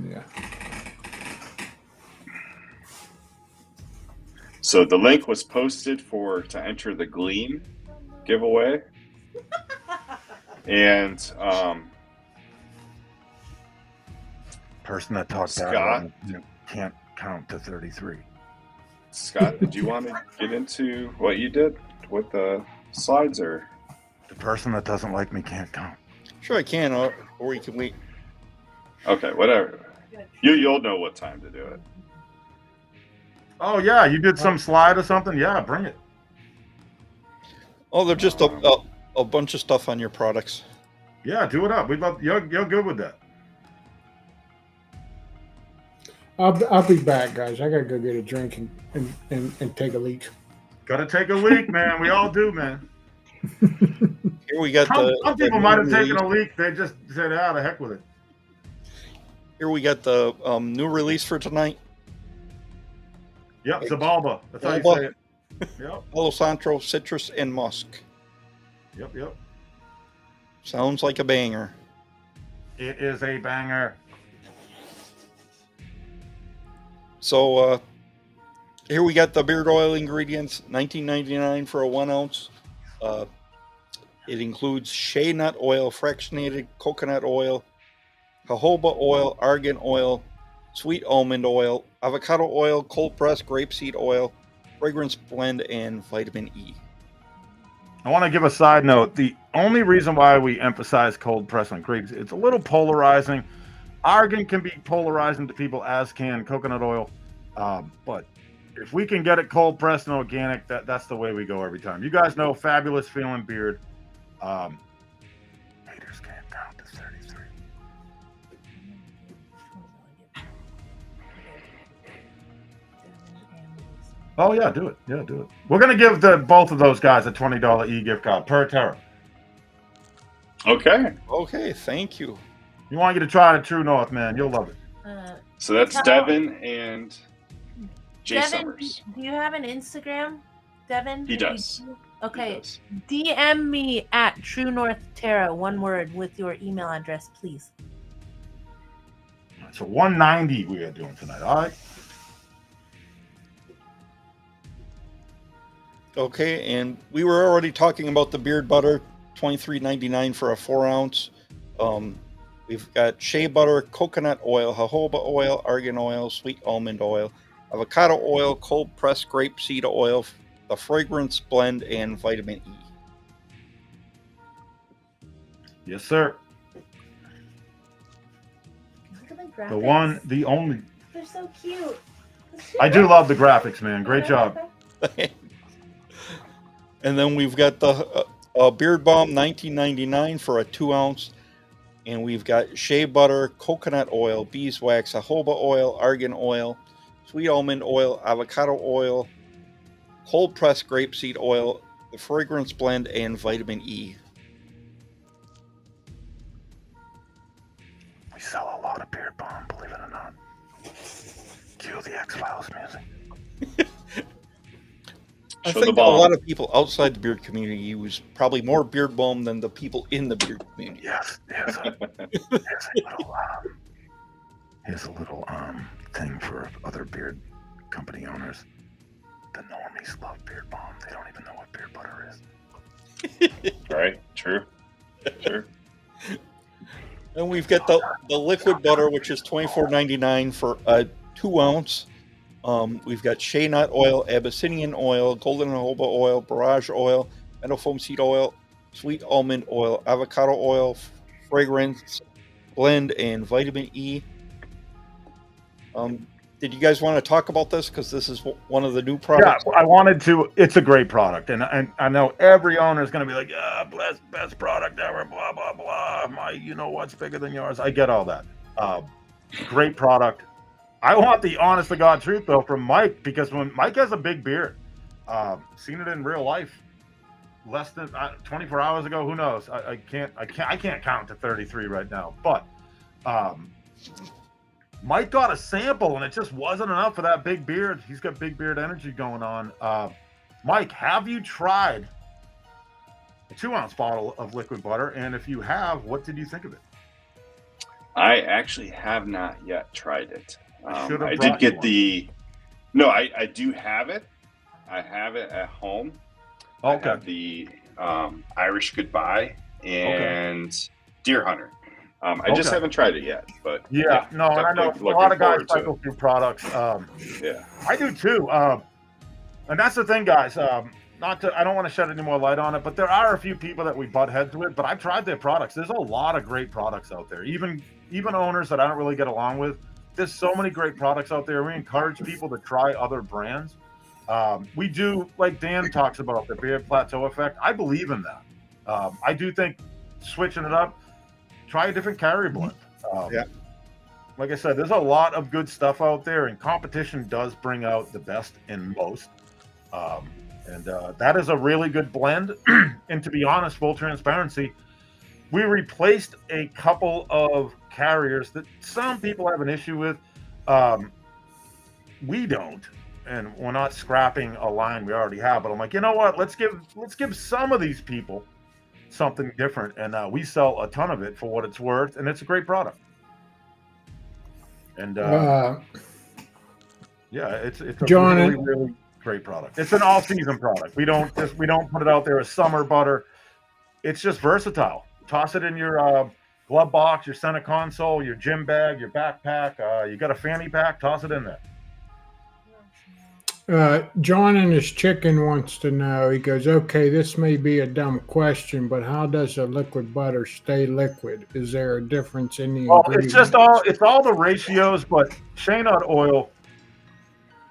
Yeah. So the link was posted to enter the Gleam giveaway. And person that talked Scott can't count to 33. Scott, do you want to get into what you did with the slides, or the person that doesn't like me can't count? Sure, I can, or you can wait. Okay, whatever. You'll know what time to do it. Oh yeah, you did some slide or something? Yeah, bring it. Oh, they're just a bunch of stuff on your products. Yeah, do it up. We love you're good with that. I'll be back, guys. I gotta go get a drink and take a leak. Gotta take a leak, man. We all do, man. Here we got some people might have taken a leak. They just said, "Ah, the heck with it." Here we got the new release for tonight. Yep, Zabalba. That's how you say it. Yep. Palo Santo, citrus, and musk. Yep. Sounds like a banger. It is a banger. So here we got the beard oil ingredients, $19.99 for a 1 ounce. It includes shea nut oil, fractionated coconut oil, jojoba oil, argan oil, sweet almond oil, avocado oil, cold pressed grapeseed oil, fragrance blend, and vitamin E. I want to give a side note. The only reason why we emphasize cold press on grapes, it's a little polarizing. Argan can be polarizing to people, as can coconut oil. But if we can get it cold pressed and organic, that's the way we go every time. You guys know, fabulous feeling beard. Haters can't count to 33. Oh yeah, do it. Yeah, do it. We're gonna give both of those guys a $20 e-gift card per Terra. Okay, thank you. We want you to try the True North, man. You'll love it. So that's Devin and Jay Devin, Summers. do you have an Instagram, Devin? He does. Okay, DM me at True North Terra, one word, with your email address, please. So 190 we are doing tonight. All right. Okay, and we were already talking about the beard butter, $23.99 for a 4 ounce. We've got shea butter, coconut oil, jojoba oil, argan oil, sweet almond oil, avocado oil, cold pressed grapeseed oil, the fragrance blend, and vitamin E. Yes, sir. Look at my graphics. The one, the only. They're so cute. I do love the graphics, man. Great job. And then we've got the Beard Balm 1999 for a 2 ounce. And we've got shea butter, coconut oil, beeswax, jojoba oil, argan oil, sweet almond oil, avocado oil, cold pressed grapeseed oil, the fragrance blend, and vitamin E. We sell a lot of Beard Balm, believe it or not. Cue the X-Files music. I think a lot of people outside the beard community use probably more Beard Balm than the people in the beard community. Yes, here's a little thing for other beard company owners. The normies love Beard Balm. They don't even know what beard butter is. Right? True. And we've got the liquid butter, which is $24.99 for a 2 ounce. We've got shea nut oil, Abyssinian oil, golden jojoba oil, borage oil, meadow foam seed oil, sweet almond oil, avocado oil, fragrance blend, and vitamin E. Did you guys want to talk about this? Because this is one of the new products. Yeah, I wanted to. It's a great product, and I know every owner is going to be like, "Yeah, best product ever." Blah blah blah. My, you know what's bigger than yours? I get all that. Great product. I want the honest to God truth though from Mike, because when Mike has a big beard, seen it in real life, less than 24 hours ago. Who knows? I can't count to 33 right now. But Mike got a sample, and it just wasn't enough for that big beard. He's got big beard energy going on. Mike, have you tried a 2 ounce bottle of liquid butter? And if you have, what did you think of it? I actually have not yet tried it. I brought did get you the. No, I do have it. I have it at home. Okay. I have the Irish Goodbye and Deer Hunter. I just haven't tried it yet, but yeah, no, and I know a lot of guys cycle through products. Yeah, I do too. And that's the thing, guys. I don't want to shed any more light on it, but there are a few people that we butt heads with. But I've tried their products. There's a lot of great products out there. Even owners that I don't really get along with. There's so many great products out there. We encourage people to try other brands. We do, like Dan talks about, the beard plateau effect. I believe in that. I do think switching it up, try a different carrier blend. Like I said, there's a lot of good stuff out there, and competition does bring out the best in most. And that is a really good blend. And to be honest, full transparency, we replaced a couple of carriers that some people have an issue with. We don't, and we're not scrapping a line we already have. But I'm like, you know what? Let's give some of these people something different, and we sell a ton of it for what it's worth, and it's a great product. And it's a really, really great product. It's an all-season product. We don't put it out there as summer butter. It's just versatile. Toss it in your glove box, your center console, your gym bag, your backpack. You got a fanny pack, toss it in there. John and his chicken wants to know, he goes, okay, this may be a dumb question, but how does a liquid butter stay liquid? Is there a difference in the ingredients? It's all the ratios, but shea nut oil,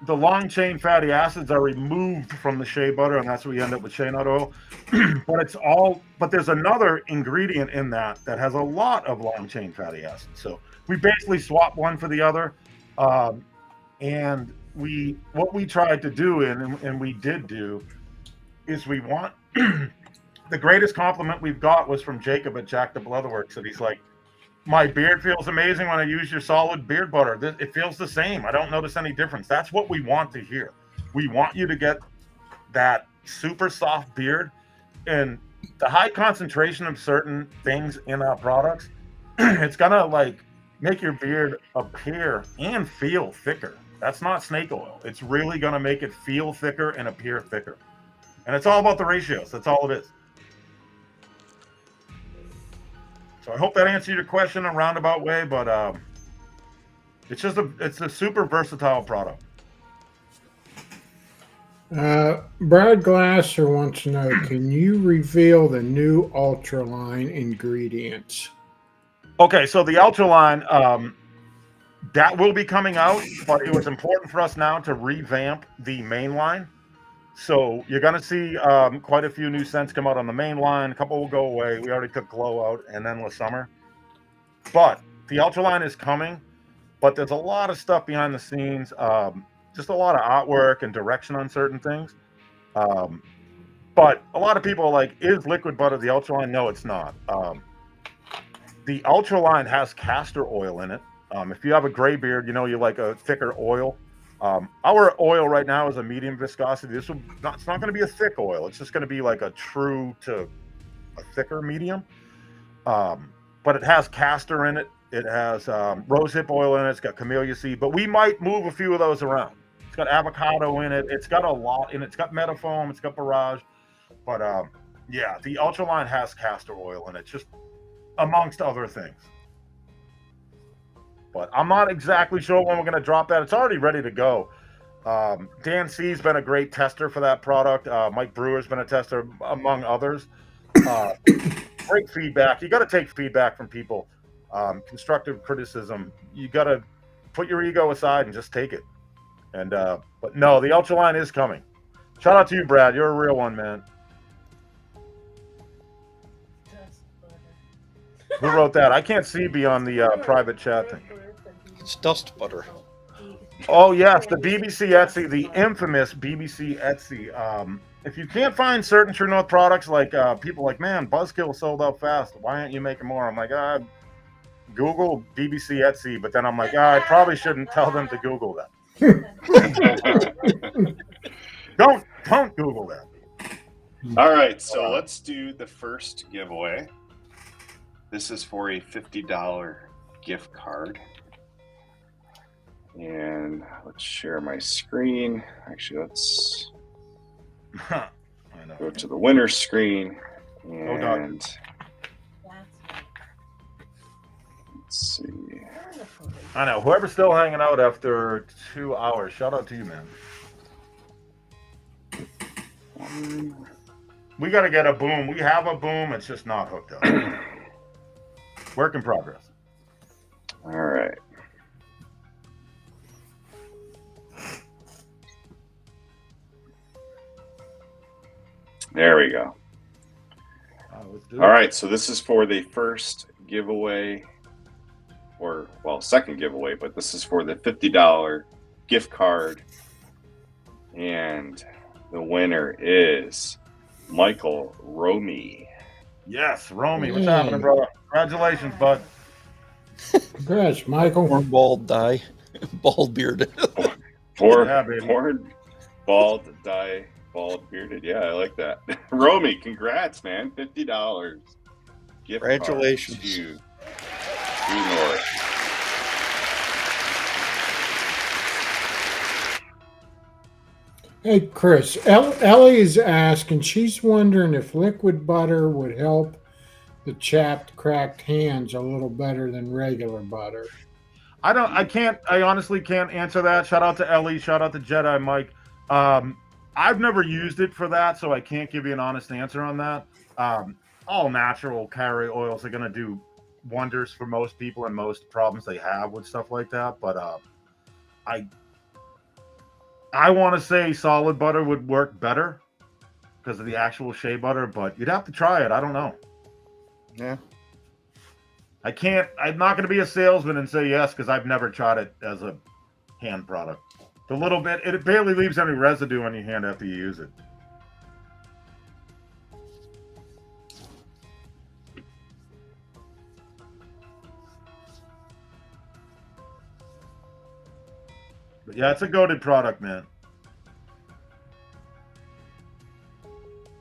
the long chain fatty acids are removed from the shea butter, and that's what we end up with shea nut oil. But there's another ingredient in that has a lot of long chain fatty acids. So we basically swap one for the other. And what we tried to do, and we did do, is we want the greatest compliment we've got was from Jacob at Jack the Leatherworks, and he's like, my beard feels amazing when I use your solid beard butter. It feels the same. I don't notice any difference. That's what we want to hear. We want you to get that super soft beard, and the high concentration of certain things in our products, it's gonna like make your beard appear and feel thicker. That's not snake oil. It's really gonna make it feel thicker and appear thicker. And it's all about the ratios. That's all it is. So I hope that answered your question in a roundabout way, but it's a super versatile product. Brad Glasser wants to know, can you reveal the new Ultraline ingredients? Okay, so the Ultraline, That will be coming out, but it was important for us now to revamp the main line. So you're going to see quite a few new scents come out on the main line. A couple will go away. We already took Glow out and Endless Summer. But the Ultra line is coming, but there's a lot of stuff behind the scenes, just a lot of artwork and direction on certain things. But a lot of people are like, is Liquid Butter the Ultra line? No, it's not. The Ultra line has castor oil in it. If you have a gray beard, you know you like a thicker oil. Our oil right now is a medium viscosity. It's not going to be a thick oil. It's just going to be like a true to a thicker medium. But it has castor in it. It has rosehip oil in it. It's got camellia seed. But we might move a few of those around. It's got avocado in it. It's got a lot in it. It's got metafoam. It's got barrage. But yeah, the Ultra line has castor oil in it, just amongst other things. But I'm not exactly sure when we're going to drop that. It's already ready to go. Dan C's been a great tester for that product. Mike Brewer's been a tester, among others. Great feedback. You got to take feedback from people. Constructive criticism. You got to put your ego aside and just take it. And but no, the Ultra line is coming. Shout out to you, Brad. You're a real one, man. Who wrote that? I can't see beyond the private chat thing. It's dust butter. Oh, yes, the BBC Etsy, the infamous BBC Etsy. If you can't find certain True North products, like people like, man, Buzzkill sold out fast. Why aren't you making more? I'm like, Google BBC Etsy. But then I'm like, I probably shouldn't tell them to Google that. Don't Google that. All right, so let's do the first giveaway. This is for a $50 gift card. And let's share my screen. Actually, let's go to the winner screen. And let's see. I know. Whoever's still hanging out after 2 hours, shout out to you, man. We got to get a boom. We have a boom. It's just not hooked up. Work in progress. All right. There we go. All right, so this is for the first giveaway, or, well, second giveaway, but this is for the $50 gift card. And the winner is Michael Romy. Yes, Romy. What's happening, brother? Congratulations, bud. Congrats, Michael. Born bald, die bald bearded. Born bald, die bald bearded. Yeah, I like that. Romy, congrats, man. $50 gift Congratulations card to True North. Hey, Chris, Ellie is asking, she's wondering if liquid butter would help the chapped, cracked hands a little better than regular butter. I honestly can't answer that. Shout out to Ellie. Shout out to Jedi Mike. I've never used it for that, so I can't give you an honest answer on that. All natural carrier oils are going to do wonders for most people and most problems they have with stuff like that. But I want to say solid butter would work better because of the actual shea butter, but you'd have to try it. I don't know. Yeah. I'm not going to be a salesman and say yes because I've never tried it as a hand product. The little bit, it barely leaves any residue on your hand after you use it. But yeah, it's a goated product, man.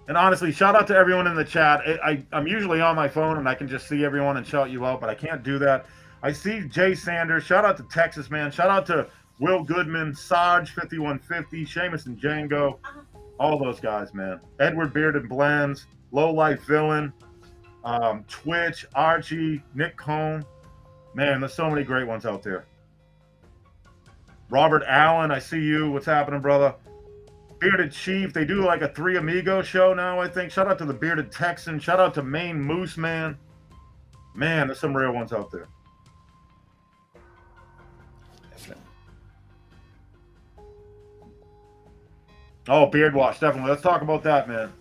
And honestly, shout out to everyone in the chat. I'm usually on my phone and I can just see everyone and shout you out, but I can't do that. I see Jay Sanders. Shout out to Texas, man. Shout out to Will Goodman, Sarge 5150, Seamus and Django. All those guys, man. Edward Bearded Blends, Low Life Villain, Twitch, Archie, Nick Cohn. Man, there's so many great ones out there. Robert Allen, I see you. What's happening, brother? Bearded Chief. They do like a Three Amigos show now, I think. Shout out to the Bearded Texan. Shout out to Maine Moose Man. Man, there's some real ones out there. Oh, beard wash, definitely. Let's talk about that, man.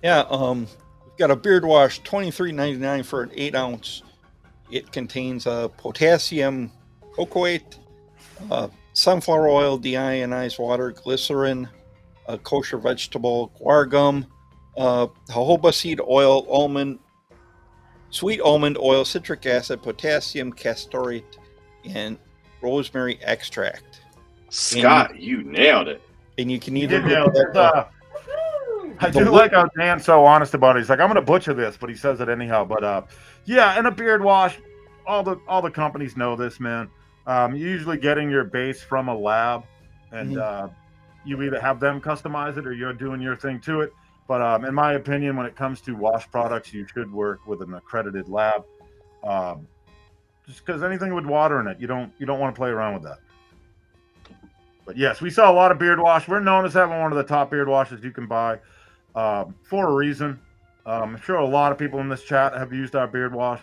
Yeah, we've got a beard wash, $23.99 for an 8-ounce. It contains potassium cocoate, sunflower oil, deionized water, glycerin, kosher vegetable, guar gum, jojoba seed oil, sweet almond oil, citric acid, potassium castorate, and rosemary extract. Scott, you nailed it. And you can You either did get nail it. that, I do like how Dan's so honest about it. He's like, I'm going to butcher this, but he says it anyhow. But yeah, and a beard wash, all the companies know this, man. You're usually getting your base from a lab, and you either have them customize it or you're doing your thing to it. But in my opinion, when it comes to wash products, you should work with an accredited lab. Just because anything with water in it, you don't want to play around with that. But yes, we sell a lot of beard wash. We're known as having one of the top beard washes you can buy for a reason. I'm sure a lot of people in this chat have used our beard wash.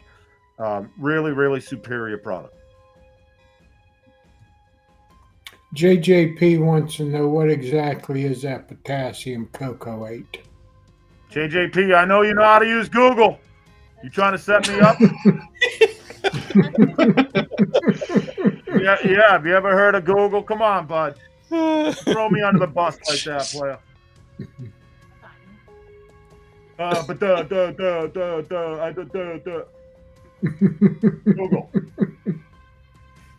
Really, really superior product. JJP wants to know what exactly is that potassium cocoate. JJP, I know you know how to use Google. You trying to set me up? Yeah. Have you ever heard of Google? Come on, bud. Throw me under the bus like that, player. But Google.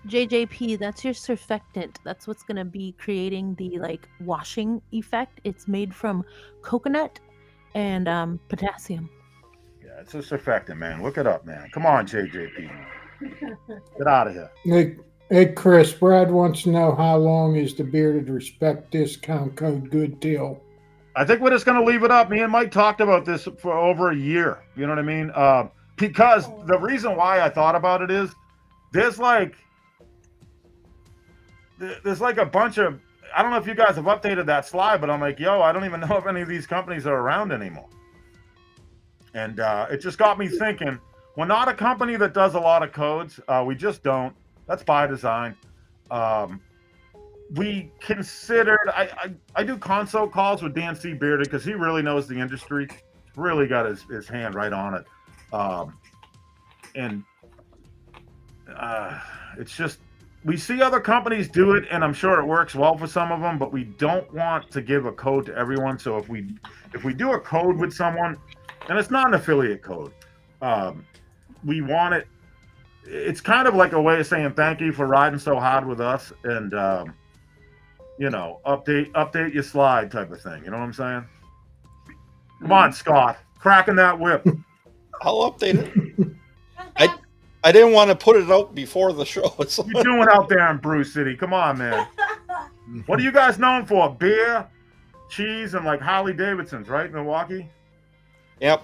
JJP, that's your surfactant. That's what's going to be creating the like washing effect. It's made from coconut and potassium. Yeah, it's a surfactant, man. Look it up, man. Come on, JJP. Get out of here. Hey, Chris, Brad wants to know how long is the Bearded Respect discount code good till? I think we're just going to leave it up. Me and Mike talked about this for over a year. You know what I mean? Because the reason why I thought about it is there's like a bunch of, I don't know if you guys have updated that slide, but I'm like, yo, I don't even know if any of these companies are around anymore. And it just got me thinking, we're not a company that does a lot of codes. We just don't. That's by design. We considered, I do consult calls with Dan C. Bearded because he really knows the industry. Really got his hand right on it. It's just, we see other companies do it, and I'm sure it works well for some of them, but we don't want to give a code to everyone. So if we do a code with someone, and it's not an affiliate code, we want it. It's kind of like a way of saying thank you for riding so hard with us, and update your slide type of thing. You know what I'm saying? Come on, Scott, cracking that whip. I'll update it. I didn't want to put it out before the show. What you doing out there in Brew City? Come on, man. What are you guys known for? Beer, cheese, and like Harley Davidsons, right? Milwaukee? Yep,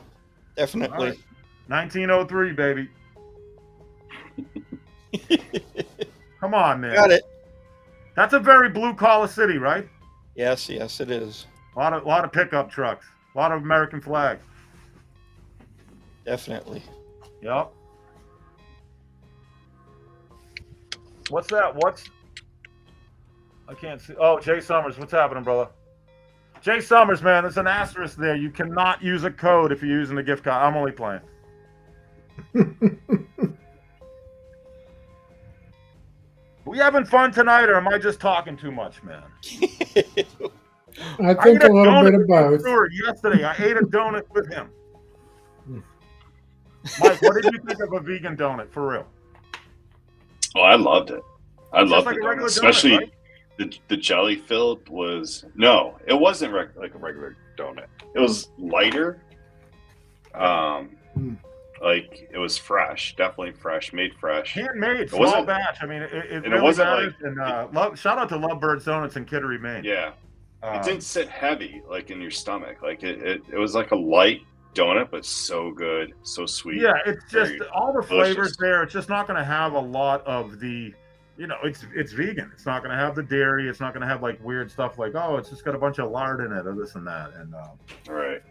definitely. Right. 1903, baby. Come on, man. Got it. That's a very blue-collar city, right? Yes, it is. A lot of pickup trucks. A lot of American flag. Definitely. Yep. What's that? I can't see. Oh, Jay Summers. What's happening, brother? Jay Summers, man, there's an asterisk there. You cannot use a code if you're using a gift card. I'm only playing. We having fun tonight, or am I just talking too much, man? I think a little bit of both. Yesterday, I ate a donut with him. Mike, what did you think of a vegan donut, for real? Oh, I loved it. I loved like the a regular donut, especially right? the jelly filled was it wasn't like a regular donut. It was lighter. Like it was fresh, definitely fresh, made fresh, handmade, small batch. I mean, it really wasn't matters. like. And shout out to Lovebird Donuts in Kittery, Maine. Yeah, it didn't sit heavy like in your stomach. Like it was like a light donut, but so good, so sweet. Yeah, it's just all the delicious. flavors there. It's just not going to have a lot of the, it's vegan. It's not going to have the dairy. It's not going to have like weird stuff like, oh, it's just got a bunch of lard in it or this and that. And right.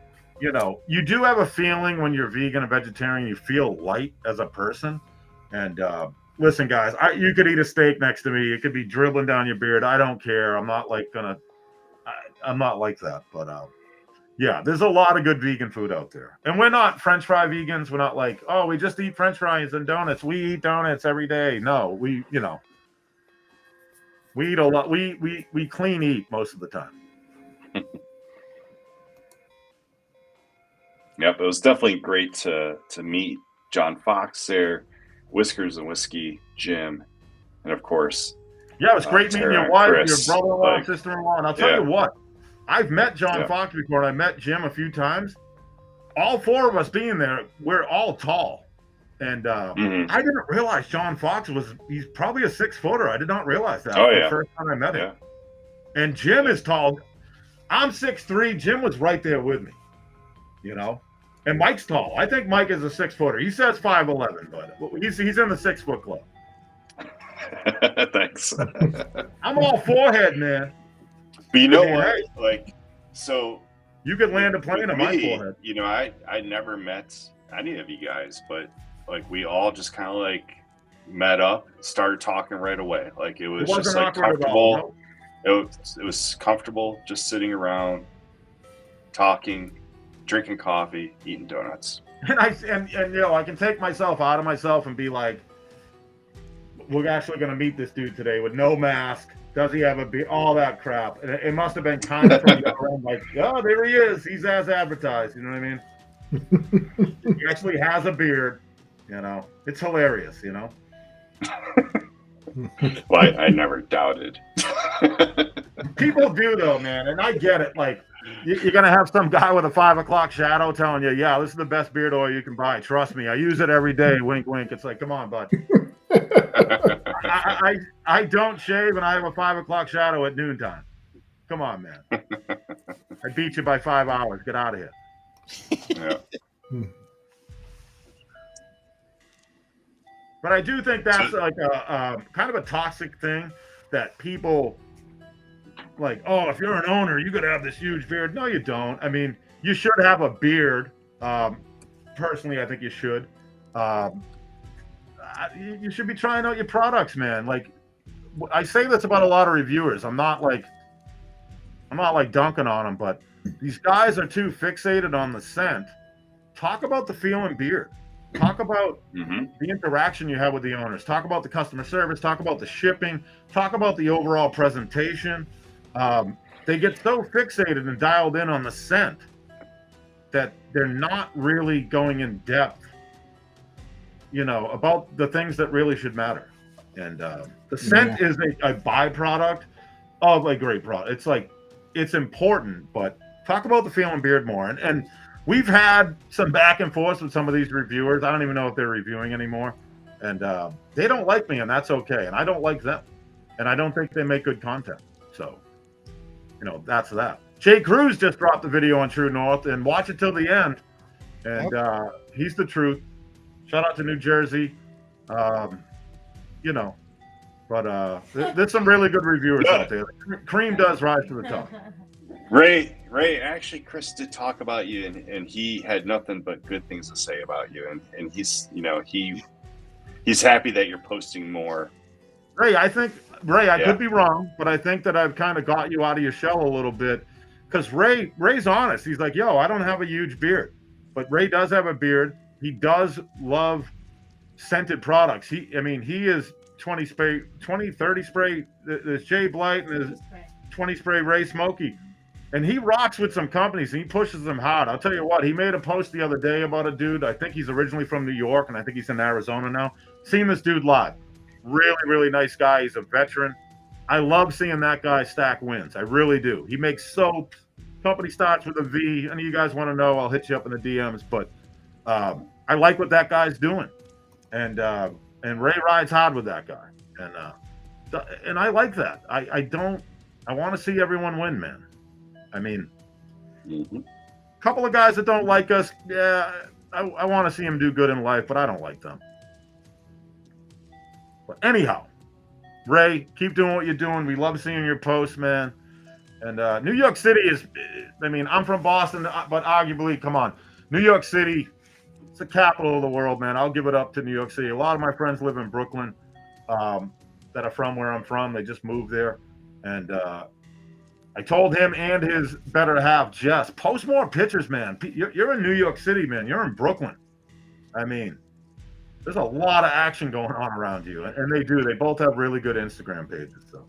You do have a feeling when you're vegan and vegetarian, you feel light as a person. And listen, guys, you could eat a steak next to me. It could be dribbling down your beard. I don't care. I'm not like I'm not like that. But yeah, there's a lot of good vegan food out there. And we're not French fry vegans. We're not like, oh, we just eat French fries and donuts. We eat donuts every day. No, we eat a lot. We clean eat most of the time. Yep, it was definitely great to meet John Fox there, Whiskers and Whiskey, Jim, and of course, yeah, it was great meeting your wife, Chris, your brother-in-law, sister-in-law. And I'll tell you what, I've met John Fox before, and I met Jim a few times. All four of us being there, we're all tall. And I didn't realize John Fox he's probably a 6-footer. I did not realize that the first time I met him. And Jim is tall. I'm 6'3". Jim was right there with me, And Mike's tall. I think Mike is a 6-footer. He says 5'11", but he's in the 6-foot club. Thanks. I'm all forehead, man. But you know what? Like, so you could land a plane on my forehead. I never met any of you guys, but like we all just kind of like met up, started talking right away. Like it was just like comfortable. It was comfortable just sitting around, talking, drinking coffee, eating donuts. And I can take myself out of myself and be like, we're actually going to meet this dude today with no mask. Does he have a beard? All that crap. And it must have been kind of from the other end, like, oh, there he is. He's as advertised. You know what I mean? He actually has a beard. It's hilarious. Well, I never doubted. People do though, man, and I get it. Like, you're gonna have some guy with a 5 o'clock shadow telling you, "Yeah, this is the best beard oil you can buy. Trust me, I use it every day." Wink, wink. It's like, come on, bud. I don't shave, and I have a 5 o'clock shadow at noontime. Come on, man. I beat you by 5 hours. Get out of here. Yeah. But I do think that's like a kind of a toxic thing that people like, oh, if you're an owner, you got to have this huge beard. No, you don't. I mean, you should have a beard. Personally, I think you should. You should be trying out your products, man. Like, I say this about a lot of reviewers. I'm not like dunking on them, but these guys are too fixated on the scent. Talk about the feel and beard. Talk about the interaction you have with the owners. Talk about the customer service. Talk about the shipping. Talk about the overall presentation. They get so fixated and dialed in on the scent that they're not really going in depth, about the things that really should matter. And the scent is a byproduct of a great product. It's like, it's important, but talk about the feel and beard more. And we've had some back and forth with some of these reviewers. I don't even know if they're reviewing anymore. And they don't like me, and that's okay. And I don't like them. And I don't think they make good content. So, that's that. Jay Cruz just dropped the video on True North, and watch it till the end. And he's the truth. Shout out to New Jersey. But there's some really good reviewers out there. Cream does rise to the top. Ray, actually, Chris did talk about you, and he had nothing but good things to say about you. And he's, he's happy that you're posting more. Ray, I could be wrong, but I think that I've kind of got you out of your shell a little bit, because Ray's honest. He's like, yo, I don't have a huge beard, but Ray does have a beard. He does love scented products. He is 20 spray, 20, 30 spray. There's Jay Blight and there's 20 spray Ray Smoky. And he rocks with some companies, and he pushes them hard. I'll tell you what, he made a post the other day about a dude. I think he's originally from New York, and I think he's in Arizona now. Seen this dude live. Really, really nice guy. He's a veteran. I love seeing that guy stack wins. I really do. He makes soaps. Company starts with a V. Any of you guys want to know, I'll hit you up in the DMs. But I like what that guy's doing. And Ray rides hard with that guy. And I like that. I want to see everyone win, man. I mean, a couple of guys that don't like us, yeah, I want to see them do good in life, but I don't like them. But anyhow, Ray, keep doing what you're doing. We love seeing your posts, man. And New York City is, I'm from Boston, but arguably, come on, New York City, it's the capital of the world, man. I'll give it up to New York City. A lot of my friends live in Brooklyn. that are from where I'm from. They just moved there, and I told him and his better half, Jess, post more pictures, man. You're in New York City, man. You're in Brooklyn. I mean, there's a lot of action going on around you, and they do. They both have really good Instagram pages. So.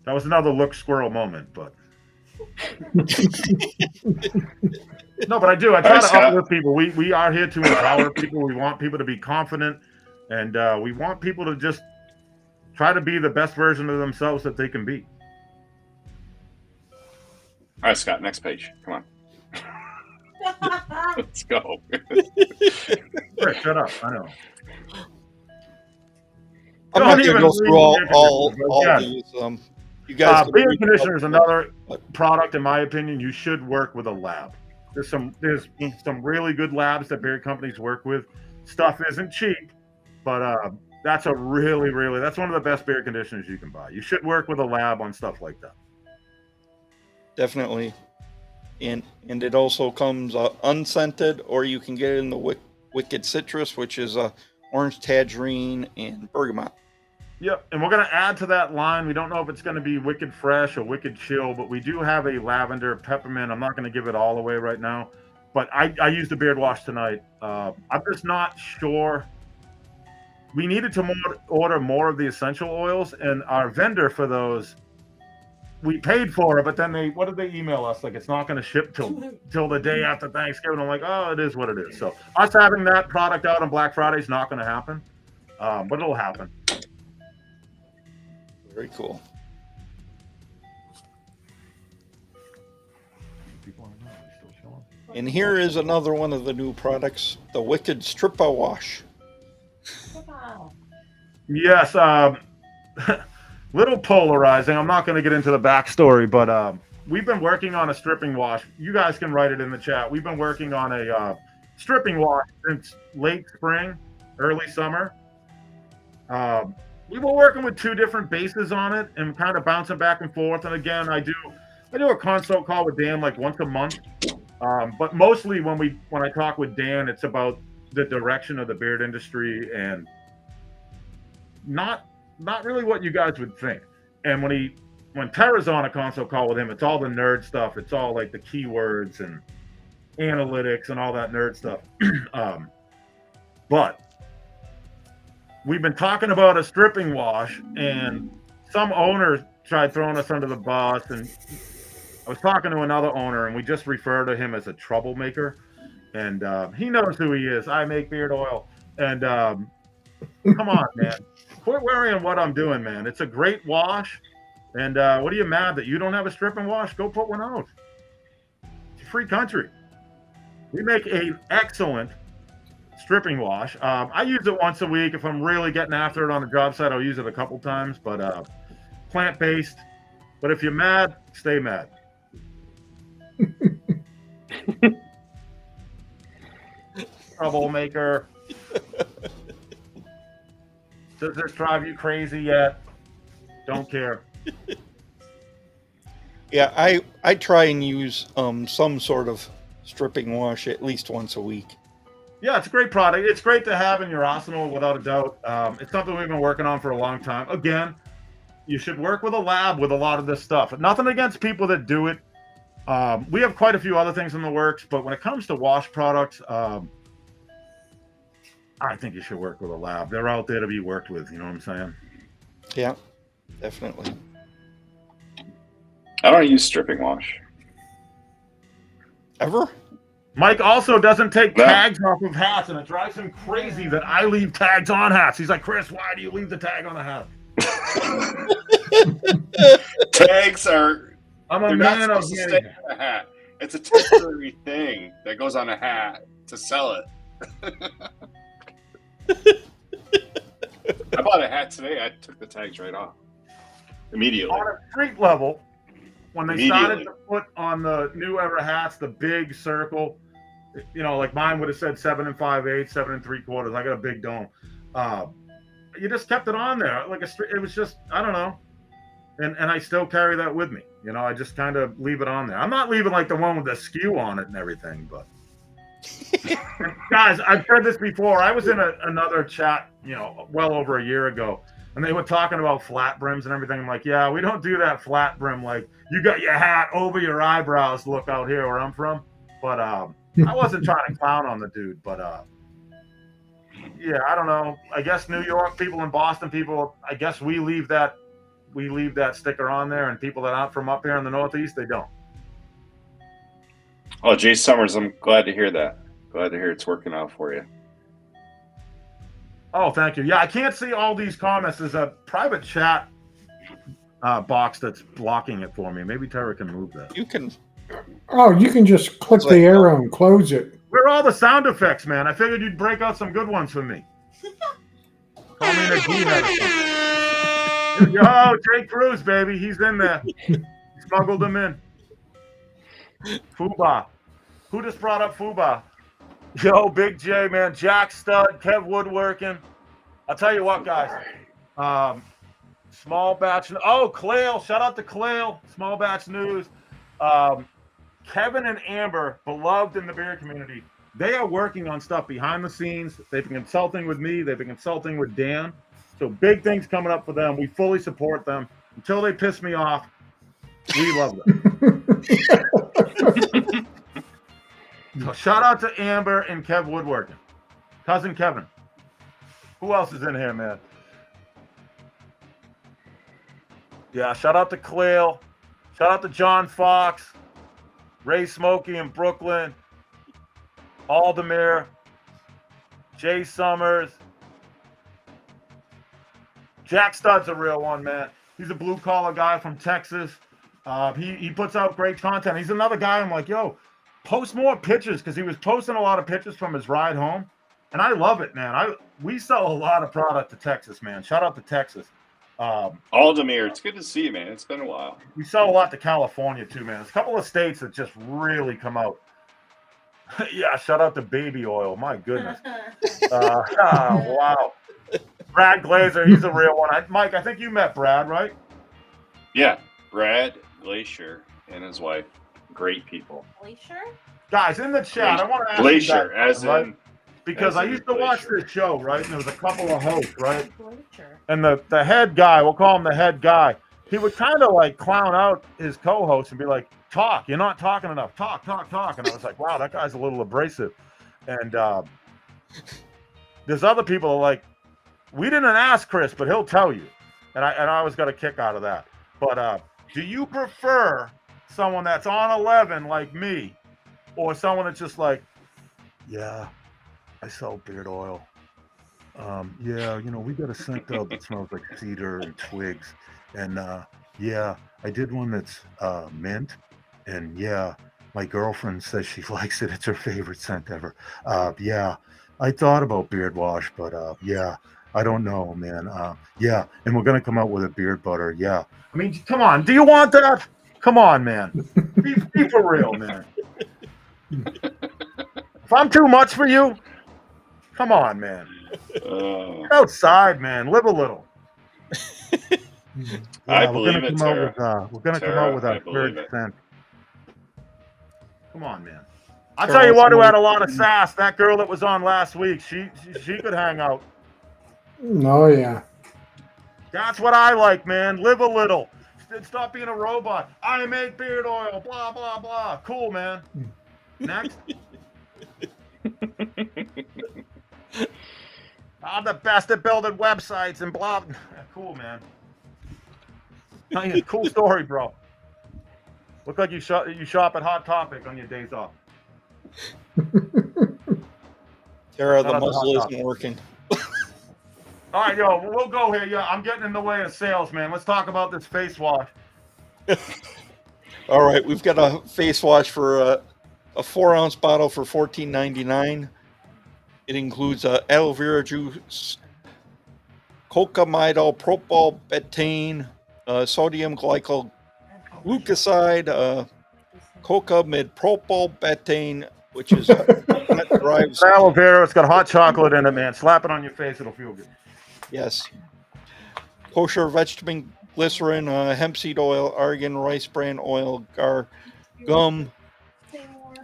That was another look squirrel moment, but no, but I do. I try to uplift people. We are here to empower people. We want people to be confident, and we want people to just try to be the best version of themselves that they can be. All right, Scott, next page. Come on. Let's go. Right, shut up. I know. I'm not going to go through all these. You guys beard conditioner is another product, in my opinion. You should work with a lab. There's some really good labs that beard companies work with. Stuff isn't cheap, but that's a that's one of the best beard conditioners you can buy. You should work with a lab on stuff like that. Definitely, and it also comes unscented, or you can get it in the Wicked Citrus, which is orange tangerine and bergamot. Yep, and we're going to add to that line. We don't know if it's going to be Wicked Fresh or Wicked Chill, but we do have a lavender peppermint. I'm not going to give it all away right now, but I used the beard wash tonight. I'm just not sure. We needed to order more of the essential oils, and our vendor for those, we paid for it, but then what did they email us? Like, it's not going to ship till the day after Thanksgiving. I'm like, oh, it is what it is. So us having that product out on Black Friday is not going to happen, but it'll happen. Very cool. And here is another one of the new products, the Wicked Stripper Wash. Yes, little polarizing. I'm not going to get into the backstory, but we've been working on a stripping wash. You guys can write it in the chat. We've been working on a stripping wash since late spring, early summer. We were working with 2 different bases on it and kind of bouncing back and forth. And again, I do a consult call with Dan like once a month. But mostly when I talk with Dan, it's about the direction of the beard industry and not really what you guys would think. And when Tara's on a consult call with him, it's all the nerd stuff. It's all like the keywords and analytics and all that nerd stuff. But we've been talking about a stripping wash, and some owner tried throwing us under the bus, and I was talking to another owner, and we just refer to him as a troublemaker, and he knows who he is. I make beard oil, and come on, man. Quit worrying what I'm doing, man. It's a great wash, and what are you mad that you don't have a stripping wash? Go put one out. It's a free country. We make an excellent stripping wash. I use it once a week. If I'm really getting after it on the job site, I'll use it a couple times, but plant-based. But if you're mad, stay mad. Troublemaker. Does this drive you crazy yet? Don't care. Yeah, I try and use some sort of stripping wash at least once a week. Yeah, it's a great product. It's great to have in your arsenal, without a doubt. It's something we've been working on for a long time. Again, you should work with a lab with a lot of this stuff. Nothing against people that do it. We have quite a few other things in the works, but when it comes to wash products, I think you should work with a lab. They're out there to be worked with, you know what I'm saying? Yeah, definitely. I don't use stripping wash. Ever? Mike also doesn't take tags off of hats, and it drives him crazy that I leave tags on hats. He's like, Chris, why do you leave the tag on a hat? Tags are... I'm a man of stay on a hat. It's a temporary thing that goes on a hat to sell it. I bought a hat today. I took the tags right off immediately. On a street level, when they started to put on the new era hats, the big circle, you know, like mine would have said 7 5/8, 7 3/4. I got a big dome. You just kept it on there like it was just, I don't know. And I still carry that with me. You know, I just kind of leave it on there. I'm not leaving like the one with the skew on it and everything, but guys, I've said this before. I was in another chat, you know, well over a year ago, and they were talking about flat brims and everything. I'm like, yeah, we don't do that flat brim. Like, you got your hat over your eyebrows look out here where I'm from. But I wasn't trying to clown on the dude. But yeah, I don't know. I guess New York people and Boston people, I guess we leave that sticker on there, and people that aren't from up here in the Northeast, they don't. Oh, Jay Summers, I'm glad to hear that. Glad to hear it's working out for you. Oh, thank you. Yeah, I can't see all these comments. There's a private chat box that's blocking it for me. Maybe Tara can move that. You can. Oh, you can just click the arrow and close it. Where are all the sound effects, man? I figured you'd break out some good ones for me. Call me in a D-head or something. Yo, Jay Cruz, baby. He's in there. Smuggled him in. Fuba. Who just brought up Fuba? Yo, Big J, man. Jack Stud, Kev Woodworking. I'll tell you what, guys. Small batch. Oh, Clail. Shout out to Clail. Small batch news. Kevin and Amber, beloved in the beer community, they are working on stuff behind the scenes. They've been consulting with me. They've been consulting with Dan. So big things coming up for them. We fully support them. Until they piss me off, we love them. So shout out to Amber and Kev Woodworking. Cousin Kevin. Who else is in here, man? Yeah, shout out to Clail. Shout out to John Fox. Ray Smokey in Brooklyn. Aldemir. Jay Summers. Jack Stud's a real one, man. He's a blue-collar guy from Texas. He puts out great content. He's another guy I'm like, yo, post more pictures, because he was posting a lot of pictures from his ride home. And I love it, man. We sell a lot of product to Texas, man. Shout out to Texas. Aldemir, it's good to see you, man. It's been a while. We sell a lot to California, too, man. There's a couple of states that just really come out. Yeah, shout out to Baby Oil. My goodness. Wow. Brad Glazer, he's a real one. Mike, I think you met Brad, right? Yeah, Brad Glacier and his wife. Great people. Glacier? Guys, in the chat, I want to ask Glacier, you guys, as right? in... Because I used to watch this show, right? And there was a couple of hosts, right? Glacier. And the head guy, we'll call him the head guy, he would kind of like clown out his co-host and be like, talk, you're not talking enough. Talk. And I was like, wow, that guy's a little abrasive. And there's other people like, we didn't ask Chris, but he'll tell you. And I always got a kick out of that. But do you prefer someone that's on 11 like me, or someone that's just like, yeah, I sell beard oil. Yeah, you know, we got a scent out that smells like cedar and twigs. And yeah, I did one that's mint. And yeah, my girlfriend says she likes it. It's her favorite scent ever. Yeah, I thought about beard wash, but yeah, I don't know, man. Yeah, and we're gonna come out with a beard butter. Yeah, I mean, come on, do you want that? Come on, man. Be for real, man. If I'm too much for you, come on, man. Get outside, man. Live a little. Yeah, I believe it, Tara. We're gonna come out with our third scent. Come on, man. I'll Tara, tell you what, who had a lot of sass. That girl that was on last week. She could hang out. Oh, yeah. That's what I like, man. Live a little. Stop being a robot. I make beard oil. Blah blah blah. Cool, man. Next. I'm the best at building websites and blah. Cool, man. Cool story, bro. Look like you shop at Hot Topic on your days off. Tara, the muzzle isn't working. All right, yo, we'll go here. Yeah, I'm getting in the way of sales, man. Let's talk about this face wash. All right, we've got a face wash for a 4-ounce bottle for $14.99. It includes aloe vera juice, cocamidol, propyl betaine, sodium glycol glucoside, cocamid propyl betaine, which is drives aloe vera. It's got hot chocolate in it, man. Slap it on your face; it'll feel good. Yes. Kosher glycerin, hemp seed oil, argan, rice bran oil, gum,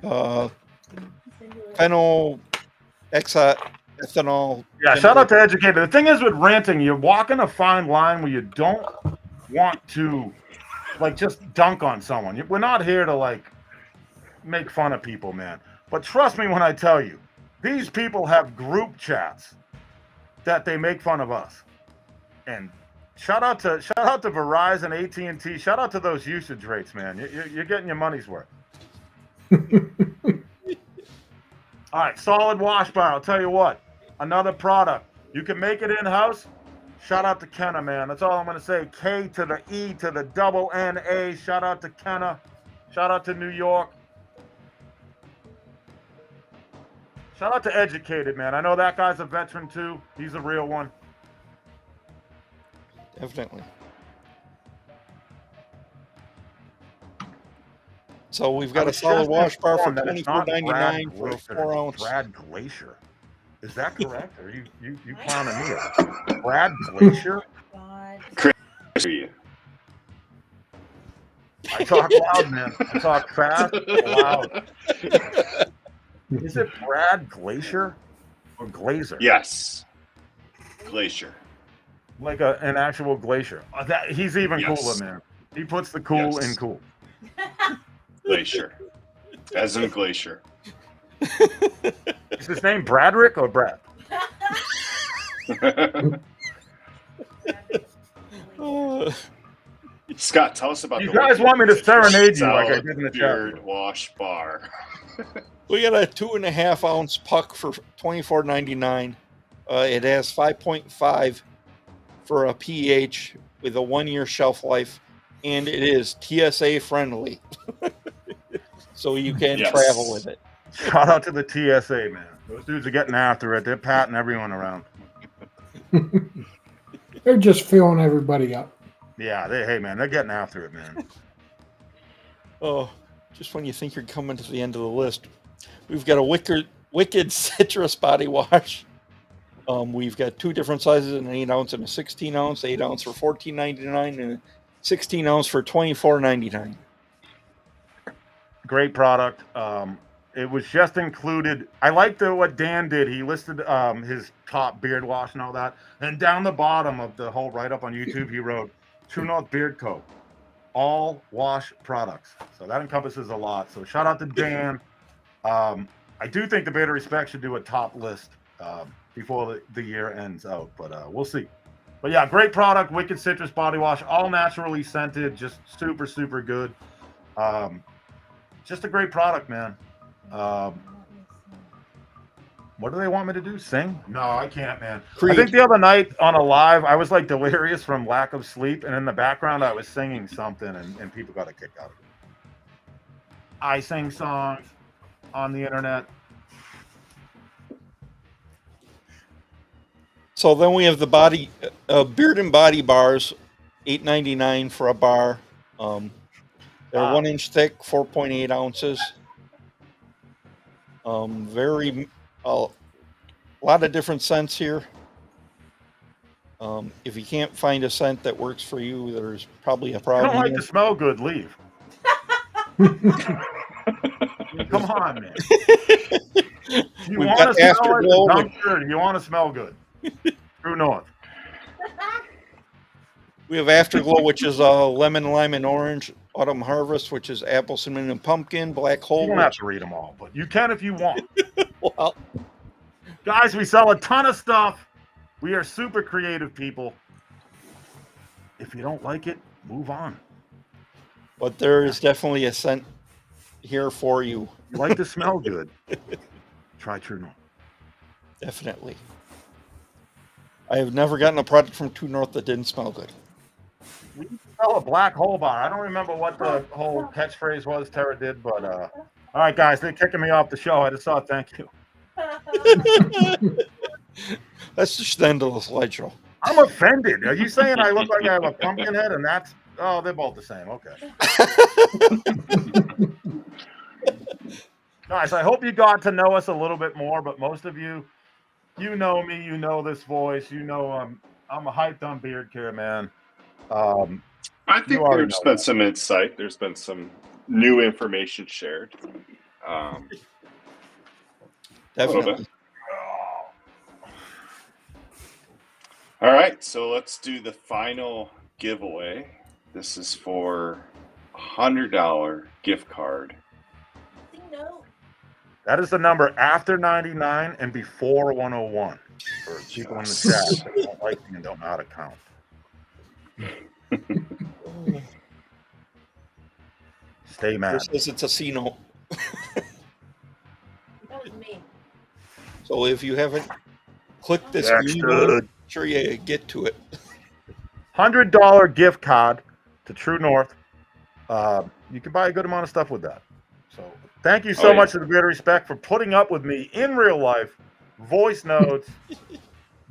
phenyl, ethanol. Yeah, shout out to Educated. The thing is with ranting, you're walking a fine line where you don't want to just dunk on someone. We're not here to make fun of people, man. But trust me when I tell you, these people have group chats that they make fun of us. And shout out to Verizon, AT&T. Shout out to those usage rates, man. You're getting your money's worth. All right, solid wash bar. I'll tell you what, another product. You can make it in-house. Shout out to Kenna, man. That's all I'm going to say. K to the E to the double N-A. Shout out to Kenna. Shout out to New York. Shout out to Educated, man. I know that guy's a veteran, too. He's a real one. Definitely. So we've got a solid wash bar for $24.99 for a 4-ounce. Brad Glacier. Is that correct? Or you clowning me out? Brad Glacier? Chris, you. I talk loud, man. I talk fast, loud. Is it Brad Glacier or Glazer? Yes. Glacier. Like an actual glacier. He's even cooler, man. He puts the cool in cool. Glacier. As in glacier. Is his name Bradrick or Brad? Scott, tell us about you guys want me to serenade you like I did in the beard wash bar. We got a 2.5-ounce puck for $24.99. It has 5.5 for a pH with a 1-year shelf life, and it is TSA friendly, so you can travel with it. Shout out to the TSA, man. Those dudes are getting after it. They're patting everyone around. They're just filling everybody up. Yeah, hey, man, they're getting after it, man. Oh, just when you think you're coming to the end of the list, we've got a Wicked Citrus Body Wash. We've got 2 different sizes, an 8-ounce and a 16-ounce. 8-ounce for $14.99 and a 16-ounce for $24.99. Great product. It was just included. I liked what Dan did. He listed his top beard wash and all that. And down the bottom of the whole write-up on YouTube, he wrote, True North Beard Co. All wash products. So that encompasses a lot. So shout out to Dan. I do think the Beard of Respect should do a top list before the year ends out. But we'll see. But yeah, great product. Wicked Citrus Body Wash. All naturally scented. Just super, super good. Just a great product, man. What do they want me to do? Sing? No, I can't, man. I think the other night on a live, I was like delirious from lack of sleep, and in the background, I was singing something, and people got a kick out of it. I sing songs on the internet. So then we have the beard and body bars, $8.99 for a bar. They're 1 inch thick, 4.8 ounces. A lot of different scents here. If you can't find a scent that works for you, there's probably a problem. If you don't like to smell good, leave. Come on, man. You want to smell like a dumpster, you want to smell good. True North. We have Afterglow, which is lemon, lime, and orange. Autumn Harvest, which is apple, cinnamon, and pumpkin. Black Hole. You don't have to read them all, but you can if you want. Well, guys, we sell a ton of stuff. We are super creative people. If you don't like it, move on. But there is definitely a scent here for you. You like to smell good. Try True North. Definitely. I have never gotten a product from True North that didn't smell good. We sell a Black Hole bar. I don't remember what the whole catchphrase was Tara did, but all right, guys, they're kicking me off the show. I just saw thank you. That's just the end of the slideshow. I'm offended. Are you saying I look like I have a pumpkin head and that's... Oh, they're both the same. Okay. Guys, I hope you got to know us a little bit more, but most of you, you know me, you know this voice, you know I'm hyped on beard care, man. I think there's been some insight. There's been some new information shared. A little bit. All right, so let's do the final giveaway. This is for $100 gift card. That is the number after 99 and before 101 for people in the chat that don't like me and don't know how to count. Stay mad. This is a casino. That was me. So if you haven't clicked this, Jackson. make sure you get to it. $100 gift card to True North. You can buy a good amount of stuff with that. So thank you so much to the Beard of Respect for putting up with me in real life, voice notes,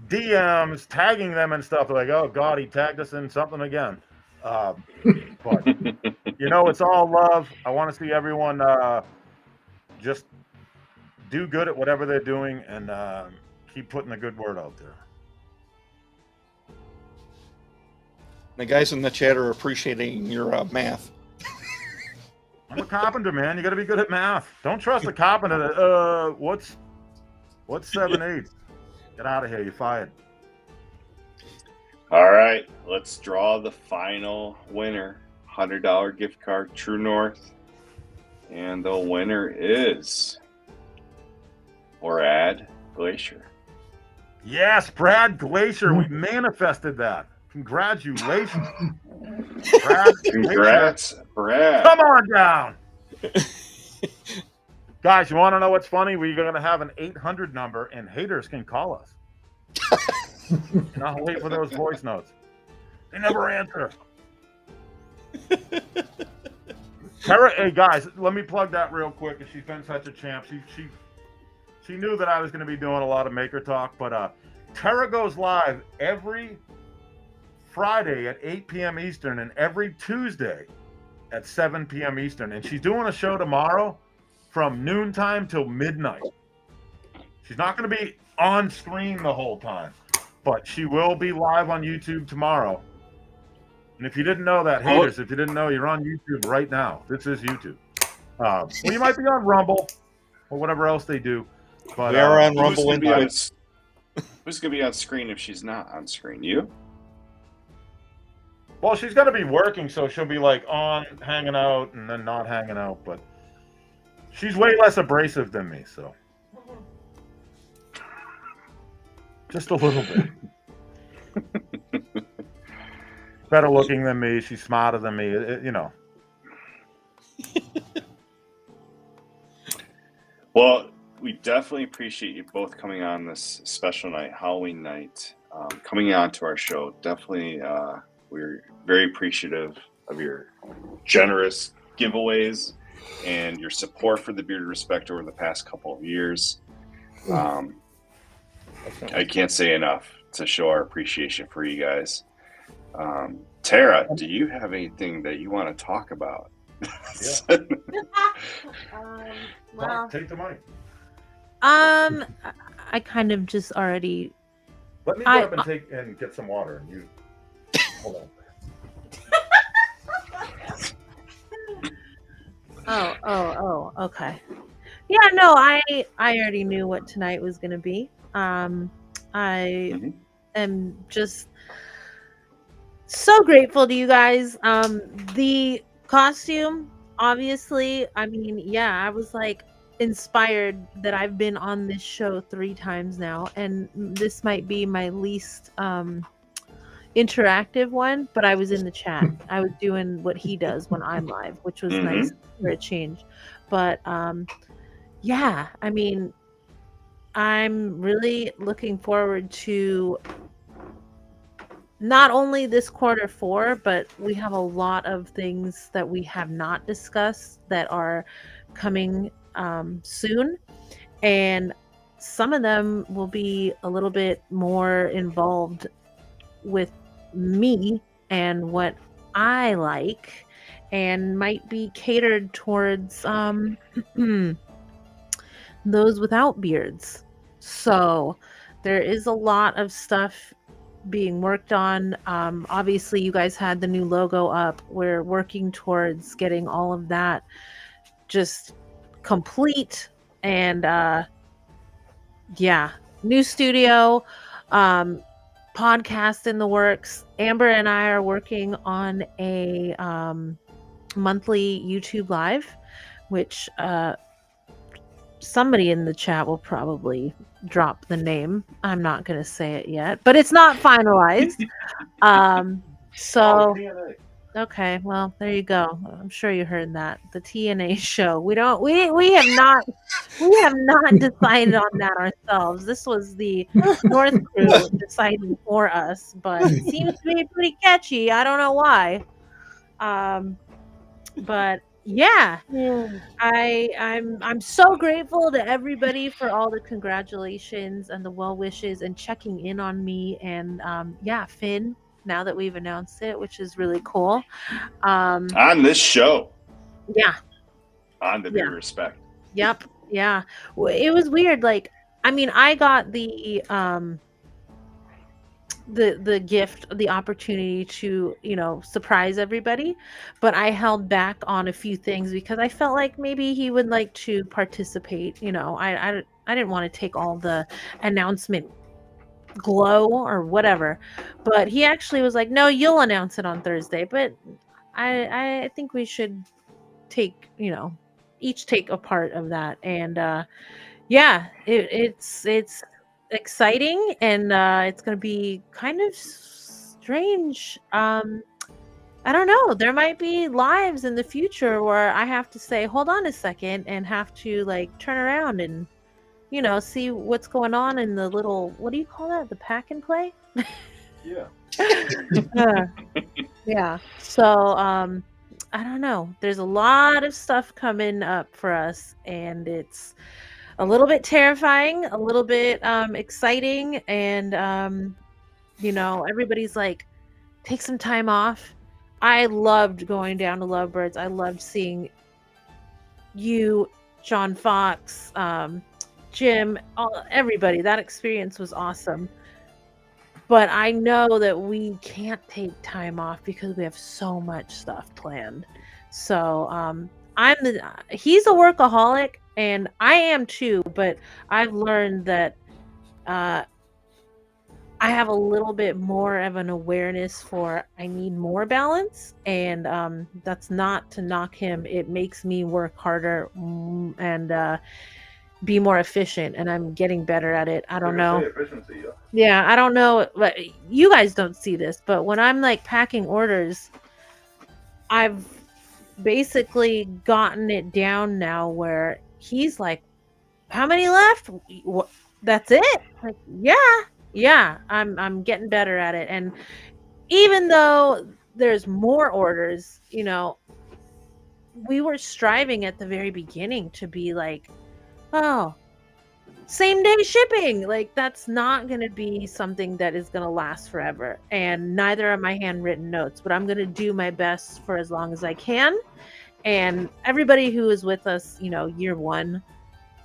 DMs, tagging them and stuff. Like, oh God, he tagged us in something again. But you know, it's all love. I want to see everyone just do good at whatever they're doing and keep putting the good word out there. The guys in the chat are appreciating your math. I'm a carpenter, man. You got to be good at math. Don't trust a carpenter. That, what's 7/8? Get out of here. You're fired. All right, let's draw the final winner. $100 gift card, True North. And the winner is Brad Glacier. Yes, Brad Glacier. We manifested that. Congratulations. Brad Congrats, Glacier. Brad. Come on down. Guys, you want to know what's funny? We're going to have an 800 number and haters can call us. And I'll wait for those voice notes. They never answer. Tara, hey guys, let me plug that real quick. She's been such a champ. She knew that I was going to be doing a lot of Maker Talk, but Tara goes live every Friday at 8 p.m. Eastern and every Tuesday at 7 p.m. Eastern. And she's doing a show tomorrow from noontime till midnight. She's not going to be on screen the whole time, but she will be live on YouTube tomorrow. And if you didn't know that, haters, if you didn't know, you're on YouTube right now. This is YouTube. Well, you might be on Rumble or whatever else they do. But we are on Rumble and Twitch. Who's going to be on screen if she's not on screen? You? Well, she's going to be working, so she'll be like on, hanging out, and then not hanging out. But she's way less abrasive than me, so. Just a little bit. Better looking than me. She's smarter than me. You know. Well, we definitely appreciate you both coming on this special night, Halloween night, coming on to our show. Definitely, we're very appreciative of your generous giveaways and your support for the Bearded Respect over the past couple of years. I can't say enough to show our appreciation for you guys. Tara, do you have anything that you want to talk about? Yeah. Well, Take the mic. I kind of just already. Let me go up and get some water. And you hold on. Oh, okay. Yeah, no, I already knew what tonight was going to be. I am just so grateful to you guys. The costume, obviously, I mean, yeah, I was like inspired that I've been on this show 3 times now, and this might be my least interactive one, but I was in the chat. I was doing what he does when I'm live, which was nice for a change. But yeah, I mean, I'm really looking forward to not only this Q4, but we have a lot of things that we have not discussed that are coming soon, and some of them will be a little bit more involved with me and what I like, and might be catered towards those without beards. So there is a lot of stuff being worked on. Obviously, you guys had the new logo up. We're working towards getting all of that just complete. And yeah, new studio, podcast in the works. Amber and I are working on a monthly YouTube live, which somebody in the chat will probably drop the name. I'm not going to say it yet, but it's not finalized. So okay, well, there you go. I'm sure you heard that. The TNA show. We have not decided on that ourselves. This was the North crew deciding for us, but it seems to be pretty catchy. I don't know why. But yeah, I'm so grateful to everybody for all the congratulations and the well wishes and checking in on me. And yeah, Finn, now that we've announced it, which is really cool. On this show. Yeah. On the Beer Respect. Yep. Yeah. It was weird. Like, I mean, I got the gift, the opportunity to, surprise everybody, but I held back on a few things because I felt like maybe he would like to participate. I didn't want to take all the announcement glow or whatever, but he actually was like, no, you'll announce it on Thursday. But I think we should take, each take a part of that. And yeah, it's exciting, and it's going to be kind of strange. I don't know. There might be lives in the future where I have to say, hold on a second, and have to like turn around and, see what's going on in the little, what do you call that? The pack and play? Yeah. Yeah. So, I don't know. There's a lot of stuff coming up for us, and it's a little bit terrifying, a little bit exciting, and everybody's like, take some time off. I loved going down to Lovebirds. I loved seeing you, John Fox, Jim, everybody. That experience was awesome. But I know that we can't take time off because we have so much stuff planned. So he's a workaholic, and I am too, but I've learned that I have a little bit more of an awareness for I need more balance, and that's not to knock him. It makes me work harder and be more efficient, and I'm getting better at it. I don't know. Efficiency, yeah. Yeah, I don't know. But you guys don't see this, but when I'm like packing orders, I've basically gotten it down now where he's like, how many left? That's it? Like, yeah, I'm getting better at it. And even though there's more orders, we were striving at the very beginning to be like, oh, same day shipping. Like, that's not going to be something that is going to last forever. And neither are my handwritten notes, but I'm going to do my best for as long as I can. And everybody who is with us, year one,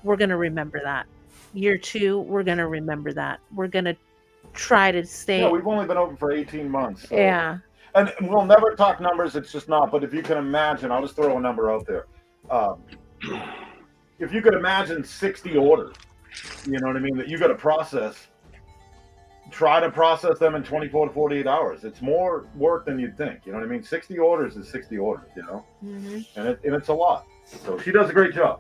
we're going to remember that. Year two, we're going to remember that. We're going to try to stay. Yeah, we've only been open for 18 months. So. Yeah. And we'll never talk numbers. It's just not. But if you can imagine, I'll just throw a number out there. If you could imagine 60 orders, you know what I mean, that you got to process, try to process them in 24 to 48 hours. It's more work than you'd think. You know what I mean? 60 orders is 60 orders, Mm-hmm. and it's a lot. So she does a great job.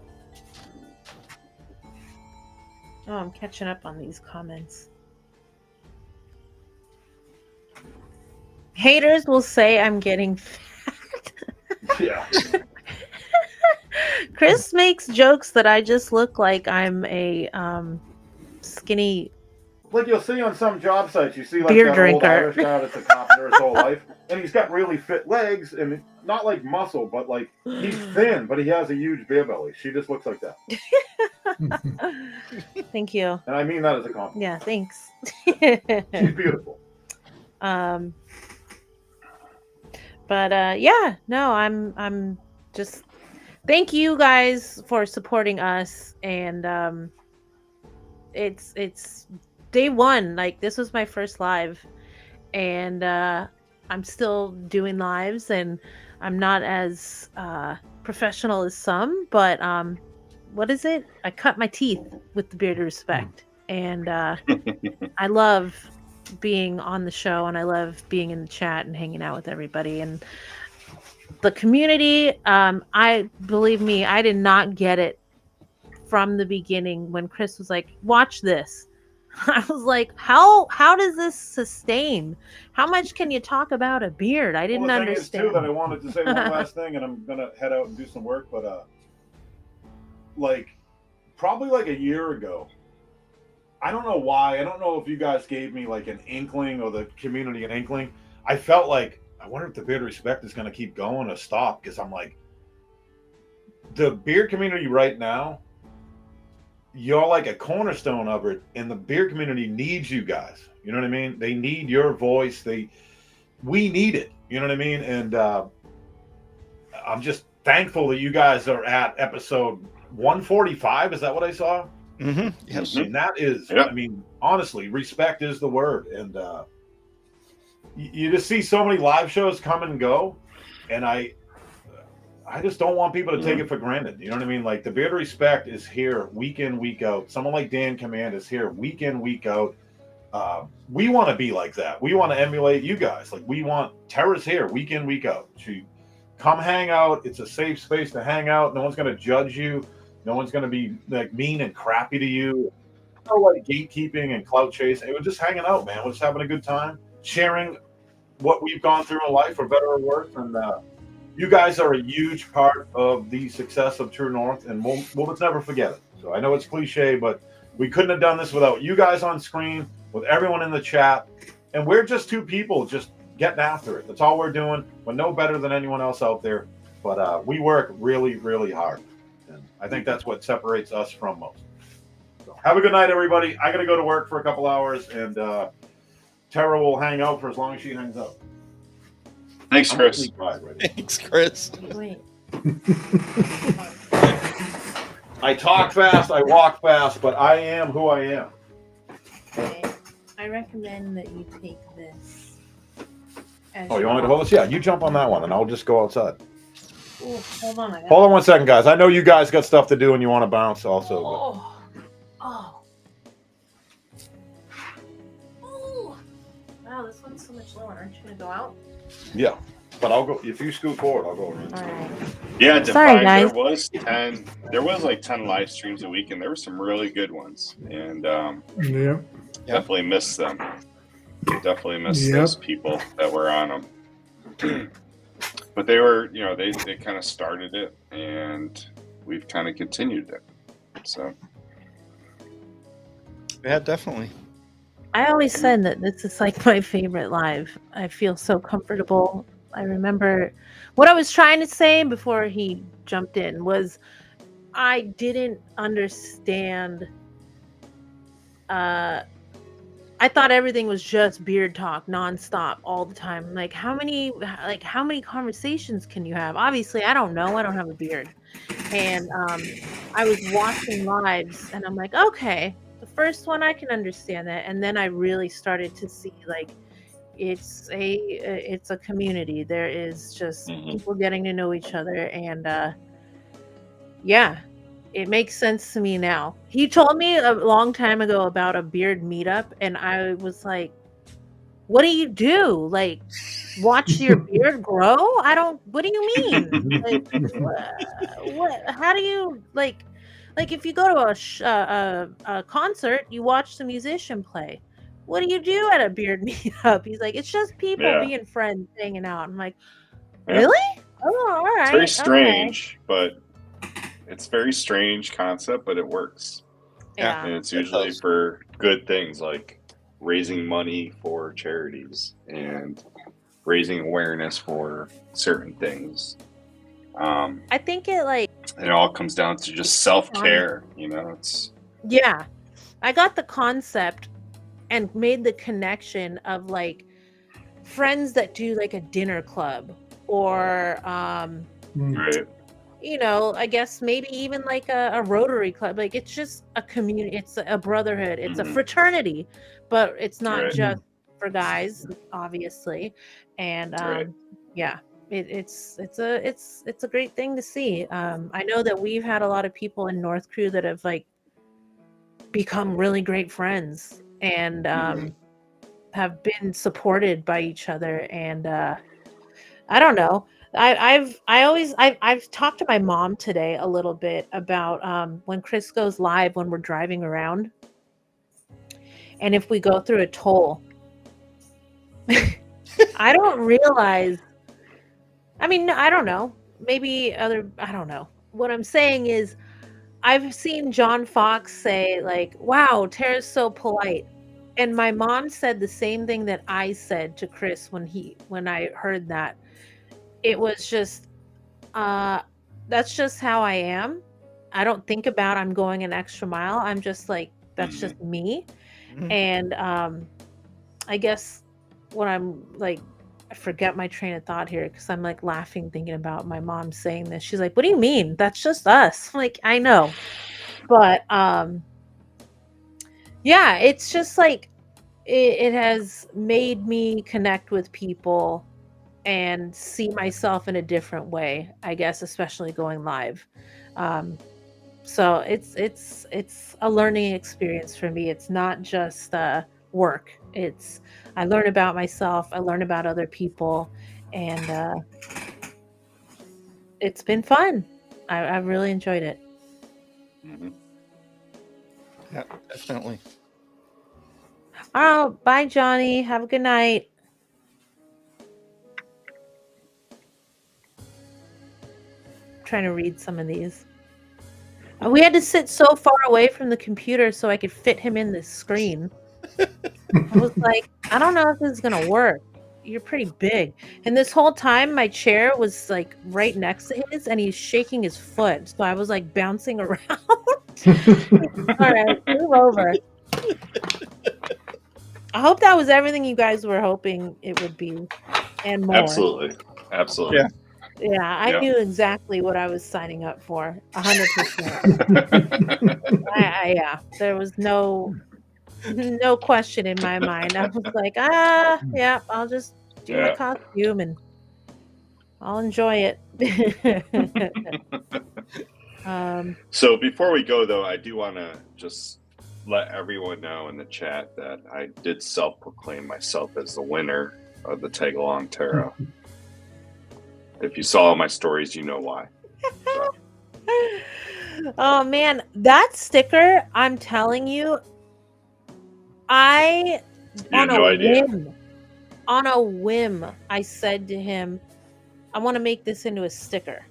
Oh, I'm catching up on these comments. Haters will say I'm getting fat. Yeah. Chris makes jokes that I just look like I'm a skinny. Like you'll see on some job sites, you see like beer that drinker. old Irish guy that's a carpenter his whole life, and he's got really fit legs, and not like muscle, but like he's thin, but he has a huge beer belly. She just looks like that. Thank you. And I mean that as a compliment. Yeah, thanks. She's beautiful. But yeah, no, I'm just thank you guys for supporting us, and it's day one. Like, this was my first live, and I'm still doing lives, and I'm not as professional as some, but what is it? I cut my teeth with the Beard of Respect, and I love being on the show, and I love being in the chat and hanging out with everybody, and the community. I believe me, I did not get it from the beginning when Chris was like, "Watch this." I was like, how does this sustain? How much can you talk about a beard? I didn't Well, the thing understand. is too that I wanted to say one last thing, and I'm gonna head out and do some work. But like probably like a year ago, I don't know why. I don't know if you guys gave me like an inkling or the community an inkling. I felt like I wonder if the Beard of Respect is gonna keep going or stop, because I'm like, the beard community right now, you're like a cornerstone of it, and the beer community needs you guys. You know what I mean? They need your voice. We need it. You know what I mean? And I'm just thankful that you guys are at episode 145. Is that what I saw? Mm-hmm. Yes. And that is, Yep. I mean, honestly, respect is the word. And you just see so many live shows come and go, and I just don't want people to take it for granted. You know what I mean? Like, the Beard of Respect is here week in, week out. Someone like Dan Command is here week in, week out. We want to be like that. We want to emulate you guys. Like, we want Tara's here week in, week out. She come hang out. It's a safe space to hang out. No one's going to judge you. No one's going to be like mean and crappy to you. No like gatekeeping and clout chasing. It was just hanging out, man. We're just having a good time, sharing what we've gone through in life, for better or worse. And you guys are a huge part of the success of True North, and we'll just never forget it. So I know it's cliche, but we couldn't have done this without you guys on screen, with everyone in the chat. And we're just two people just getting after it. That's all we're doing. We're no better than anyone else out there, but we work really, really hard. And I think that's what separates us from most. So have a good night, everybody. I got to go to work for a couple hours, and Tara will hang out for as long as she hangs out. Thanks, Chris. Thanks, Chris. Wait. I talk fast, I walk fast, but I am who I am. Okay. I recommend that you take this. Oh, you want me to hold this? Yeah, you jump on that one, and I'll just go outside. Ooh, hold on. Hold on one second, guys. I know you guys got stuff to do and you want to bounce also. Oh. Oh. Oh. Wow, this one's so much lower. Aren't you going to go out? Yeah, but I'll go. If you scoot forward, I'll go around. All right. Yeah, Sorry, Divine, guys. there was like 10 live streams a week, and there were some really good ones. And definitely miss them. Definitely miss those people that were on them. But they were, you know, they kind of started it, and we've kind of continued it. So Yeah, definitely. I always said that this is like my favorite live. I feel so comfortable. I remember what I was trying to say before he jumped in was I didn't understand. I thought everything was just beard talk nonstop all the time. Like how many conversations can you have? Obviously, I don't know. I don't have a beard. And I was watching lives, and I'm like, okay, the first one I can understand that, and then I really started to see like it's a community. There is just people getting to know each other, and yeah, it makes sense to me now. He told me a long time ago about a beard meetup, and I was like, what do you do? Like, watch your beard grow? What do you mean? Like, what? How do you like if you go to a concert, you watch the musician play. What do you do at a beard meetup? He's like, it's just people being friends, hanging out. I'm like, really? Oh, all right. It's very strange, but it's very strange concept, but it works. Yeah. And it's usually for good things like raising money for charities and raising awareness for certain things. I think it all comes down to just self-care, you know. It's I got the concept and made the connection of like friends that do like a dinner club or right. You know, I guess maybe even like a Rotary club. Like it's just a community. It's a brotherhood. It's a fraternity, but it's not just for guys, obviously, and Right. yeah, it's a great thing to see. I know that we've had a lot of people in North Crew that have like become really great friends and have been supported by each other, and I don't know. I've talked to my mom today a little bit about when Chris goes live when we're driving around, and if we go through a toll. I don't realize. I mean, I don't know. Maybe I don't know. What I'm saying is, I've seen John Fox say like, "Wow, Tara's so polite," and my mom said the same thing that I said to Chris when I heard that. It was just, that's just how I am. I don't think about I'm going an extra mile. I'm just like, that's just me. And I guess when I'm like, I forget my train of thought here because I'm like laughing thinking about my mom saying this. She's like, "What do you mean? That's just us." I'm like, I know. But yeah, it's just like it has made me connect with people and see myself in a different way, I guess, especially going live. So it's a learning experience for me. It's not just work. I learn about myself, I learn about other people, and it's been fun. I've really enjoyed it. Yeah, definitely. Oh, bye, Johnny. Have a good night. Trying to read some of these. We had to sit so far away from the computer so I could fit him in the screen. I was like, I don't know if this is gonna work. You're pretty big. And this whole time my chair was like right next to his and he's shaking his foot. So I was like bouncing around. All right, move over. I hope that was everything you guys were hoping it would be and more. Absolutely. Yeah. Yeah, I Yep. knew exactly what I was signing up for. 100%. Yeah, there was no question in my mind. I was like, yeah, I'll just do my Yeah. costume and I'll enjoy it. So before we go, though, I do want to just let everyone know in the chat that I did self-proclaim myself as the winner of the Tag-Along Tarot. If you saw my stories, you know why. So. Oh man, that sticker! I'm telling you, You had no idea. On a whim, I said to him, "I want to make this into a sticker."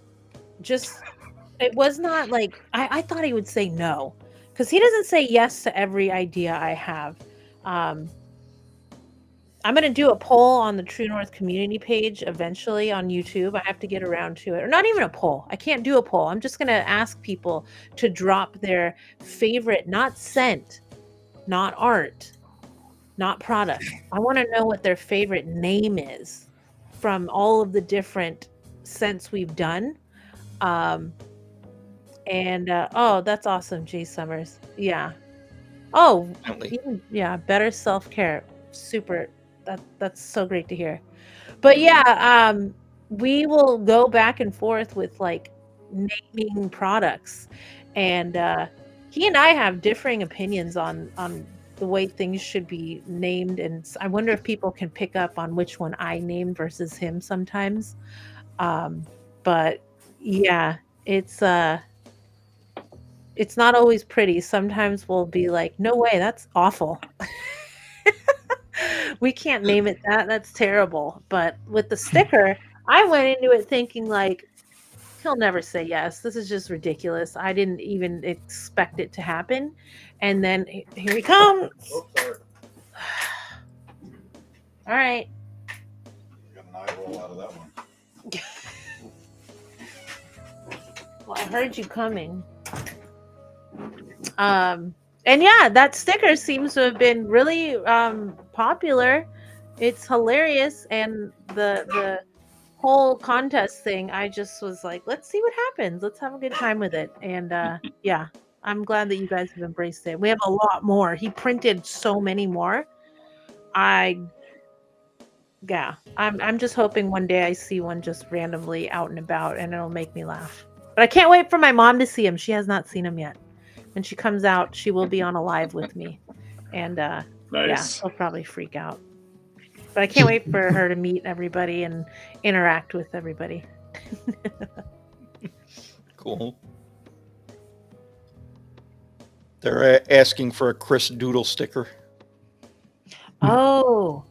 It was not like I thought he would say no, because he doesn't say yes to every idea I have. I'm going to do a poll on the True North community page eventually on YouTube. I have to get around to it. Or not even a poll. I can't do a poll. I'm just going to ask people to drop their favorite, not scent, not art, not product. I want to know what their favorite name is from all of the different scents we've done. Oh, that's awesome, Jay Summers. Yeah. Oh, yeah, better self-care. Super. That's so great to hear. But yeah, we will go back and forth with like naming products, and he and I have differing opinions on the way things should be named, and I wonder if people can pick up on which one I named versus him sometimes. But yeah, it's not always pretty. Sometimes we'll be like, no way, that's awful. We can't name it that. That's terrible. But with the sticker, I went into it thinking like, he'll never say yes. This is just ridiculous. I didn't even expect it to happen. And then here he comes. Oh, sorry. All right. Got an eye roll out of that one. Well, I heard you coming. And yeah, that sticker seems to have been really popular. It's hilarious, and the whole contest thing, I just was like, let's see what happens. Let's have a good time with it. And yeah, I'm glad that you guys have embraced it. We have a lot more. He printed so many more. I Yeah, I'm just hoping one day I see one just randomly out and about, and it'll make me laugh. But I can't wait for my mom to see him. She has not seen him yet. When she comes out, she will be on a live with me, and yeah, Nice. she'll probably freak out. But I can't wait for her to meet everybody and interact with everybody. Cool. They're asking for a Chris Doodle sticker. Oh,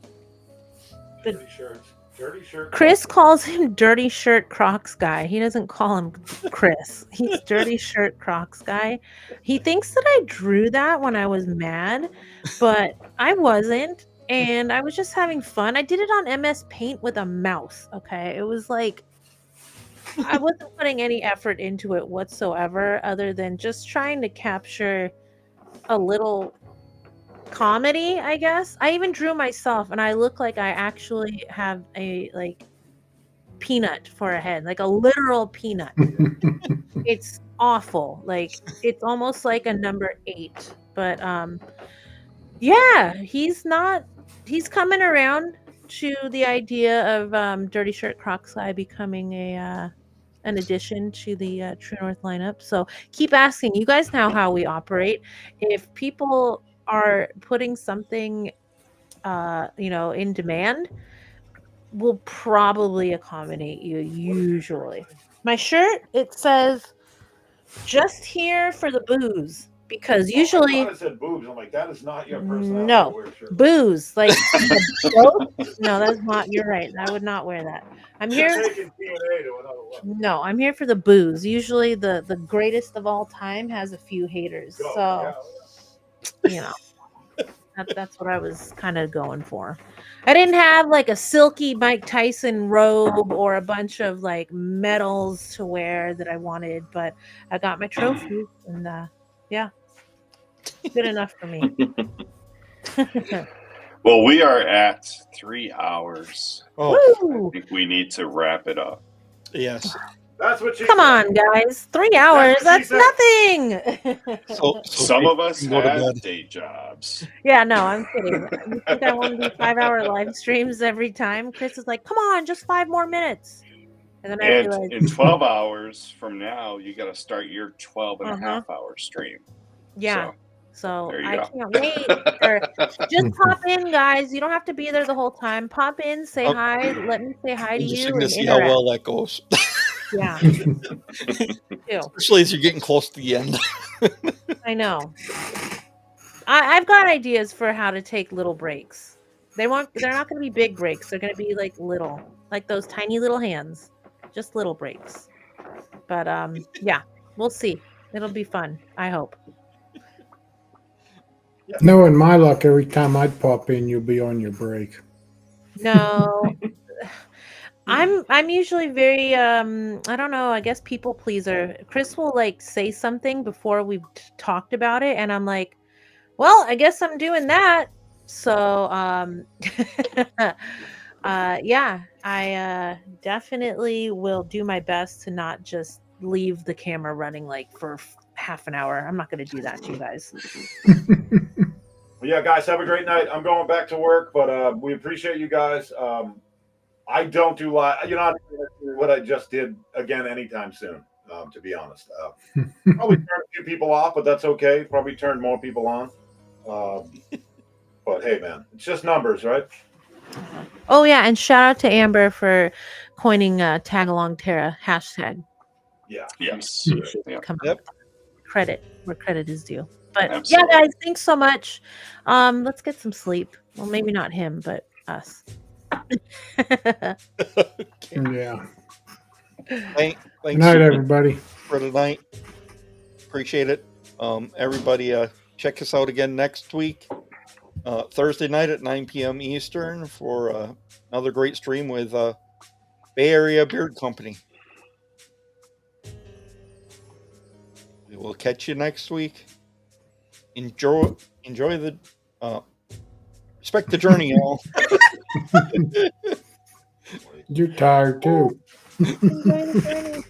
Dirty shirts. Dirty shirt. Chris calls him Dirty Shirt Crocs Guy. He doesn't call him Chris. He's Dirty Shirt Crocs Guy. He thinks that I drew that when I was mad, but I wasn't. And I was just having fun. I did it on MS Paint with a mouse. Okay. It was like, I wasn't putting any effort into it whatsoever, other than just trying to capture a little comedy, I guess. I even drew myself, and I look like I actually have a like peanut for a head, like a literal peanut. It's awful. Like it's almost like a number 8. But yeah, he's coming around to the idea of Dirty Shirt Crocs Guy becoming an addition to the True North lineup. So keep asking. You guys know how we operate. If people are putting something in demand, we'll probably accommodate you. Usually my shirt, it says just here for the booze, because usually I thought it said boobs. I'm like, that is not your personality. no to wear a shirt. booze, like no, that's not, you're right, I would not wear that. I'm here. Taking Q&A to another level. No, I'm here for the booze. Usually the greatest of all time has a few haters. Go. So Yeah. you know, that's what I was kind of going for. I didn't have like a silky Mike Tyson robe or a bunch of like medals to wear that I wanted, but I got my trophies, and yeah, good enough for me. Well, we are at 3 hours. Oh, I think we need to wrap it up. yes. That's what she Come said. on, guys. 3 hours. That's That's what she nothing. So Some of us go to have bed. day jobs. Yeah, no, I'm kidding. You think I want to do 5-hour live streams every time? Chris is like, come on, just 5 more minutes. And then I And realize, in 12 hours from now, you got to start your 12 and a half hour stream. yeah. So there you I go. can't wait. Just pop in, guys. You don't have to be there the whole time. Pop in, say Oh. hi. Let me say hi to you. Interesting to And see how interact. well that goes. Yeah. Especially as you're getting close to the end. I know. I've got ideas for how to take little breaks. They're not going to be big breaks. They're going to be like little, like those tiny little hands, just little breaks. But yeah, we'll see. It'll be fun. I hope. Knowing my luck, every time I'd pop in, you'll be on your break. No. I'm usually very I don't know, I guess people pleaser. Chris will like say something before we've talked about it, and I'm like, well, I guess I'm doing that. So yeah, I definitely will do my best to not just leave the camera running like for half an hour. I'm not going to do that to you guys. Well, yeah, guys, have a great night. I'm going back to work, but we appreciate you guys. I don't do live. You're not doing what I just did again anytime soon, to be honest. Probably turned a few people off, but that's okay. Probably turned more people on. But hey, man, it's just numbers, right? Oh yeah, and shout out to Amber for coining tag along Terra hashtag. Yeah. Yes. Yeah. Come Yep. on. Credit where credit is due. But Absolutely. yeah, guys, thanks so much. Let's get some sleep. Well, maybe not him, but us. Yeah. Thanks Good night, everybody. for tonight. Appreciate it. Everybody, check us out again next week, Thursday night at 9 p.m. Eastern for another great stream with Bay Area Beard Company. We will catch you next week. Enjoy the respect the journey, y'all. You're tired too. Enjoy the journey.